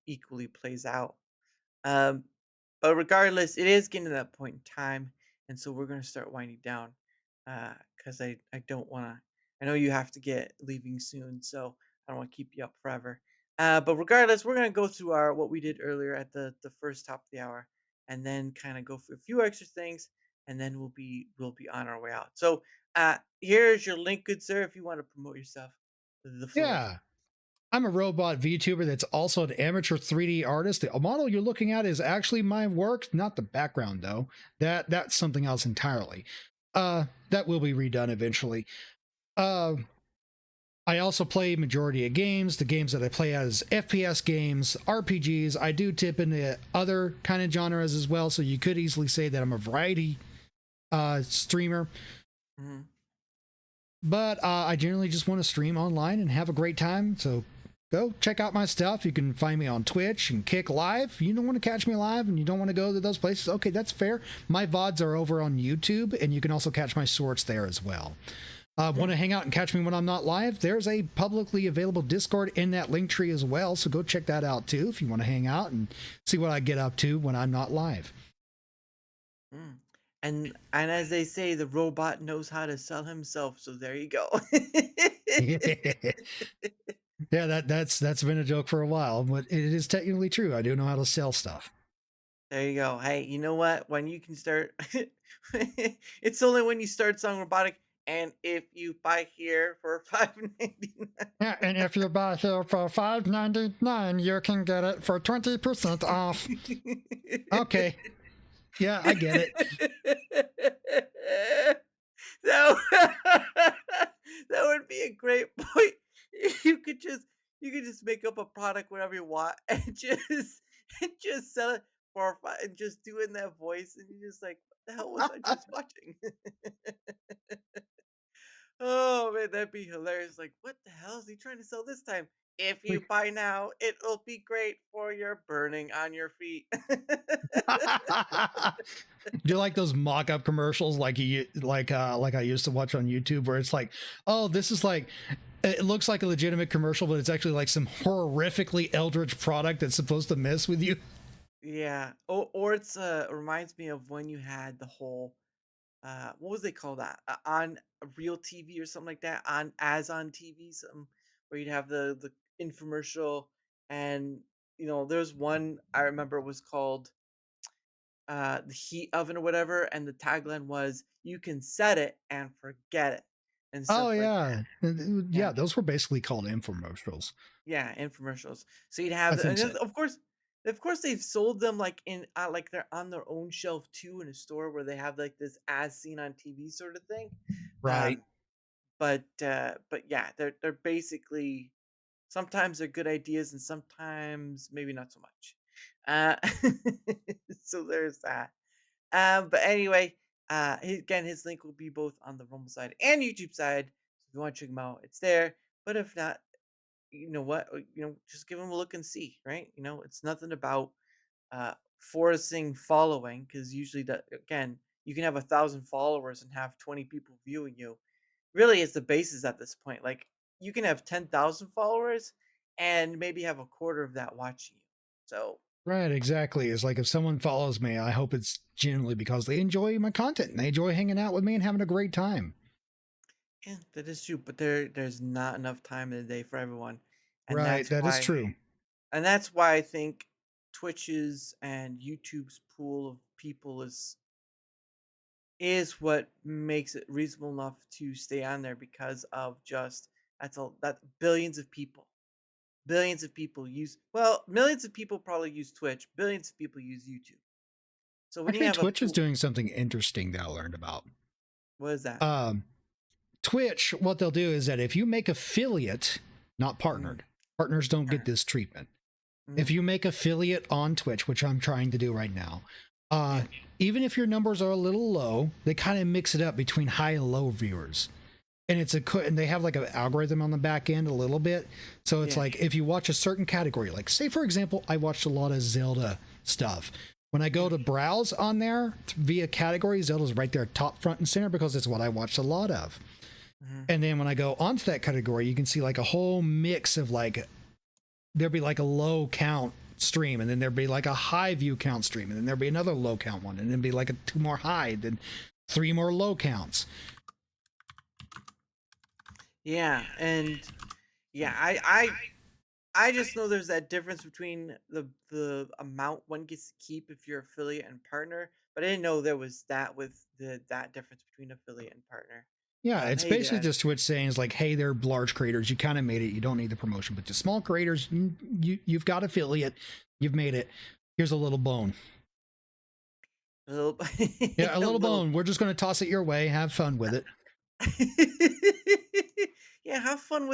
equally plays out. Um, but regardless, it is getting to that point in time, and so we're gonna start winding down. Because I don't wanna. I know you have to get leaving soon, so I don't want to keep you up forever. But regardless, we're gonna go through our what we did earlier at the first top of the hour, and then kind of go for a few extra things, and then we'll be on our way out. So here's your link, good sir, if you want to promote yourself. The floor is Yeah, I'm a robot VTuber that's also an amateur 3D artist. The model you're looking at is actually my work, not the background though. That's something else entirely. That will be redone eventually. Uh, I also play majority of games. The games that I play as FPS games, RPGs. I do tip into other kind of genres as well. So you could easily say that I'm a variety streamer. yours. But I generally just want to stream online and have a great time. So go check out my stuff. You can find me on Twitch and Kick Live. You don't want to catch me live and you don't want to go to those places. Okay, that's fair. My VODs are over on YouTube, and you can also catch my shorts there as well. Want to hang out and catch me when I'm not live? There's a publicly available Discord in that link tree as well. So go check that out too if you want to hang out and see what I get up to when I'm not live. Mm. And as they say, the robot knows how to sell himself. So there you go. Yeah, that's been a joke for a while, but it is technically true. I do know how to sell stuff. There you go. Hey, you know what? When you can start, it's only when you start selling robotic. And if you buy here for $5.99, Yeah, and if you buy here for $5.99, you can get it for 20% off. Okay. Yeah, I get it. that that would be a great point. You could just you could just make up a product whatever you want and just sell it for and just doing that voice and you're just like, what the hell was I just watching? Oh man, that'd be hilarious. Like, what the hell is he trying to sell this time? If you buy now, it'll be great for your burning on your feet. Do you like those mock-up commercials like I used to watch on YouTube where it's like, oh, this is like it looks like a legitimate commercial, but it's actually like some horrifically eldritch product that's supposed to mess with you. Yeah. Or it reminds me of when you had the whole what was they call that? On real TV or something like that, on TV, something where you'd have the infomercial and there's one I remember was called the heat oven or whatever, and the tagline was you can set it and forget it and Oh stuff like yeah. yeah. Yeah, those were basically called infomercials. Yeah, infomercials. So you'd have I the think and so. then, of course, they've sold them like in like they're on their own shelf too in a store where they have like this as seen on TV sort of thing. Right. Um, but yeah, they're basically sometimes they're good ideas and sometimes maybe not so much. Uh, so there's that. But anyway, again, his link will be both on the Rumble side and YouTube side. So if you want to check him out, it's there. But if not, you know what? Just give him a look and see, right? It's nothing about forcing following because usually that again, you can have 1,000 followers and have 20 people viewing you. Really, it's the basis at this point. Like you can have 10,000 followers and maybe have a quarter of that watching you. So Right, exactly. It's like if someone follows me, I hope it's genuinely because they enjoy my content and they enjoy hanging out with me and having a great time. Yeah, that is true, but there's not enough time in the day for everyone, and Right, that's that is why true. I think Twitch's and YouTube's pool of people is what makes it reasonable enough to stay on there because of just that billions of people. Billions of people use well, millions of people probably use Twitch, billions of people use YouTube. So when you Actually, have a Twitch is pool, doing something interesting that I learned about. what is that? Um, Twitch, what they'll do is that if you make affiliate, not Mm, partnered, partners don't get alright, this treatment. If mhm, you make affiliate on Twitch, which I'm trying to do right now, uh, yeah, even if your numbers are a little low, they kind of mix it up between high and low viewers. And and they have like an algorithm on the back end a little bit. So it's yeah, like if you watch a certain category, like say for example, I watched a lot of Zelda stuff. When I go mm, to browse on there via category, Zelda's right there top front and center because it's what I watched a lot of. mhm. And then when I go onto that category, you can see like a whole mix of like there'd be like a low count stream, and then there'd be like a high view count stream, and then there'd be another low count one, and then be like a two more high, then three more low counts. Yeah, and yeah, I just know there's that difference between the amount one gets to keep if you're affiliate and partner, but I didn't know there was that with that difference between affiliate and partner. Yeah, it's Hey, basically just Twitch saying is like, hey, they're large creators. You kind of made it. You don't need the promotion. But the small creators, you've got affiliate. You've made it. Here's a little bone. a little, Yeah, a a little little. bone. We're just going to toss it your way. Have fun with it. Yeah, have fun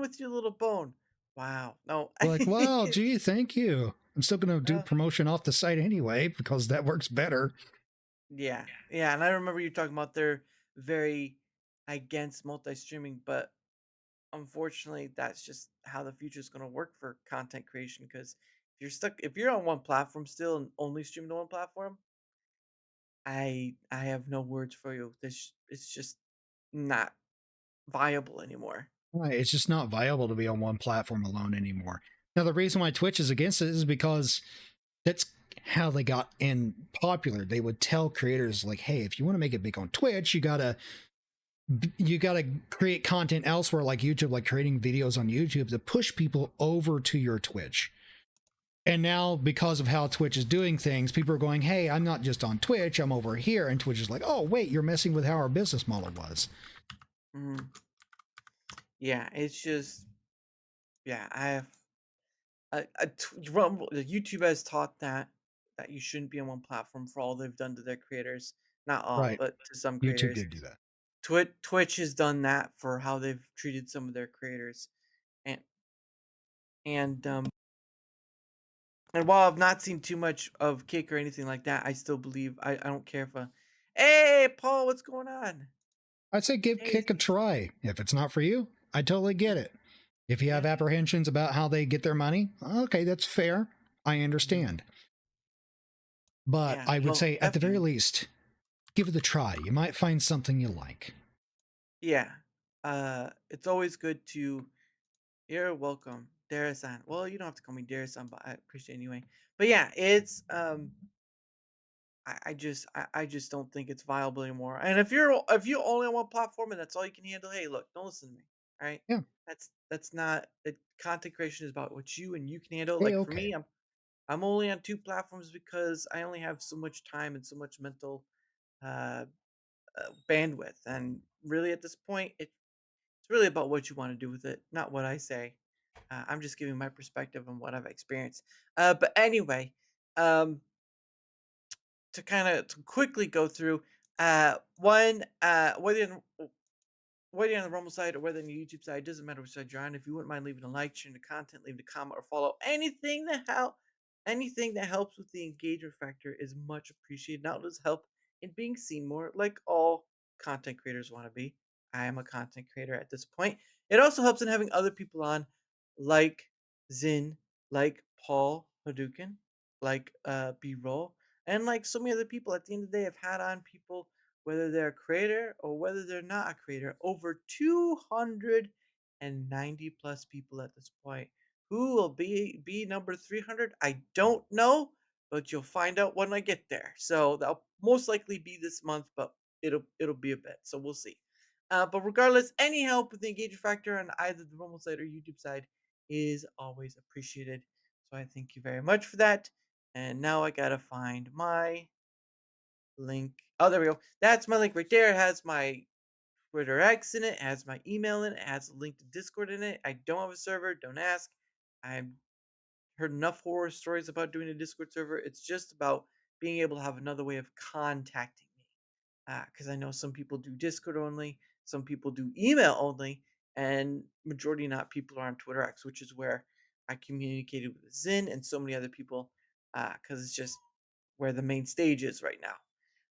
with your little bone. Wow. No. We're like, well, gee, thank you. I'm still going to do Well, promotion off the site anyway because that works better. yeah. Yeah, and I remember you talking about they're very against multi-streaming, but unfortunately, that's just how the future is going to work for content creation. Because if you're on one platform still and only stream to one platform, I have no words for you. This it's just not viable anymore. Right. It's just not viable to be on one platform alone anymore. Now, the reason why Twitch is against it is because that's how they got in popular. They would tell creators like, "Hey, if you want to make it big on Twitch, you gotta create content elsewhere, like YouTube, like creating videos on YouTube to push people over to your Twitch." And now, because of how Twitch is doing things, people are going, "Hey, I'm not just on Twitch; I'm over here." And Twitch is like, "Oh, wait, you're messing with how our business model was." Mhm. Yeah, it's just yeah. I have YouTube has taught that you shouldn't be on one platform for all they've done to their creators. Not all, Right? but to some YouTube creators. did do that. Twitch has done that for how they've treated some of their creators, and and um and while I've not seen too much of Kick or anything like that, I still believe I don't care if a hey Paul, what's going on? I'd say give Hey, Kick a try. If it's not for you, I totally get it. If you have yeah, apprehensions about how they get their money, okay, that's fair. I mhm, understand. But yeah, I would no, say, at the very definitely, least, give it a try. You might find something you like. yeah. It's always good to you're welcome, Darasan. Well, you don't have to call me Darasan, but I appreciate it anyway. But yeah, it's I just don't think it's viable anymore. And if you only on one platform and that's all you can handle, hey, look, don't listen to me. All right, Yeah. that's not content creation is about what you and you can handle. Hey, Like for okay. me, I'm only on two platforms because I only have so much time and so much mental uh, bandwidth. And really, at this point, it's really about what you want to do with it, not what I say. I'm just giving my perspective on what I've experienced. But anyway, um, to kind of to quickly go through one whether you're on the Rumble side or whether on the YouTube side, doesn't matter which side you're on. If you wouldn't mind leaving a like, sharing the content, leaving a comment or follow, anything that helps with the engagement factor is much appreciated. Now does help in being seen more, like all content creators want to be. I am a content creator at this point. It also helps in having other people on, like Zin, like Paul Hadouken, like B Roll, and like so many other people. At the end of the day, I've had on people whether they're a creator or whether they're not a creator. Over 290 plus people at this point. Who will be number 300? I don't know, but you'll find out when I get there. So that'll most likely be this month, but it'll be a bit. So we'll see. But regardless, any help with the engagement factor on either the Rumble side or YouTube side is always appreciated. So I thank you very much for that. And now I gotta find my link. Oh, there we go. That's my link right there. It has my Twitter X in it, has my email in it, has a link to Discord in it. I don't have a server. Don't ask. I've heard enough horror stories about doing a Discord server. It's just about being able to have another way of contacting me. Because I know some people do Discord only, some people do email only, and majority not people are on Twitter X, which is where I communicated with Zin and so many other people. Because it's just where the main stage is right now.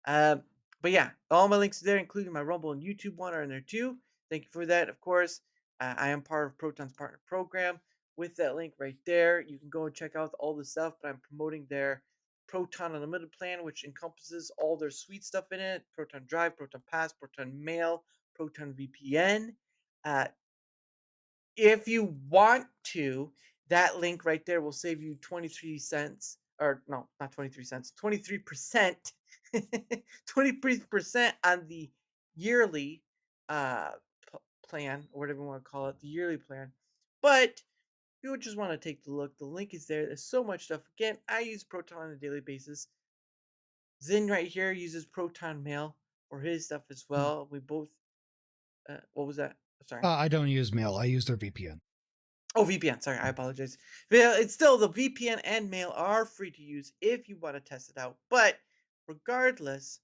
Um, but yeah, all my links are there, including my Rumble and YouTube one, are in there too. Thank you for that. Of course, I am part of Proton's partner program. With that link right there, you can go and check out all the stuff. But I'm promoting their Proton Unlimited plan, which encompasses all their sweet stuff in it: Proton Drive, Proton Pass, Proton Mail, Proton VPN. Uh, if you want to, that link right there will save you 23 cents, or no, not 23 cents, 23%, 23% on the yearly uh plan, or whatever you want to call it, the yearly plan. But if you would just want to take the look, the link is there. There's so much stuff. Again, I use Proton on a daily basis. Zin right here uses Proton Mail for his stuff as Mm. well. We both what was that? Sorry. I don't use mail. I use their VPN. Oh, VPN. Sorry, I apologize. Well, it's still the VPN and mail are free to use if you want to test it out. But regardless,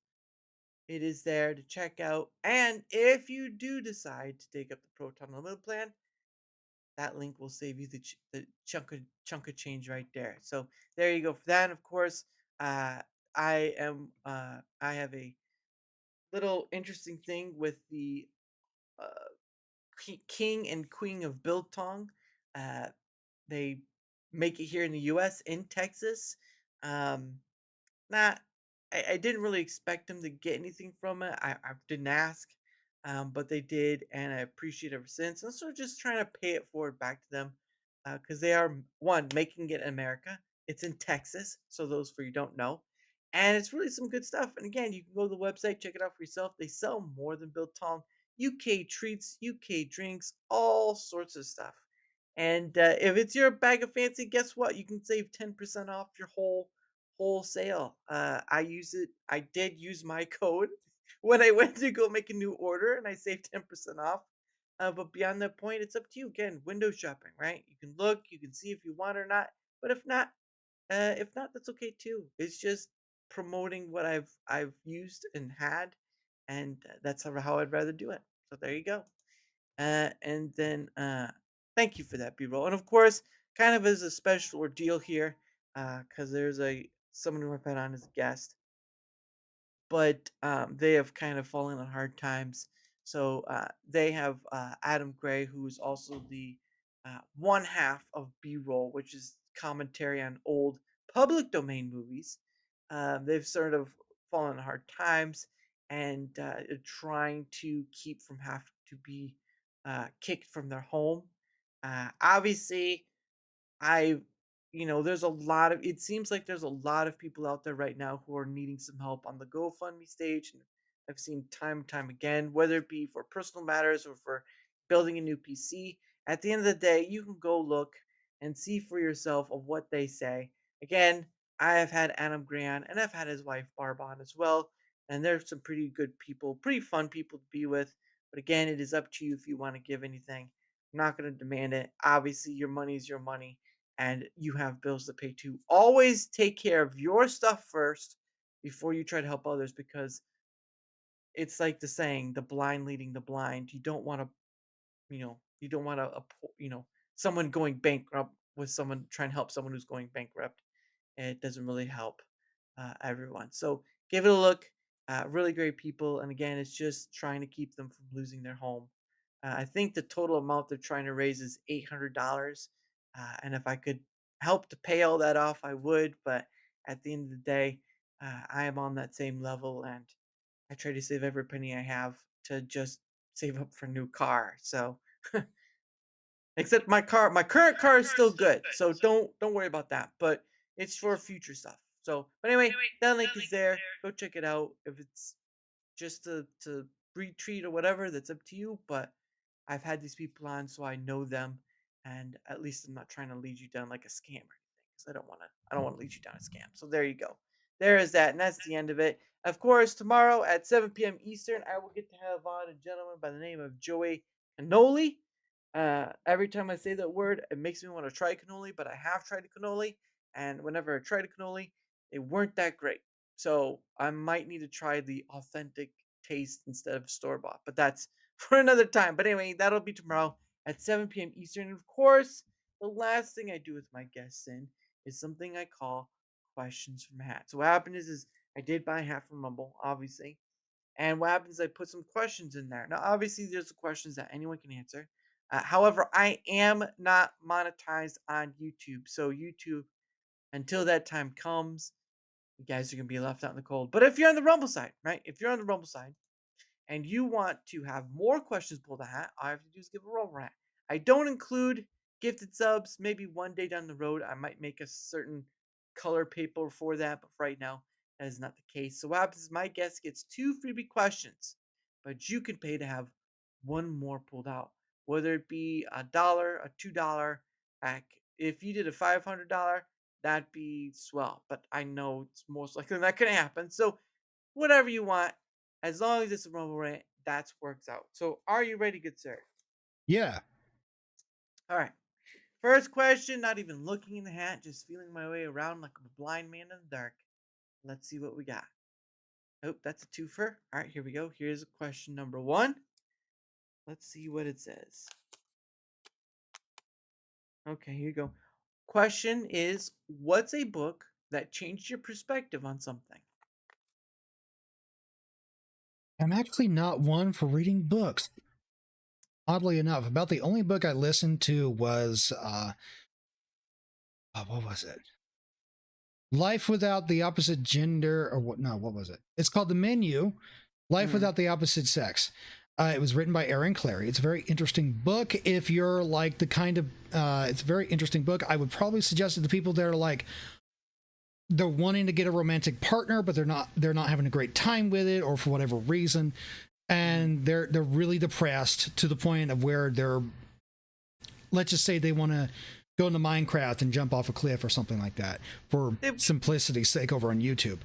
it is there to check out. And if you do decide to take up the Proton Unlimited plan, that link will save you the chunk of change right there. So there you go for that. And of course, uh, I have a little interesting thing with the uh, king and queen of biltong. Uh, They make it here in the US, in Texas. Um, not I didn't really expect them to get anything from it. I didn't ask, but they did, and I appreciate it ever since. And so just trying to pay it forward back to them, because they are one making it in America. It's in Texas, so those for you don't know, and it's really some good stuff. And again, you can go to the website, check it out for yourself. They sell more than biltong, UK treats, UK drinks, all sorts of stuff. And if it's your bag of fancy, guess what? You can save 10% off your whole sale. I use it. I did use my code when I went to go make a new order, and I saved 10% off. But beyond that point, it's up to you. Again, window shopping, right? You can look, you can see if you want or not. But if not, that's okay too. It's just promoting what I've used and had, and that's how I'd rather do it. So there you go. And then thank you for that, B-roll. And of course, kind of as a special ordeal here, because there's a someone who I've had on as a guest, but they have kind of fallen on hard times. So they have Adam Gray, who is also the one half of B-roll, which is commentary on old public domain movies. They've sort of fallen on hard times and are trying to keep from having to be kicked from their home. Obviously, I there's a lot of it seems like there's a lot of people out there right now who are needing some help on the GoFundMe stage. And I've seen time and time again, whether it be for personal matters or for building a new PC. At the end of the day, you can go look and see for yourself of what they say. Again, I have had Adam Gran and I've had his wife Barb on as well. And they're some pretty good people, pretty fun people to be with. But again, it is up to you if you want to give anything. I'm not going to demand it. Obviously, your money is your money and you have bills to pay too. Always take care of your stuff first before you try to help others, because it's like the saying, the blind leading the blind. You don't want to, you don't want to, someone going bankrupt with someone trying to help someone who's going bankrupt. And it doesn't really help everyone. So give it a look. Really great people. And again, it's just trying to keep them from losing their home. I think the total amount they're trying to raise is $800. And if I could help to pay all that off, I would. But at the end of the day, I am on that same level, and I try to save every penny I have to just save up for a new car. So, except my current car is still good, so don't worry about that. But it's for future stuff. So, but anyway, that link is there. Go check it out if it's just to retreat or whatever. That's up to you. But I've had these people on, so I know them, and at least I'm not trying to lead you down like a scam or anything. Because I don't want to lead you down a scam. So there you go. There is that, and that's the end of it. Of course, tomorrow at 7 p.m. Eastern, I will get to have on a gentleman by the name of Joey Cannoli. Every time I say that word, it makes me want to try cannoli, but I have tried cannoli, and whenever I tried cannoli, they weren't that great. So I might need to try the authentic taste instead of store bought, but that's for another time. But anyway, that'll be tomorrow at 7 p.m. Eastern. And of course, the last thing I do with my guests in is something I call questions from a hat. So what happened is I did buy a hat from Rumble, obviously. And what happens is I put some questions in there. Now, obviously, there's the questions that anyone can answer. However, I am not monetized on YouTube. So YouTube, until that time comes, you guys are going to be left out in the cold. But if you're on the Rumble side, right? If you're on the Rumble side, and you want to have more questions pulled a hat, all I have to do is give a Rumble hat. I don't include gifted subs. Maybe one day down the road, I might make a certain color paper for that. But for right now, that is not the case. So what happens is my guest gets 2 freebie questions, but you can pay to have one more pulled out. Whether it be $1, a $2, heck, if you did a $500, that'd be swell. But I know it's most likely not going to happen. So whatever you want, as long as it's a Rumble rant, that works out. So, are you ready, good sir? Yeah. All right. First question, not even looking in the hat, just feeling my way around like I'm a blind man in the dark. Let's see what we got. Oh, that's a twofer. All right, here we go. Here's question number 1. Let's see what it says. Okay, here you go. Question is, what's a book that changed your perspective on something? I'm actually not one for reading books. Oddly enough, about the only book I listened to was what was it? Life Without the Opposite Gender, or what? No, what was it? It's called The Menu. Life Without the Opposite Sex. It was written by Aaron Clary. It's a very interesting book. If you're like the kind of, it's a very interesting book. I would probably suggest it to people that are like, they're wanting to get a romantic partner, but they're not having a great time with it, or for whatever reason, and they're really depressed to the point of where they're, let's just say they want to go into Minecraft and jump off a cliff or something like that, for simplicity's sake, over on YouTube.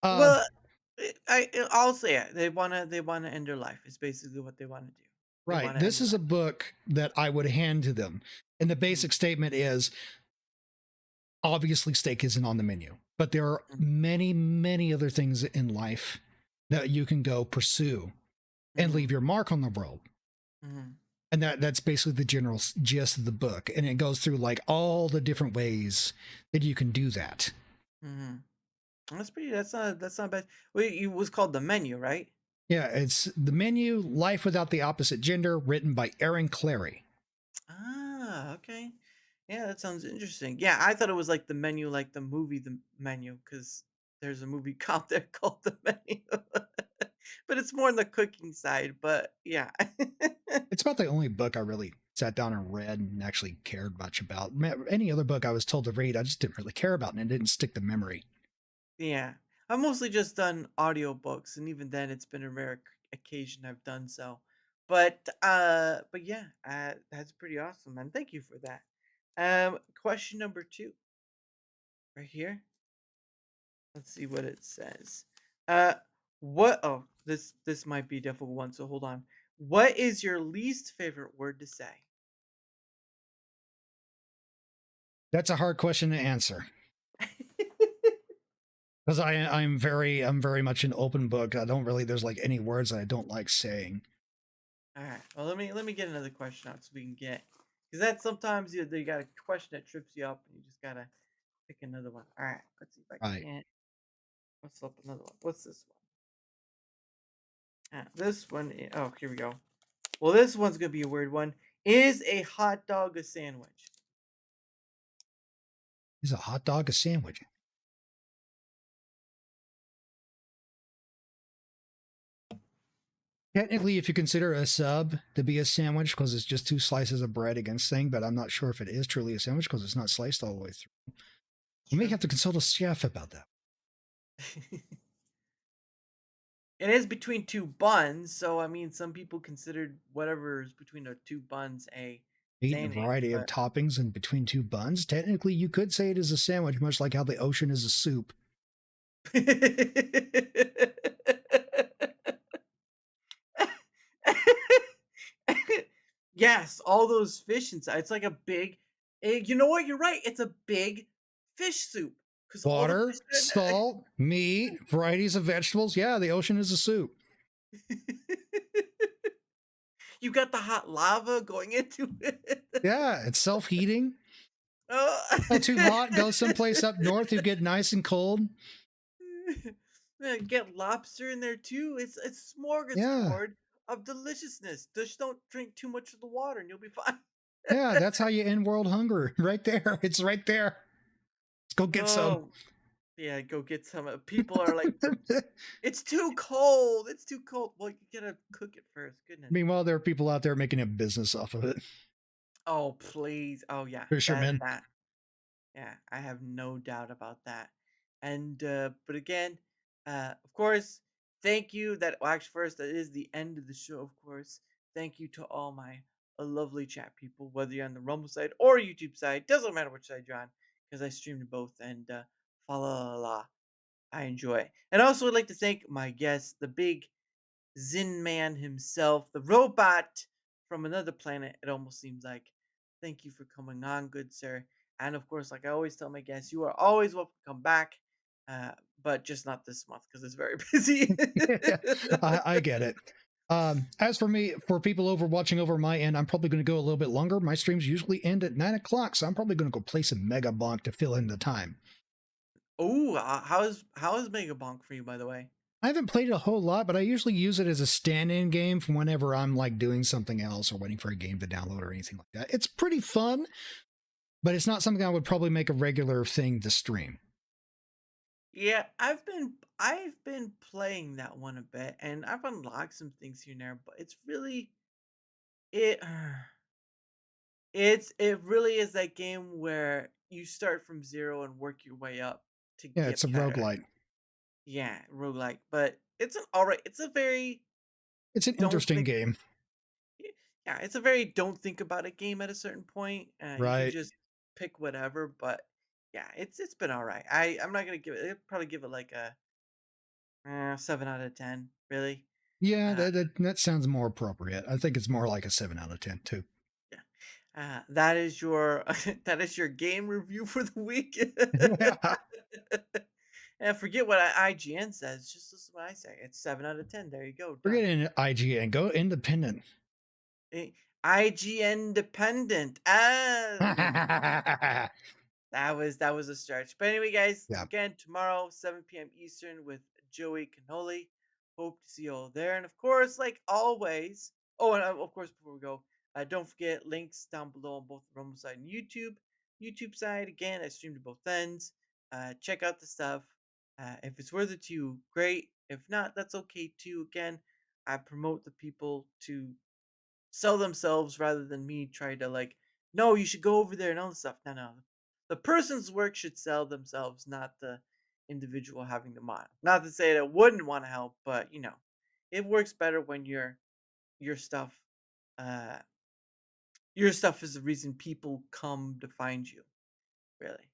Well, I'll say it. They wanna end their life. It's basically what they want to do. They Right. wanna This end is their a life. book that I would hand to them. And the basic statement is, obviously steak isn't on the menu, but there are many, many other things in life that you can go pursue and leave your mark on the world. And that's basically the general gist of the book. And it goes through like all the different ways that you can do that. That's pretty. That's not bad. Well, it was called The Menu, right? Yeah, it's The Menu, Life Without the Opposite Gender, written by Aaron Clary. Ah, okay. Yeah, that sounds interesting. Yeah, I thought it was like The Menu, like the movie The Menu, because there's a movie out there called The Menu. But it's more on the cooking side. But yeah. It's about the only book I really sat down and read and actually cared much about. Any other book I was told to read, I just didn't really care about, and it didn't stick to memory. Yeah. I've mostly just done audiobooks, and even then it's been a rare occasion I've done so. But yeah, that's pretty awesome, man. Thank you for that. Question number 2 right here. Let's see what it says. Uh what oh, this might be a difficult one, so hold on. What is your least favorite word to say? That's a hard question to answer, because I'm very much an open book. I don't really, there's like any words that I don't like saying. All right. Well, let me get another question out so we can get, because that's sometimes you got a question that trips you up and you just gotta pick another one. All right. Let's see if I Right. can't. What's up another one? What's this one? This one. Oh, here we go. Well, this one's gonna be a weird one. Is a hot dog a sandwich? Is a hot dog a sandwich? Technically, if you consider a sub to be a sandwich, because it's just 2 slices of bread against thing, but I'm not sure if it is truly a sandwich because it's not sliced all the way through. We may have to consult a chef about that. It is between two buns, so I mean, some people considered whatever is between the two buns a Eat a sandwich, variety of but toppings in between two buns. Technically, you could say it is a sandwich, much like how the ocean is a soup. yes, all those fish inside. It's like a big. You know what? You're right. It's a big fish soup because all the fish Water, are in there. salt, meat, varieties of vegetables. Yeah, the ocean is a soup. You got the hot lava going into it. Yeah, it's self-heating. Oh. Oh, too hot, go someplace up north, you get nice and cold. Get lobster in there too. It's Yeah, smorgasbord of deliciousness. Just don't drink too much of the water and you'll be fine. yeah, that's how you end world hunger. Right there. It's right there. Let's go get some. Oh, yeah, go get some. People are like, it's too cold. It's too cold. Well, you gotta cook it first. Goodness. Meanwhile, there are people out there making a business off of it. Oh, please. Oh, yeah. Fishermen. That. Yeah, I have no doubt about that. And but again, of course, thank you. Well, actually, first, that is the end of the show. Of course, thank you to all my lovely chat people, whether you're on the Rumble side or YouTube side. Doesn't matter which side you're on, because I stream to both. And fa la la, I enjoy. And also, I'd like to thank my guest, the big Zin Man himself, the robot from another planet, it almost seems like. Thank you for coming on, good sir. And of course, like I always tell my guests, you are always welcome to come back, uh, but just not this month because it's very busy. I get it. As for me, for people over watching over my end, I'm probably going to go a little bit longer. My streams usually end at 9 o'clock, so I'm probably going to go play some megabonk to fill in the time. Oh, how is megabonk for you, by the way? I haven't played it a whole lot, but I usually use it as a stand-in game from whenever I'm like doing something else or waiting for a game to download or anything like that. It's pretty fun, but it's not something I would probably make a regular thing to stream. Yeah, I've been playing that one a bit, and I've unlocked some things here and there, but it's really it. It really is that game where you start from zero and work your way up to Yeah, it's a get better. roguelite. Yeah, roguelike, but it's an alright. It's a very It's an don't interesting think. game, Yeah, it's a very don't think about it game at a certain point. You can right? just pick whatever, but yeah, it's been all right. I'm not gonna give it. I'd probably give it like a 7 out of 10. Really. Yeah, Uh, that sounds more appropriate. I think it's more like a 7 out of 10 too. yeah. That is your that is your game review for the week. Yeah, And forget what IGN says. Just listen to what I say. It's 7 out of 10. There you go. Done. forget IGN. Go independent. IGN dependent. Ah, Yeah, that was a stretch. But anyway, guys, again, tomorrow, 7 p.m. Eastern with Joey Cannoli. Hope to see you all there. And of course, like always, oh, and of course, before we go, don't forget links down below on both the Rumble side and YouTube. YouTube side, again, I stream to both ends. Check out the stuff. If it's worth it to you, great. If not, that's okay too. Again, I promote the people to sell themselves rather than me try to like, no, you should go over there and all this stuff. No. The person's work should sell themselves, not the individual having the mod. Not to say that I wouldn't want to help, but it works better when your stuff uh your stuff is the reason people come to find you. Really.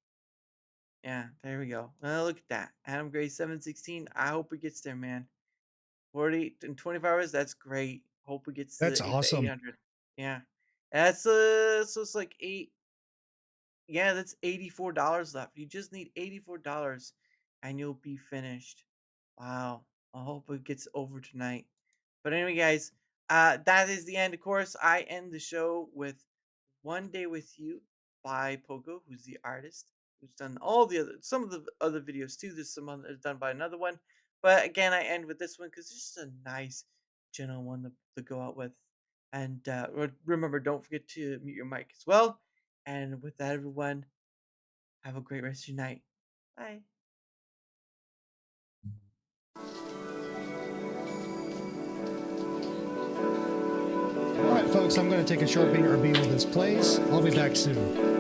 Yeah, there we go. Well, look at that. Adam Gray 716. I hope it gets there, man. 40 in 25 hours, that's great. Hope it gets that's the awesome. 800. Yeah. That's so it's like that's $84 left. You just need $84 and you'll be finished. Wow. I hope it gets over tonight. But anyway, guys, that is the end. Of course, I end the show with One Day with You by Pogo, who's the artist, who's done some of the other videos too. There's some other done by another one. But again, I end with this one because it's just a nice, gentle one to go out with. And remember, don't forget to mute your mic as well. And with that, everyone, have a great rest of your night. Bye. All right, folks, I'm going to take a short beat or be with this plays. I'll be back soon.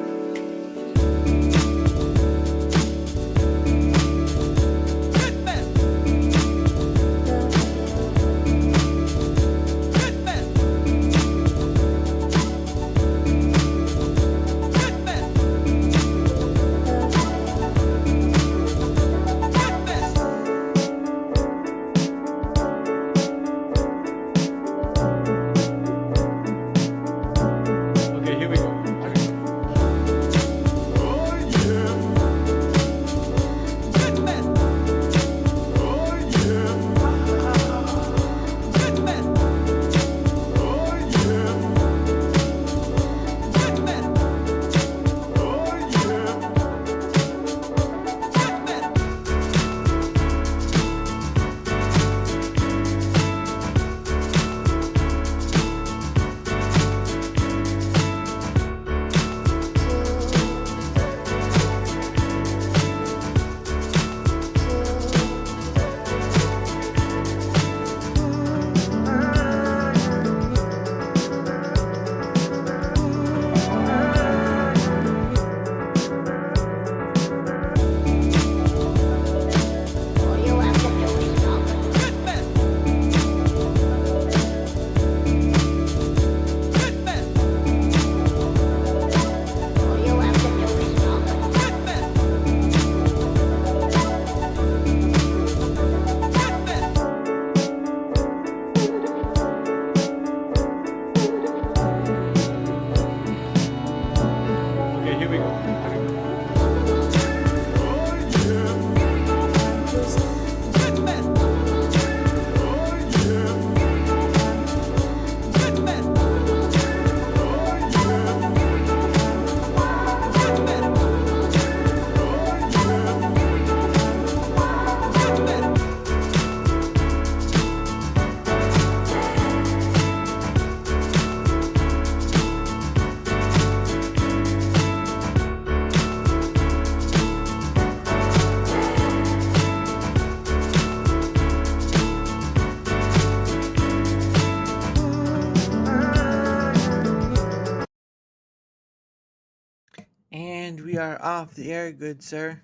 And we are off the air, good sir.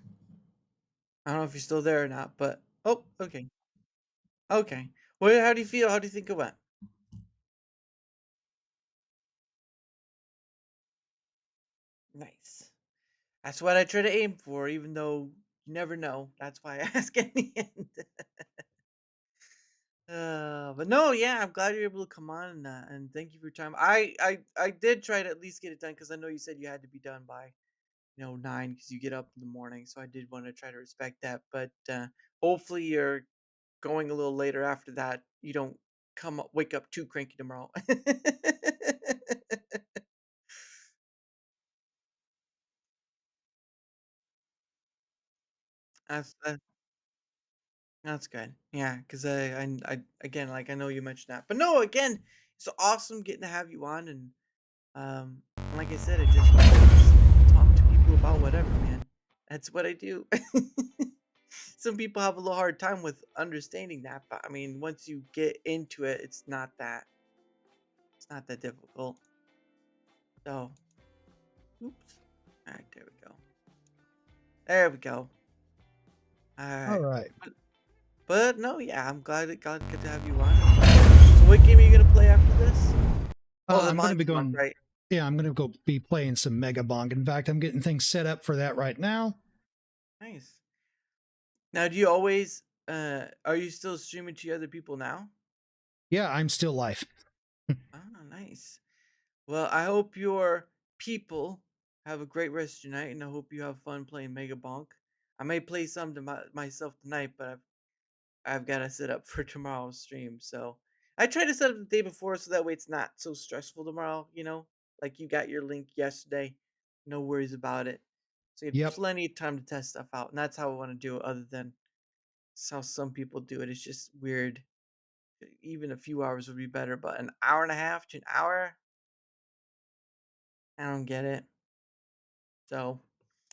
I don't know if you're still there or not, but oh, okay. Okay. Well, how do you feel? How do you think it went? Nice. That's what I try to aim for, even though you never know. That's why I ask in the end. But no, yeah, I'm glad you're able to come on and thank you for your time. I did try to at least get it done because I know you said you had to be done by 9 because you get up in the morning. So I did want to try to respect that. But hopefully you're going a little later after that. You don't wake up too cranky tomorrow. That's that's good. Yeah, because I again, like I know you mentioned that, but no, again, it's awesome getting to have you on, and like I said, I just talk to people about whatever, man. That's what I do. Some people have a little hard time with understanding that, but I mean, once you get into it, it's not that difficult. So, oops. All right, there we go. There we go. All All right. right. But no, yeah, I'm glad it got good to have you on. So what game are you gonna play after this? Oh, the I'm going to be Monkey Monk, going. right? Yeah, I'm going to go be playing some megabonk. In fact, I'm getting things set up for that right now. Nice. Now, do you always are you still streaming to other people now? Yeah, I'm still live. Oh, nice. Well, I hope your people have a great rest of your night, and I hope you have fun playing Mega Bonk. I may play some to myself tonight, but I've got to set up for tomorrow's stream. So I try to set up the day before, so that way it's not so stressful tomorrow. Like you got your link yesterday, no worries about it. So you have Yep. plenty of time to test stuff out, and that's how I want to do it. Other than how some people do it, it's just weird. Even a few hours would be better, but an hour and a half to an hour, I don't get it. So,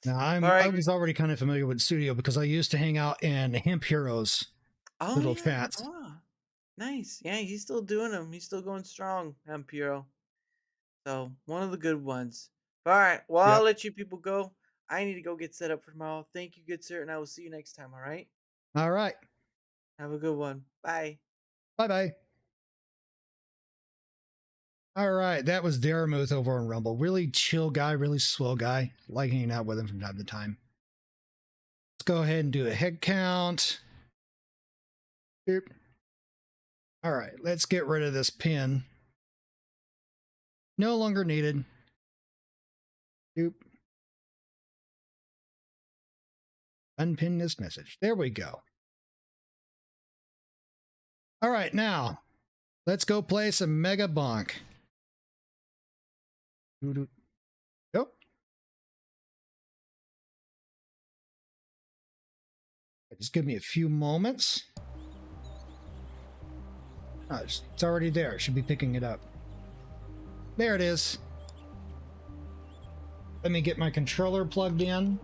Now all I right. was already kind of familiar with Studio because I used to hang out in Hemp Heroes Oh little yeah. chats. Oh, nice. Yeah, he's still doing them. He's still going strong, Ampiro. So one of the good ones. All right. Well, I'll Yep. let you people go. I need to go get set up for tomorrow. Thank you, good sir, and I will see you next time. All right. All right. Have a good one. Bye. Bye bye. All right. That was daramouthe over on Rumble. Really chill guy, really swell guy. Like hanging out with him from time to time. Let's go ahead and do a head count. Boop. All right. Let's get rid of this pin. No longer needed. Boop. Unpin this message. There we go. All right. Now, let's go play some Mega Bonk. Yep. Just give me a few moments. Oh, it's already there. Should be picking it up. There it is. Let me get my controller plugged in.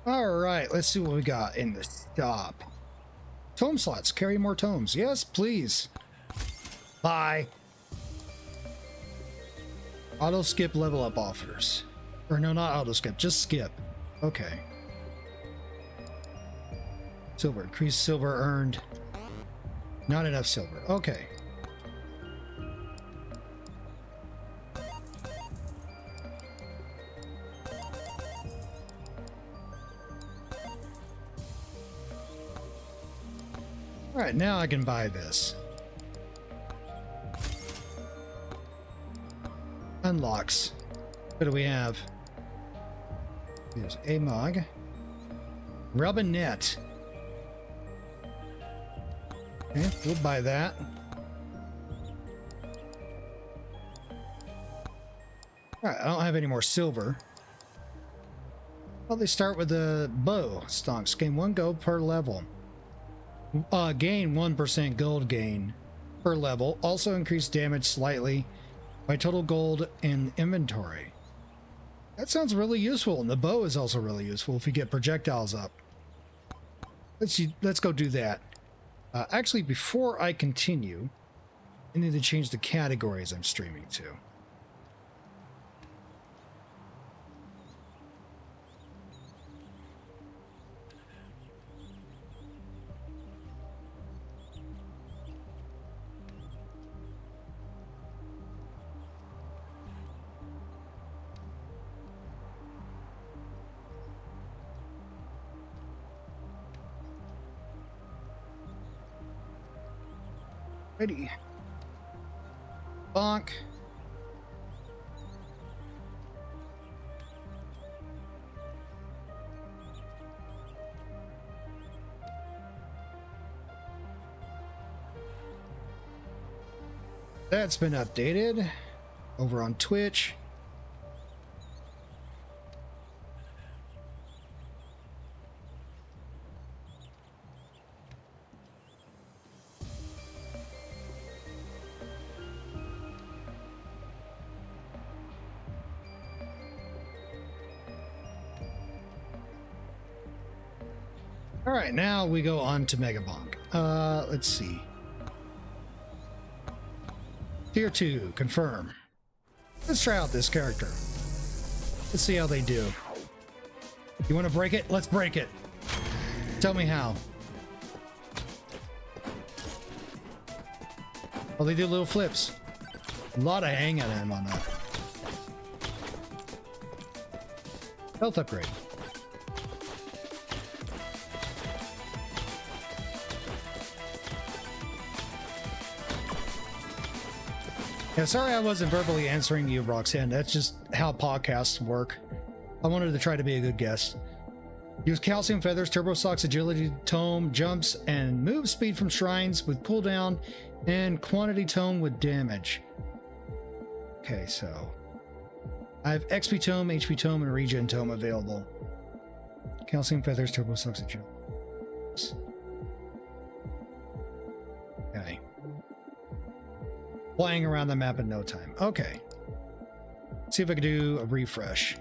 All right, let's see what we got in the shop. Tome slots. Carry more tomes. Yes, please. Bye. Auto skip level up offers. Or no, not auto skip, just skip. Okay. Silver. Increased silver earned. Not enough silver. Okay. All right, now I can buy this. Unlocks. What do we have? There's a mug. Rubinette. Okay, we'll buy that. All right, I don't have any more silver. Well, they start with the bow stonks. Gain 1 gold per level. Gain 1% gold gain per level. Also increase damage slightly by total gold in inventory. That sounds really useful, and the bow is also really useful if you get projectiles up. Let's go do that. Actually, before I continue, I need to change the categories I'm streaming to. Ready. Bonk. That's been updated over on Twitch. All right, now we go on to megabonk. Let's see. Tier 2, confirm. Let's try out this character. Let's see how they do. You want to break it? Let's break it. Tell me how. Oh, they do little flips. A lot of hanging on him on that. Health upgrade. Yeah, sorry I wasn't verbally answering you, Roxanne. That's just how podcasts work. I wanted to try to be a good guest. Use calcium feathers, turbo socks, agility tome, jumps, and move speed from shrines with cooldown, and quantity tome with damage. Okay, so I have XP tome, HP tome, and regen tome available. Calcium feathers, turbo socks, agility. Okay. Flying around the map in no time. Okay. Let's see if I can do a refresh.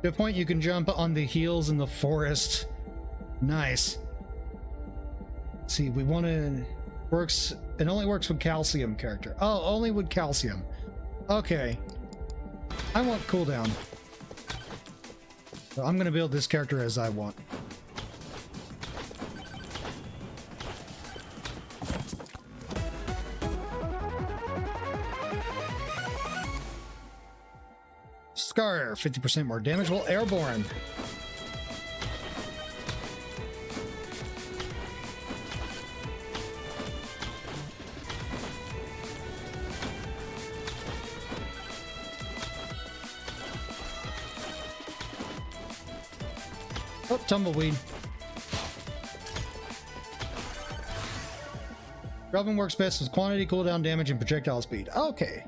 To a point you can jump on the heels in the forest. Nice. Let's see, we want to... Works... It only works with calcium character. Oh, only with calcium. Okay. I want cooldown. So I'm going to build this character as I want. Scar, 50% more damage while airborne. Oh, tumbleweed. Robin works best with quantity, cooldown, damage, and projectile speed. Okay.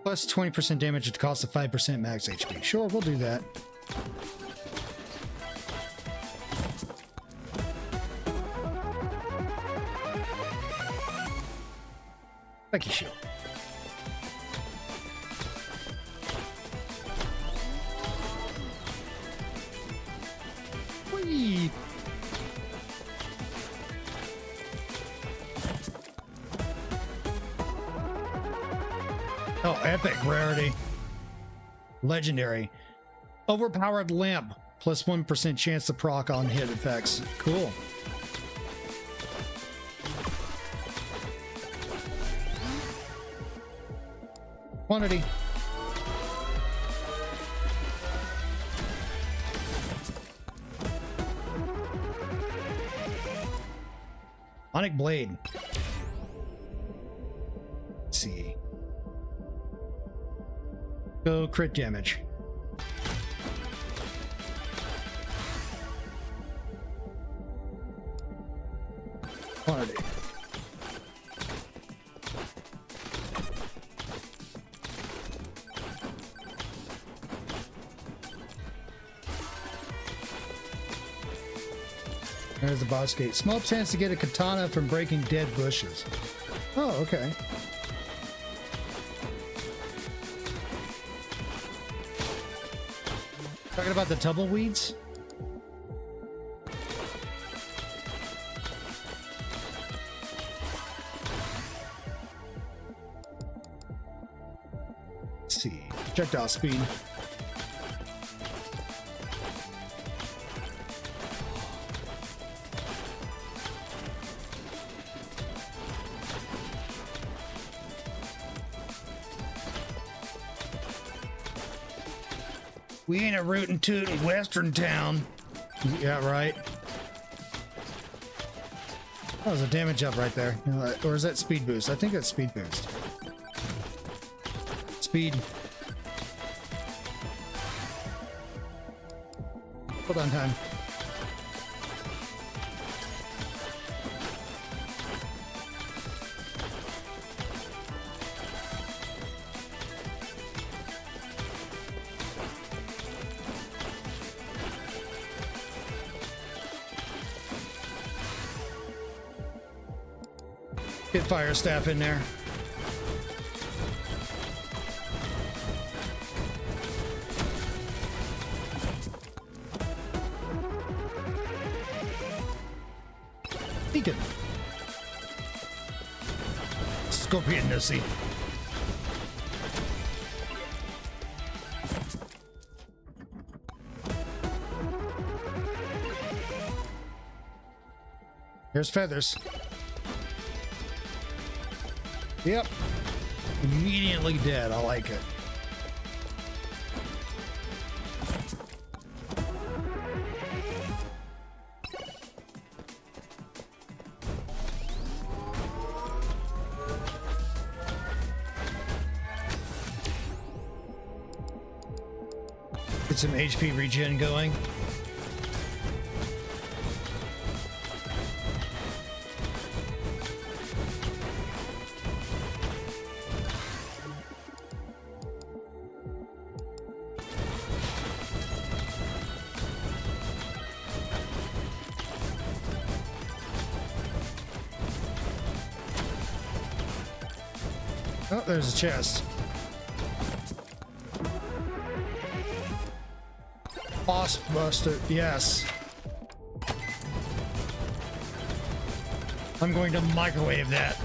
Plus 20% damage at the cost of 5% max HP. Sure, we'll do that. Becky shield. Whee! Oh, epic rarity. Legendary. Overpowered lamp. Plus 1% chance to proc on hit effects. Cool. Quantity. Onic Blade. Let's see. Go crit damage. Quantity. There's the boss gate. Small chance to get a katana from breaking dead bushes. Oh, okay. Talking about the tumbleweeds? Let's see. Projectile speed. We ain't a rootin' tootin' western town. Yeah, right. Oh, there's a damage up right there. Or is that speed boost? I think that's speed boost. Speed. Hold on time. Get fire staff in there. Beacon. Scorpion Nissy. Here's feathers. Yep. Immediately dead. I like it. Get some HP regen going. Oh, there's a chest. Boss Buster, yes. I'm going to microwave that.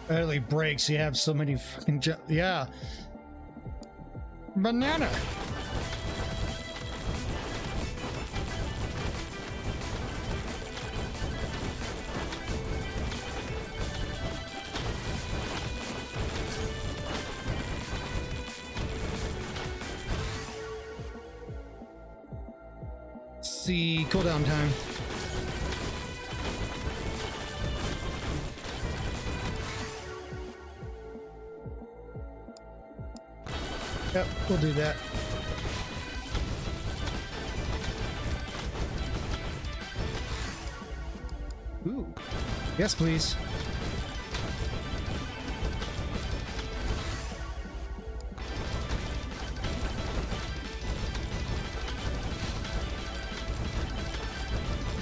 Barely breaks. You have so many fucking yeah. Banana. See cooldown time. Yep, we'll do that. Ooh. Yes, please.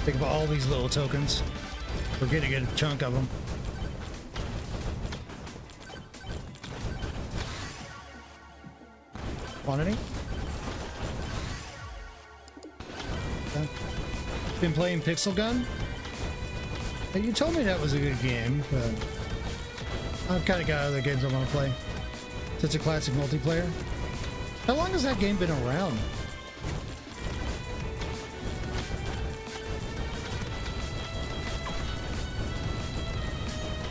Think about all these little tokens. We're getting a chunk of them. Quantity? Okay. Been playing Pixel Gun? Hey, you told me that was a good game, but I've kind of got other games I want to play. Such a classic multiplayer. How long has that game been around?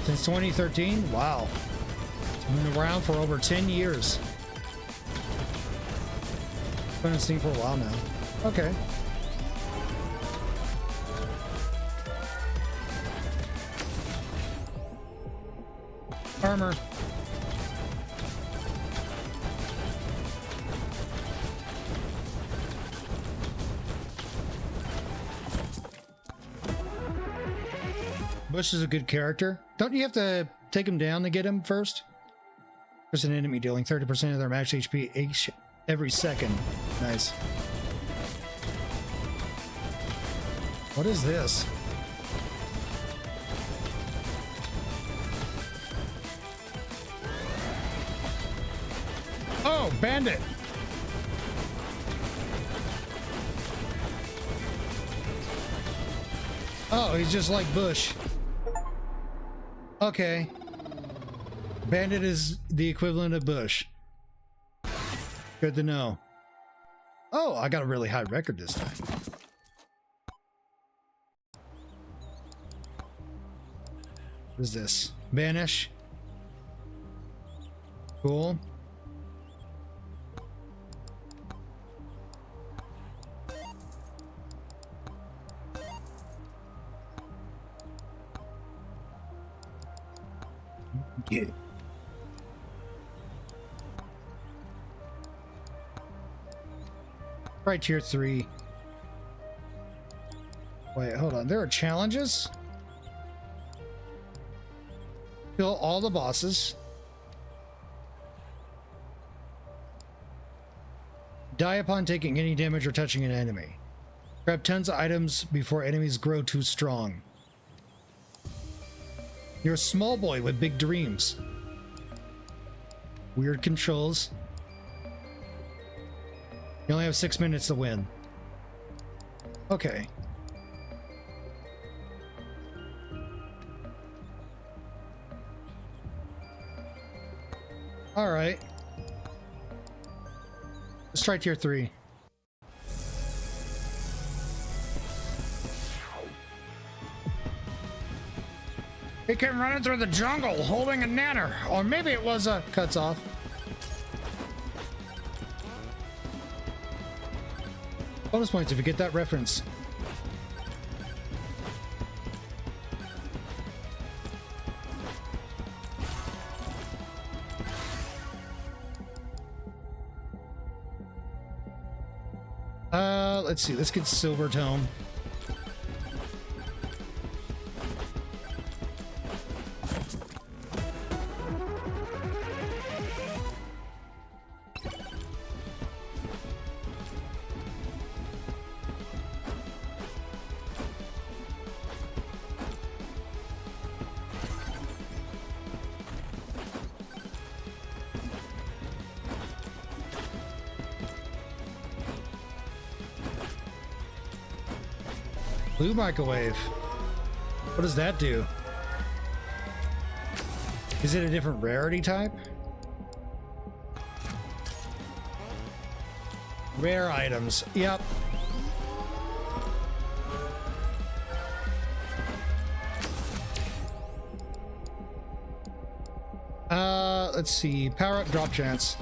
Since 2013? Wow. It's been around for over 10 years. Been a thing for a while now. Okay. Armor. Bush is a good character. Don't you have to take him down to get him first? There's an enemy dealing 30% of their max HP every second. Nice. What is this? Oh, bandit! Oh, he's just like Bush. Okay. Bandit is the equivalent of Bush. Good to know. Oh, I got a really high record this time. What is this? Banish. Cool. Yeah. Right, tier 3. Wait, hold on. There are challenges? Kill all the bosses. Die upon taking any damage or touching an enemy. Grab tons of items before enemies grow too strong. You're a small boy with big dreams. Weird controls. You only have 6 minutes to win. Okay. All right. Let's try tier 3. He came running through the jungle holding a nanner. Or maybe it was a cuts off. Bonus points if you get that reference. Let's see. Let's get Silver Tome. Blue microwave. What does that do? Is it a different rarity type? Rare items. Yep. Let's see. Power up drop chance.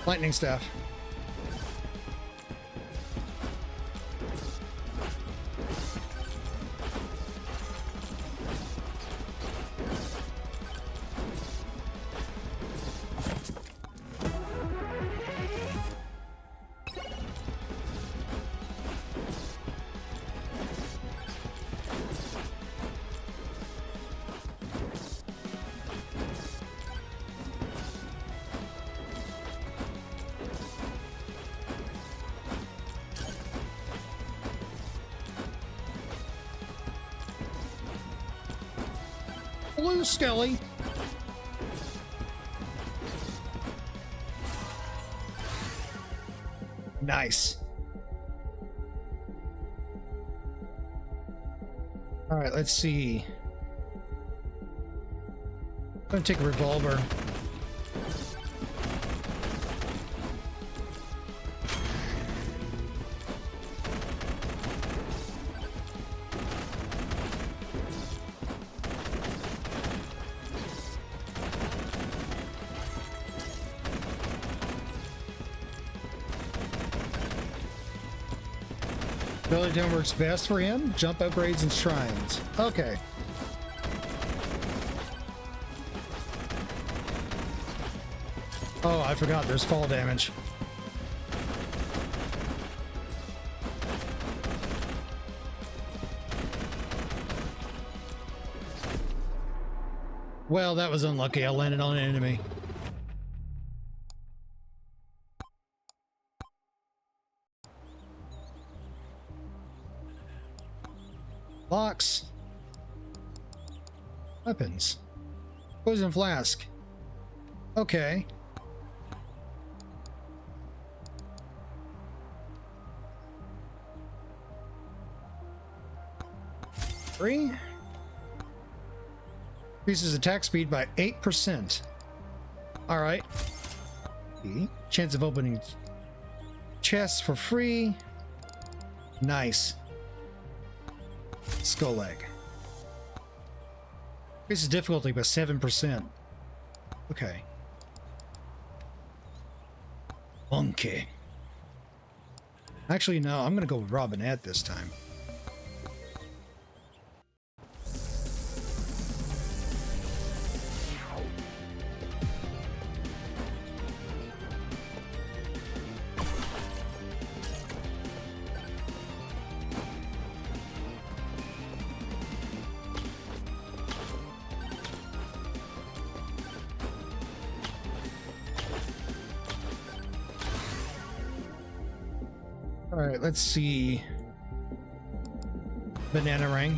Lightning staff. Blue Skelly. Nice. All right, let's see. I'm gonna take a revolver. Skeleton works best for him. Jump upgrades and shrines. Okay. Oh, I forgot there's fall damage. Well, that was unlucky. I landed on an enemy. Locks. Weapons. Poison flask. Okay. Three. Increases attack speed by 8%. Alright. Chance of opening chests for free. Nice. Skull egg. Increases difficulty by 7%. Okay. Monkey. Actually, no, I'm gonna go with Robinette this time. All right, let's see. Banana ring.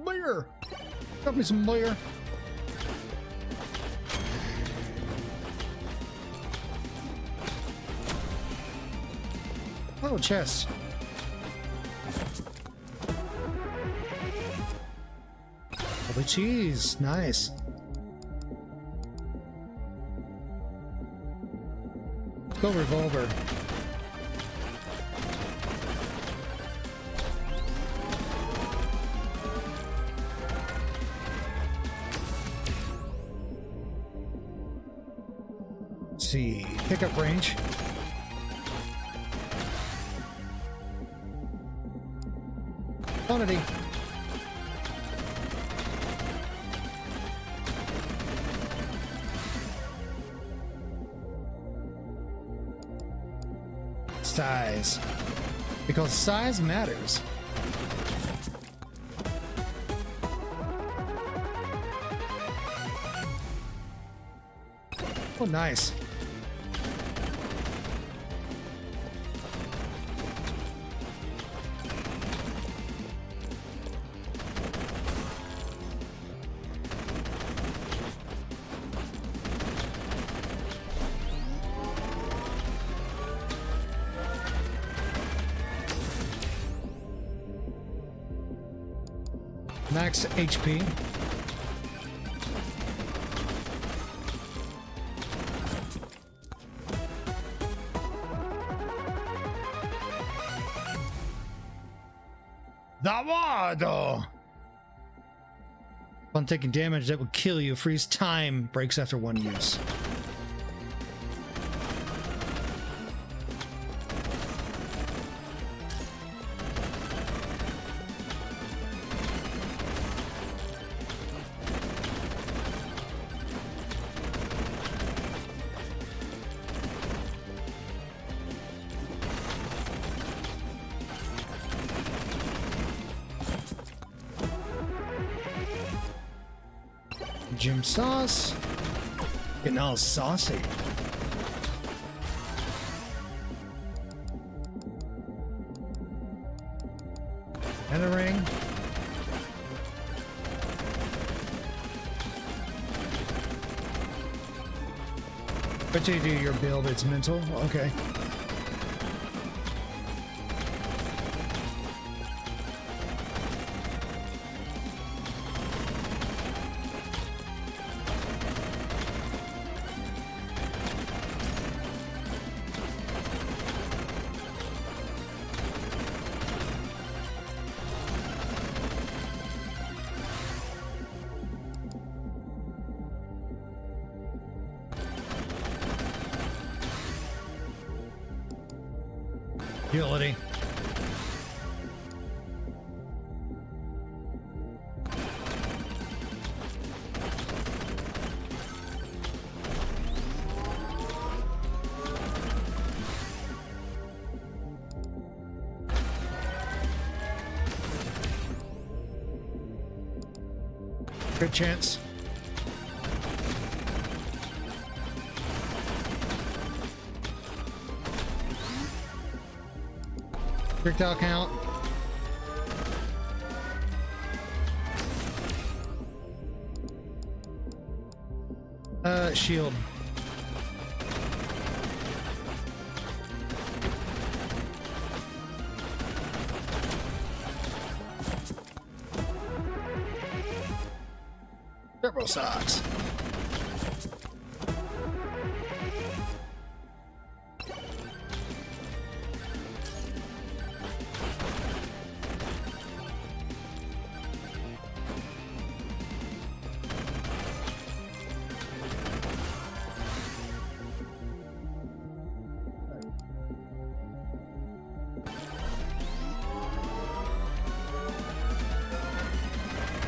Beer. Got me some beer. Oh, chest. Holy cheese. Nice. Let's go revolver. Let's see. Pickup range. Quantity. Size. Because size matters. Oh, nice. Max HP. Daramouthe! Upon taking damage that would kill you, freeze time breaks after one use. Gym sauce. Getting all saucy. And a ring. But you do your build, it's mental. Okay. Agility. Good chance. Projectile count. Shield. Turbo socks.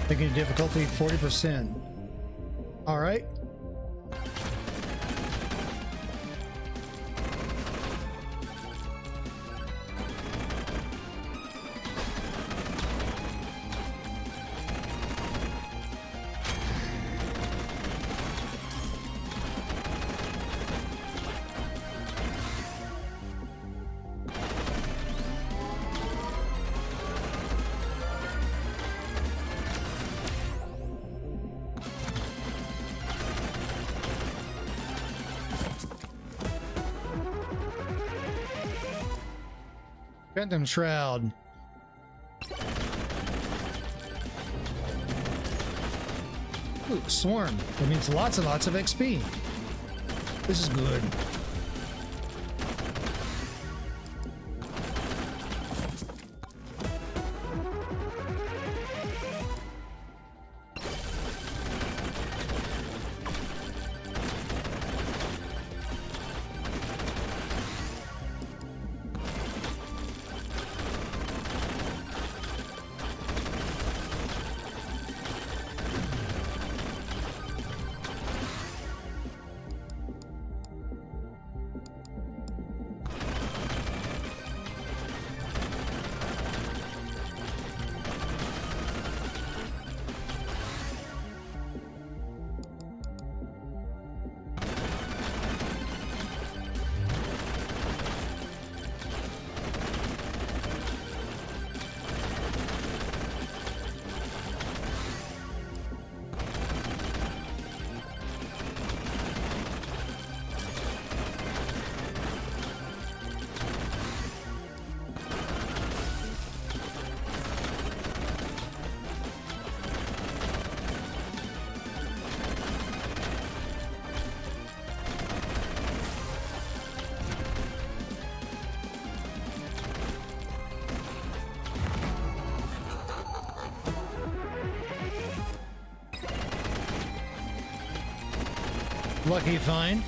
Making difficulty 40%. All right. Phantom Shroud. Ooh, Swarm. That means lots and lots of XP. This is good. Lucky find.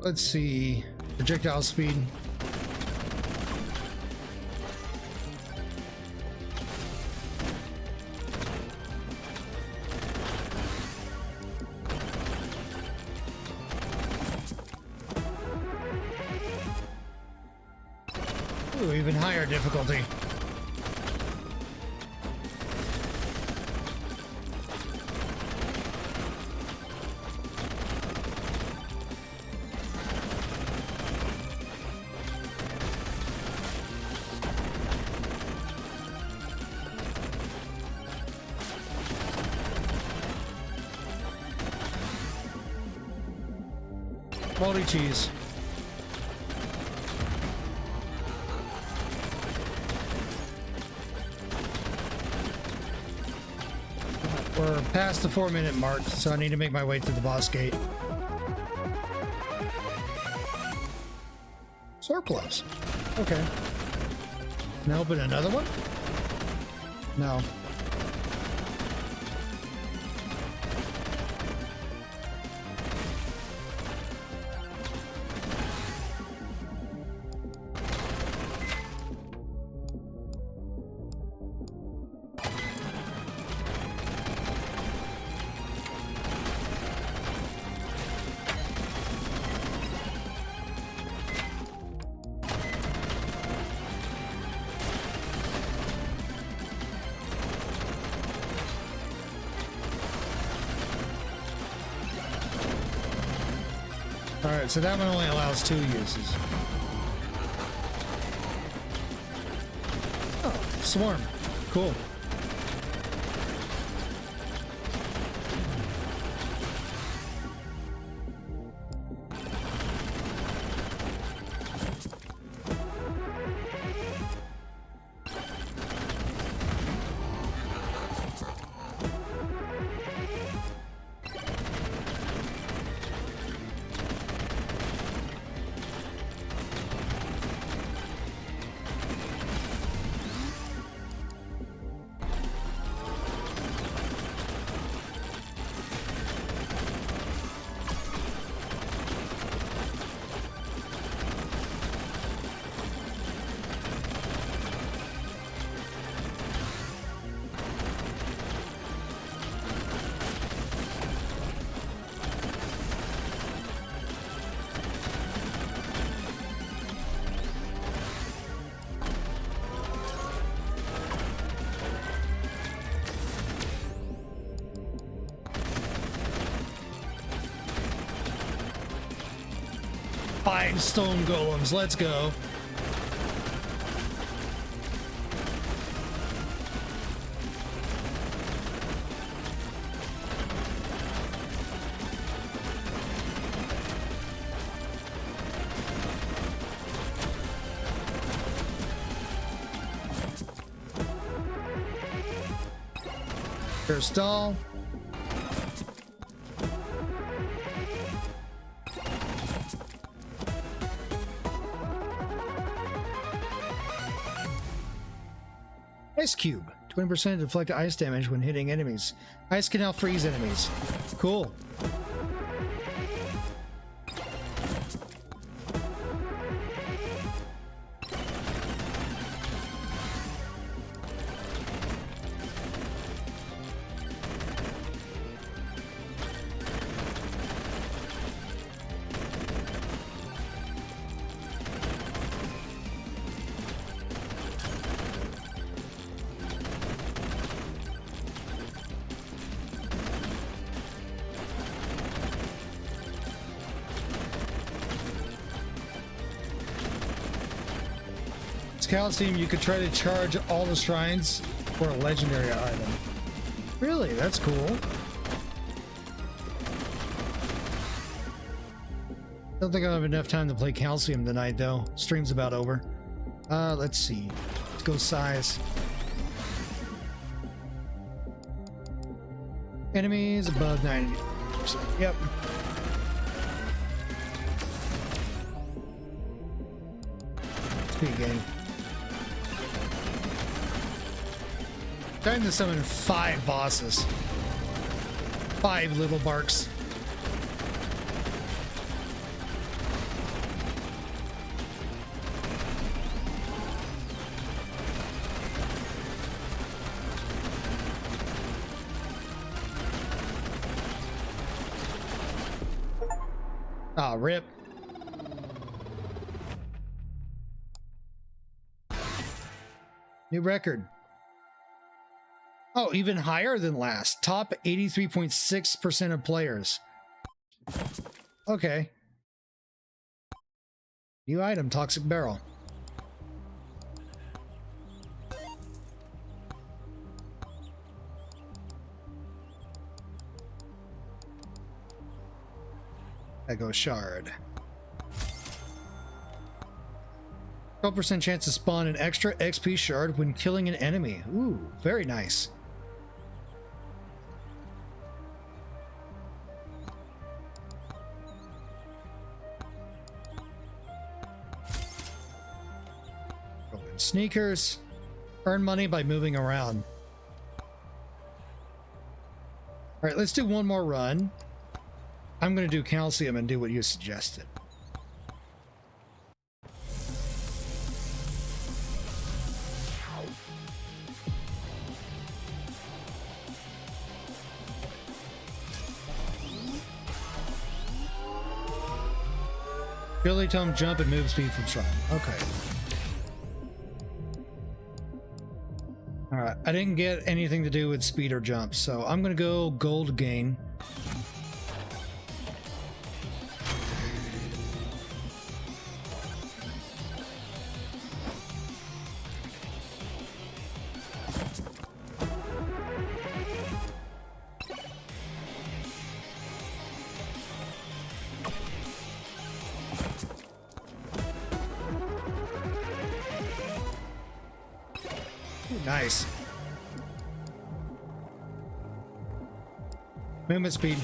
Let's see. Projectile speed. Ooh, even higher difficulty. Moldy cheese. We're past the 4-minute mark, so I need to make my way to the boss gate. Sword gloves. Okay. Can I open another one? No. Alright, so that one only allows 2 uses. Oh, swarm. Cool. Five stone golems, let's go. Here's stall. Ice cube. 20% deflect ice damage when hitting enemies. Ice can now freeze enemies. Cool. Calcium, you could try to charge all the shrines for a legendary item. Really? That's cool. Don't think I'll have enough time to play Calcium tonight, though. Stream's about over. Let's see. Let's go size. Enemies above 90%. Yep. Speed game. Time to summon 5 bosses. 5 little barks. Ah, rip. New record. Oh, even higher than last. Top 83.6% of players. Okay. New item, Toxic Barrel. I go shard. 12% chance to spawn an extra XP shard when killing an enemy. Ooh, very nice. Golden sneakers. Earn money by moving around. All right, let's do one more run. I'm going to do calcium and do what you suggested. Billy Tom jump and move speed from shrine. Okay. All right. I didn't get anything to do with speed or jump, so I'm going to go gold gain. Nice. Movement speed.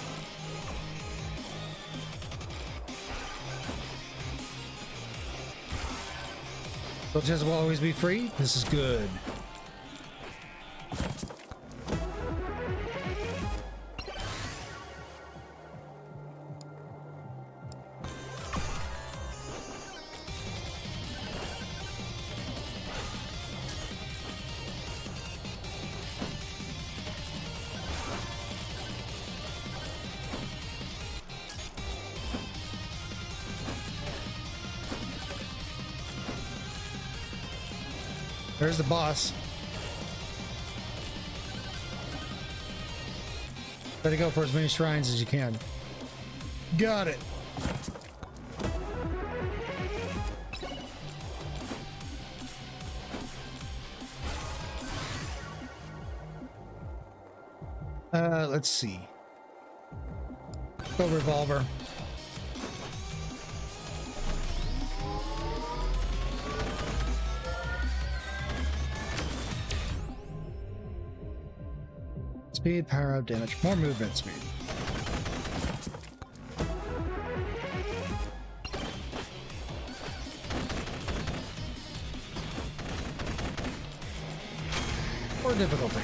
Filters will always be free. This is good. There's the boss. Try to go for as many shrines as you can. Got it. Let's see. Go revolver. Speed, power up, damage, more movement speed. Or difficulty.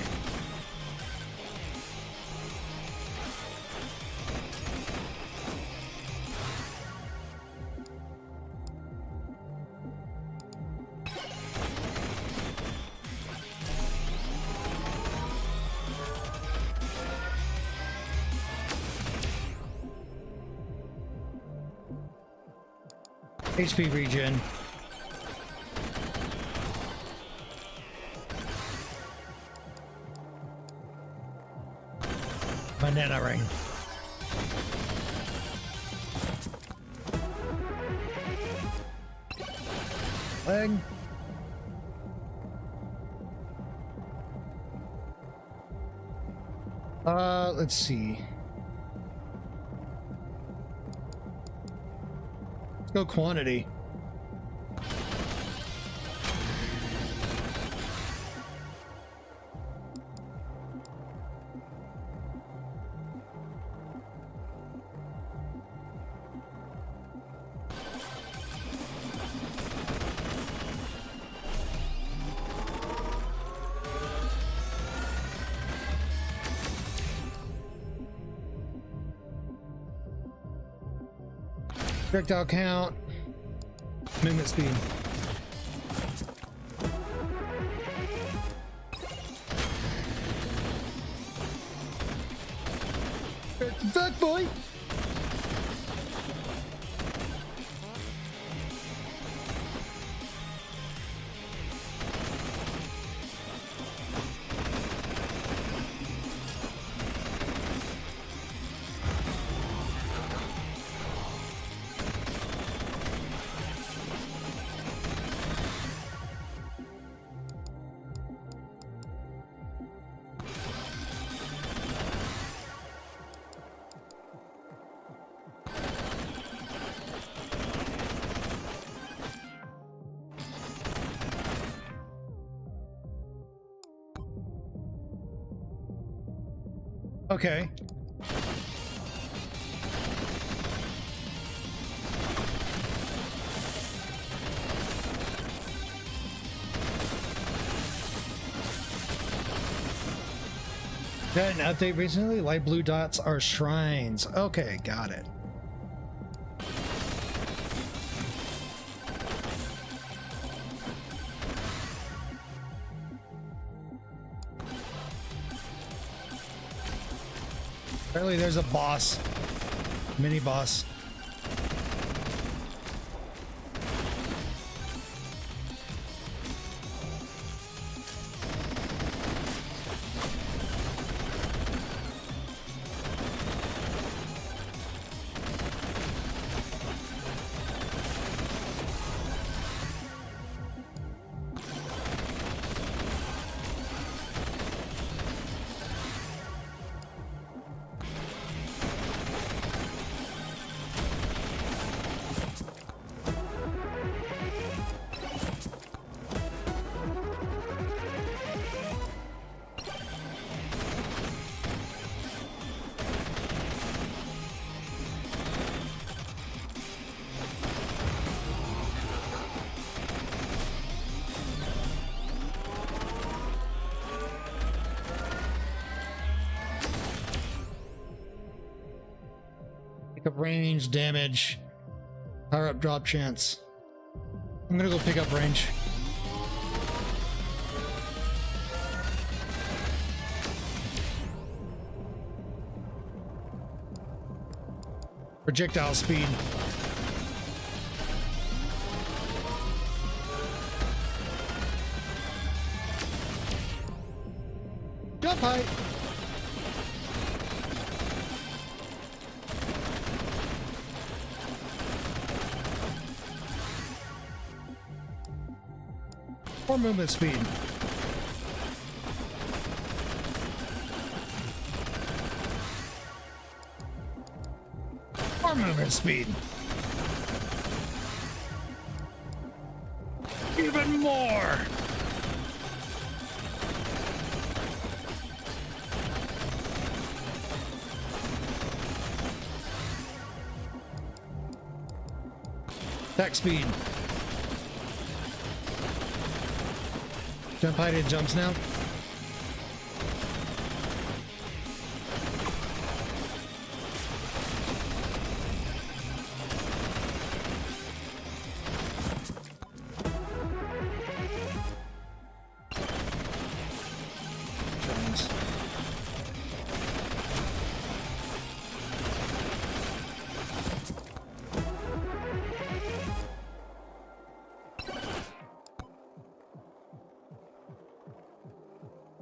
HP regen. Banana ring. Leg. Let's see. Let's go quantity. Projectile count, movement speed. Fuck boy. Okay. Got an update recently. Light blue dots are shrines. Okay, got it. Apparently there's a boss. Mini boss. Pick up range, damage, power up drop chance. I'm gonna go pick up range. Projectile speed. Jump height. Or movement speed. Or movement speed. Even more. Attack speed. Jump height, it jumps now. Jones.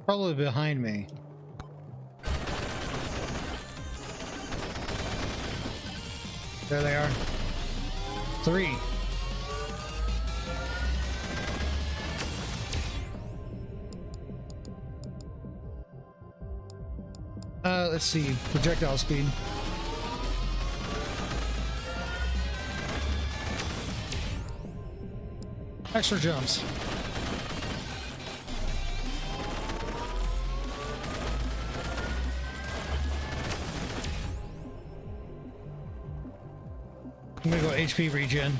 Probably behind me. There they are. 3. Let's see. Projectile speed. Extra jumps. I'm gonna go HP regen.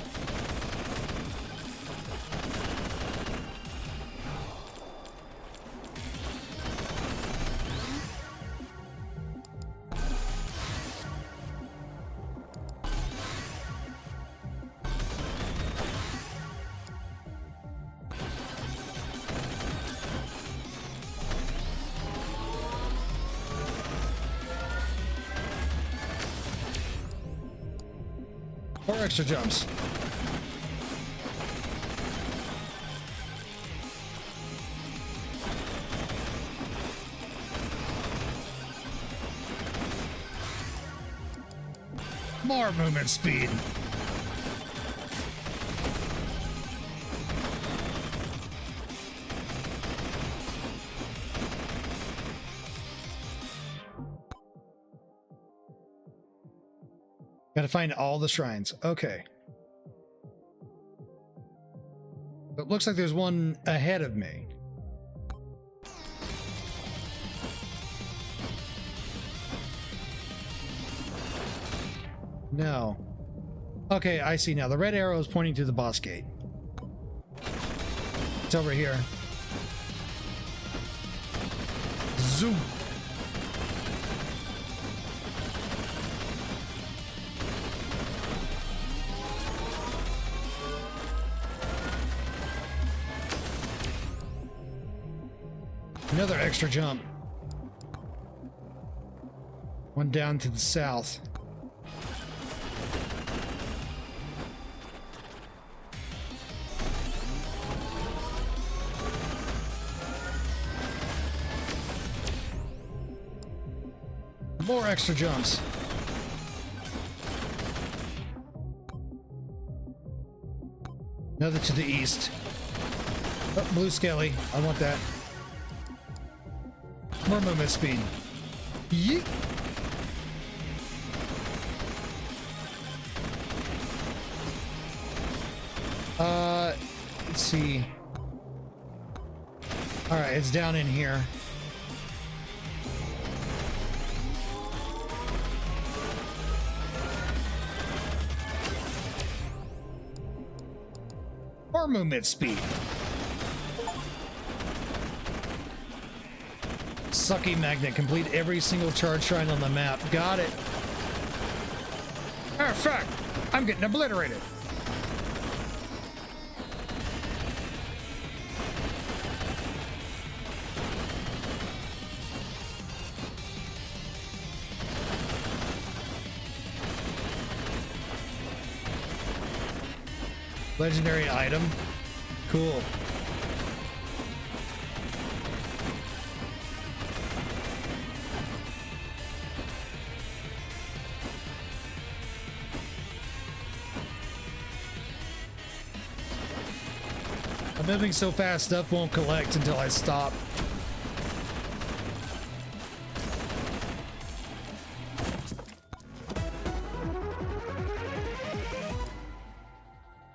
Or extra jumps. More movement speed. Gotta find all the shrines. Okay. It looks like there's one ahead of me. No. Okay, I see now. The red arrow is pointing to the boss gate. It's over here. Zoom. Another extra jump. One down to the south. More extra jumps. Another to the east. Oh, blue skelly. I want that. More movement speed. Yeet. Let's see. All right, it's down in here. More movement speed. Sucky magnet. Complete every single charge shrine on the map. Got it. Matter of fact, I'm getting obliterated. Legendary item. Cool. I'm moving so fast, stuff won't collect until I stop.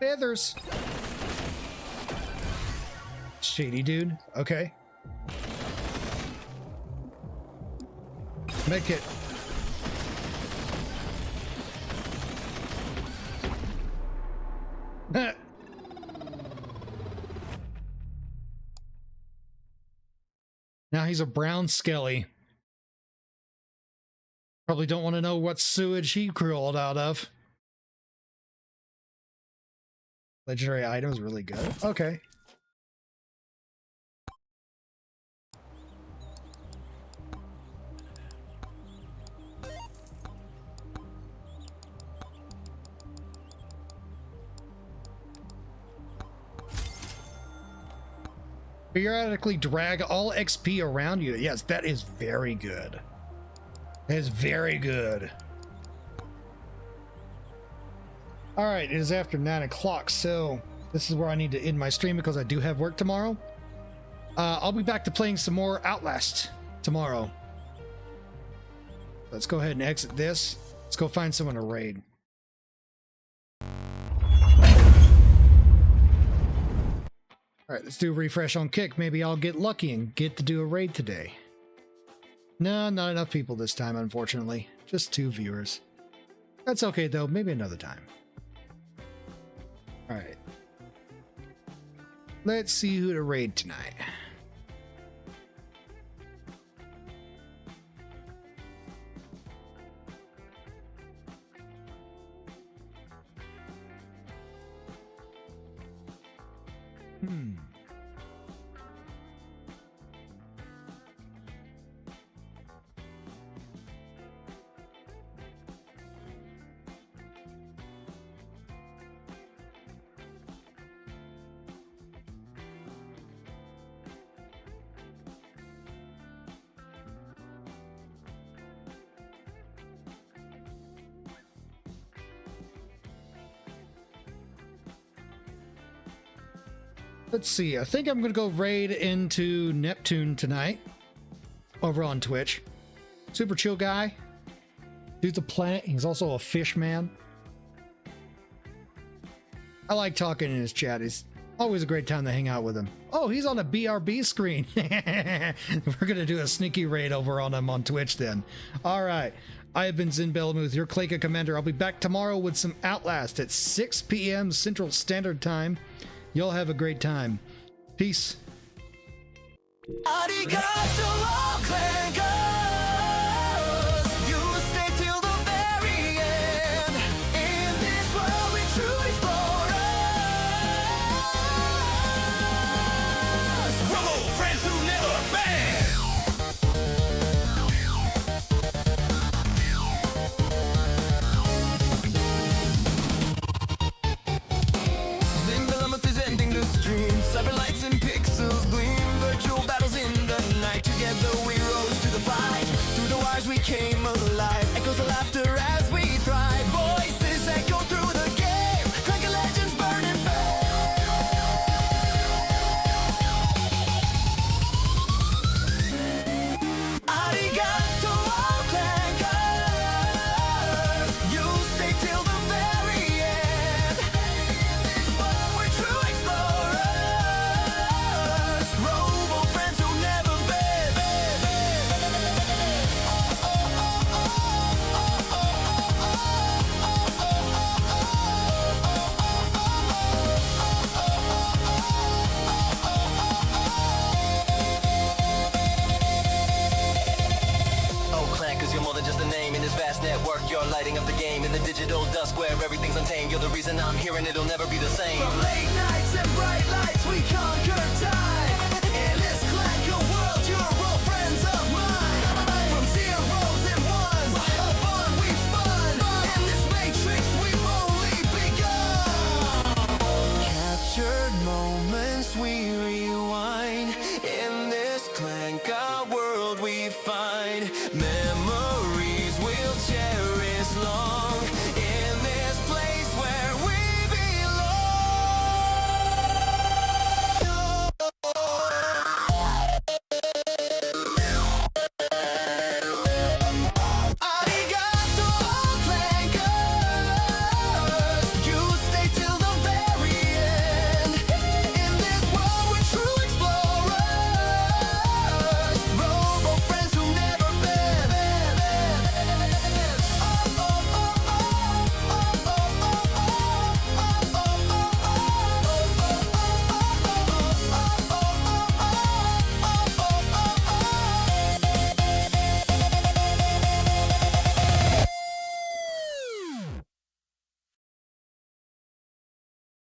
Feathers. Shady dude. Okay. Make it. Now he's a brown skelly. Probably don't want to know what sewage he crawled out of. Legendary item is really good. Okay. Periodically drag all XP around you. Yes, that is very good. That is very good. All right, it is after 9 o'clock, so this is where I need to end my stream because I do have work tomorrow. I'll be back to playing some more Outlast tomorrow. Let's go ahead and exit this. Let's go find someone to raid. All right, let's do a refresh on Kick. Maybe I'll get lucky and get to do a raid today. No, not enough people this time, unfortunately. Just 2 viewers. That's okay, though. Maybe another time. All right. Let's see who to raid tonight. Let's see. I think I'm going to go raid into Neptune tonight over on Twitch. Super chill guy. Dude's a planet. He's also a fish man. I like talking in his chat. It's always a great time to hang out with him. Oh, he's on a BRB screen. We're going to do a sneaky raid over on him on Twitch then. All right. I have been Zin Belamuth, your Clayka Commander. I'll be back tomorrow with some Outlast at 6 p.m. Central Standard Time. Y'all have a great time. Peace. Arigato, all clangers. You stay till the very end. In this world, we true explorers. Robo friends who never bend. Zimbalamuth is ending the stream. Cyber lights and pixels gleam. Virtual battles in the night. Together we rose to the fight. Through the wires we came alive. Echoes of laughter as we thrive. Voices echo through the game. Clank legends burn in fame. Arigato, all clangers. You stay till the very end. In this world we're true explorers. Robo friends who never bend. Oh, clan, cause you're more than just a name in this vast network. You're lighting up the game in the digital dusk where everything's untamed. You're the reason I'm here and it'll never be the same. From late nights and bright lights we conquer time.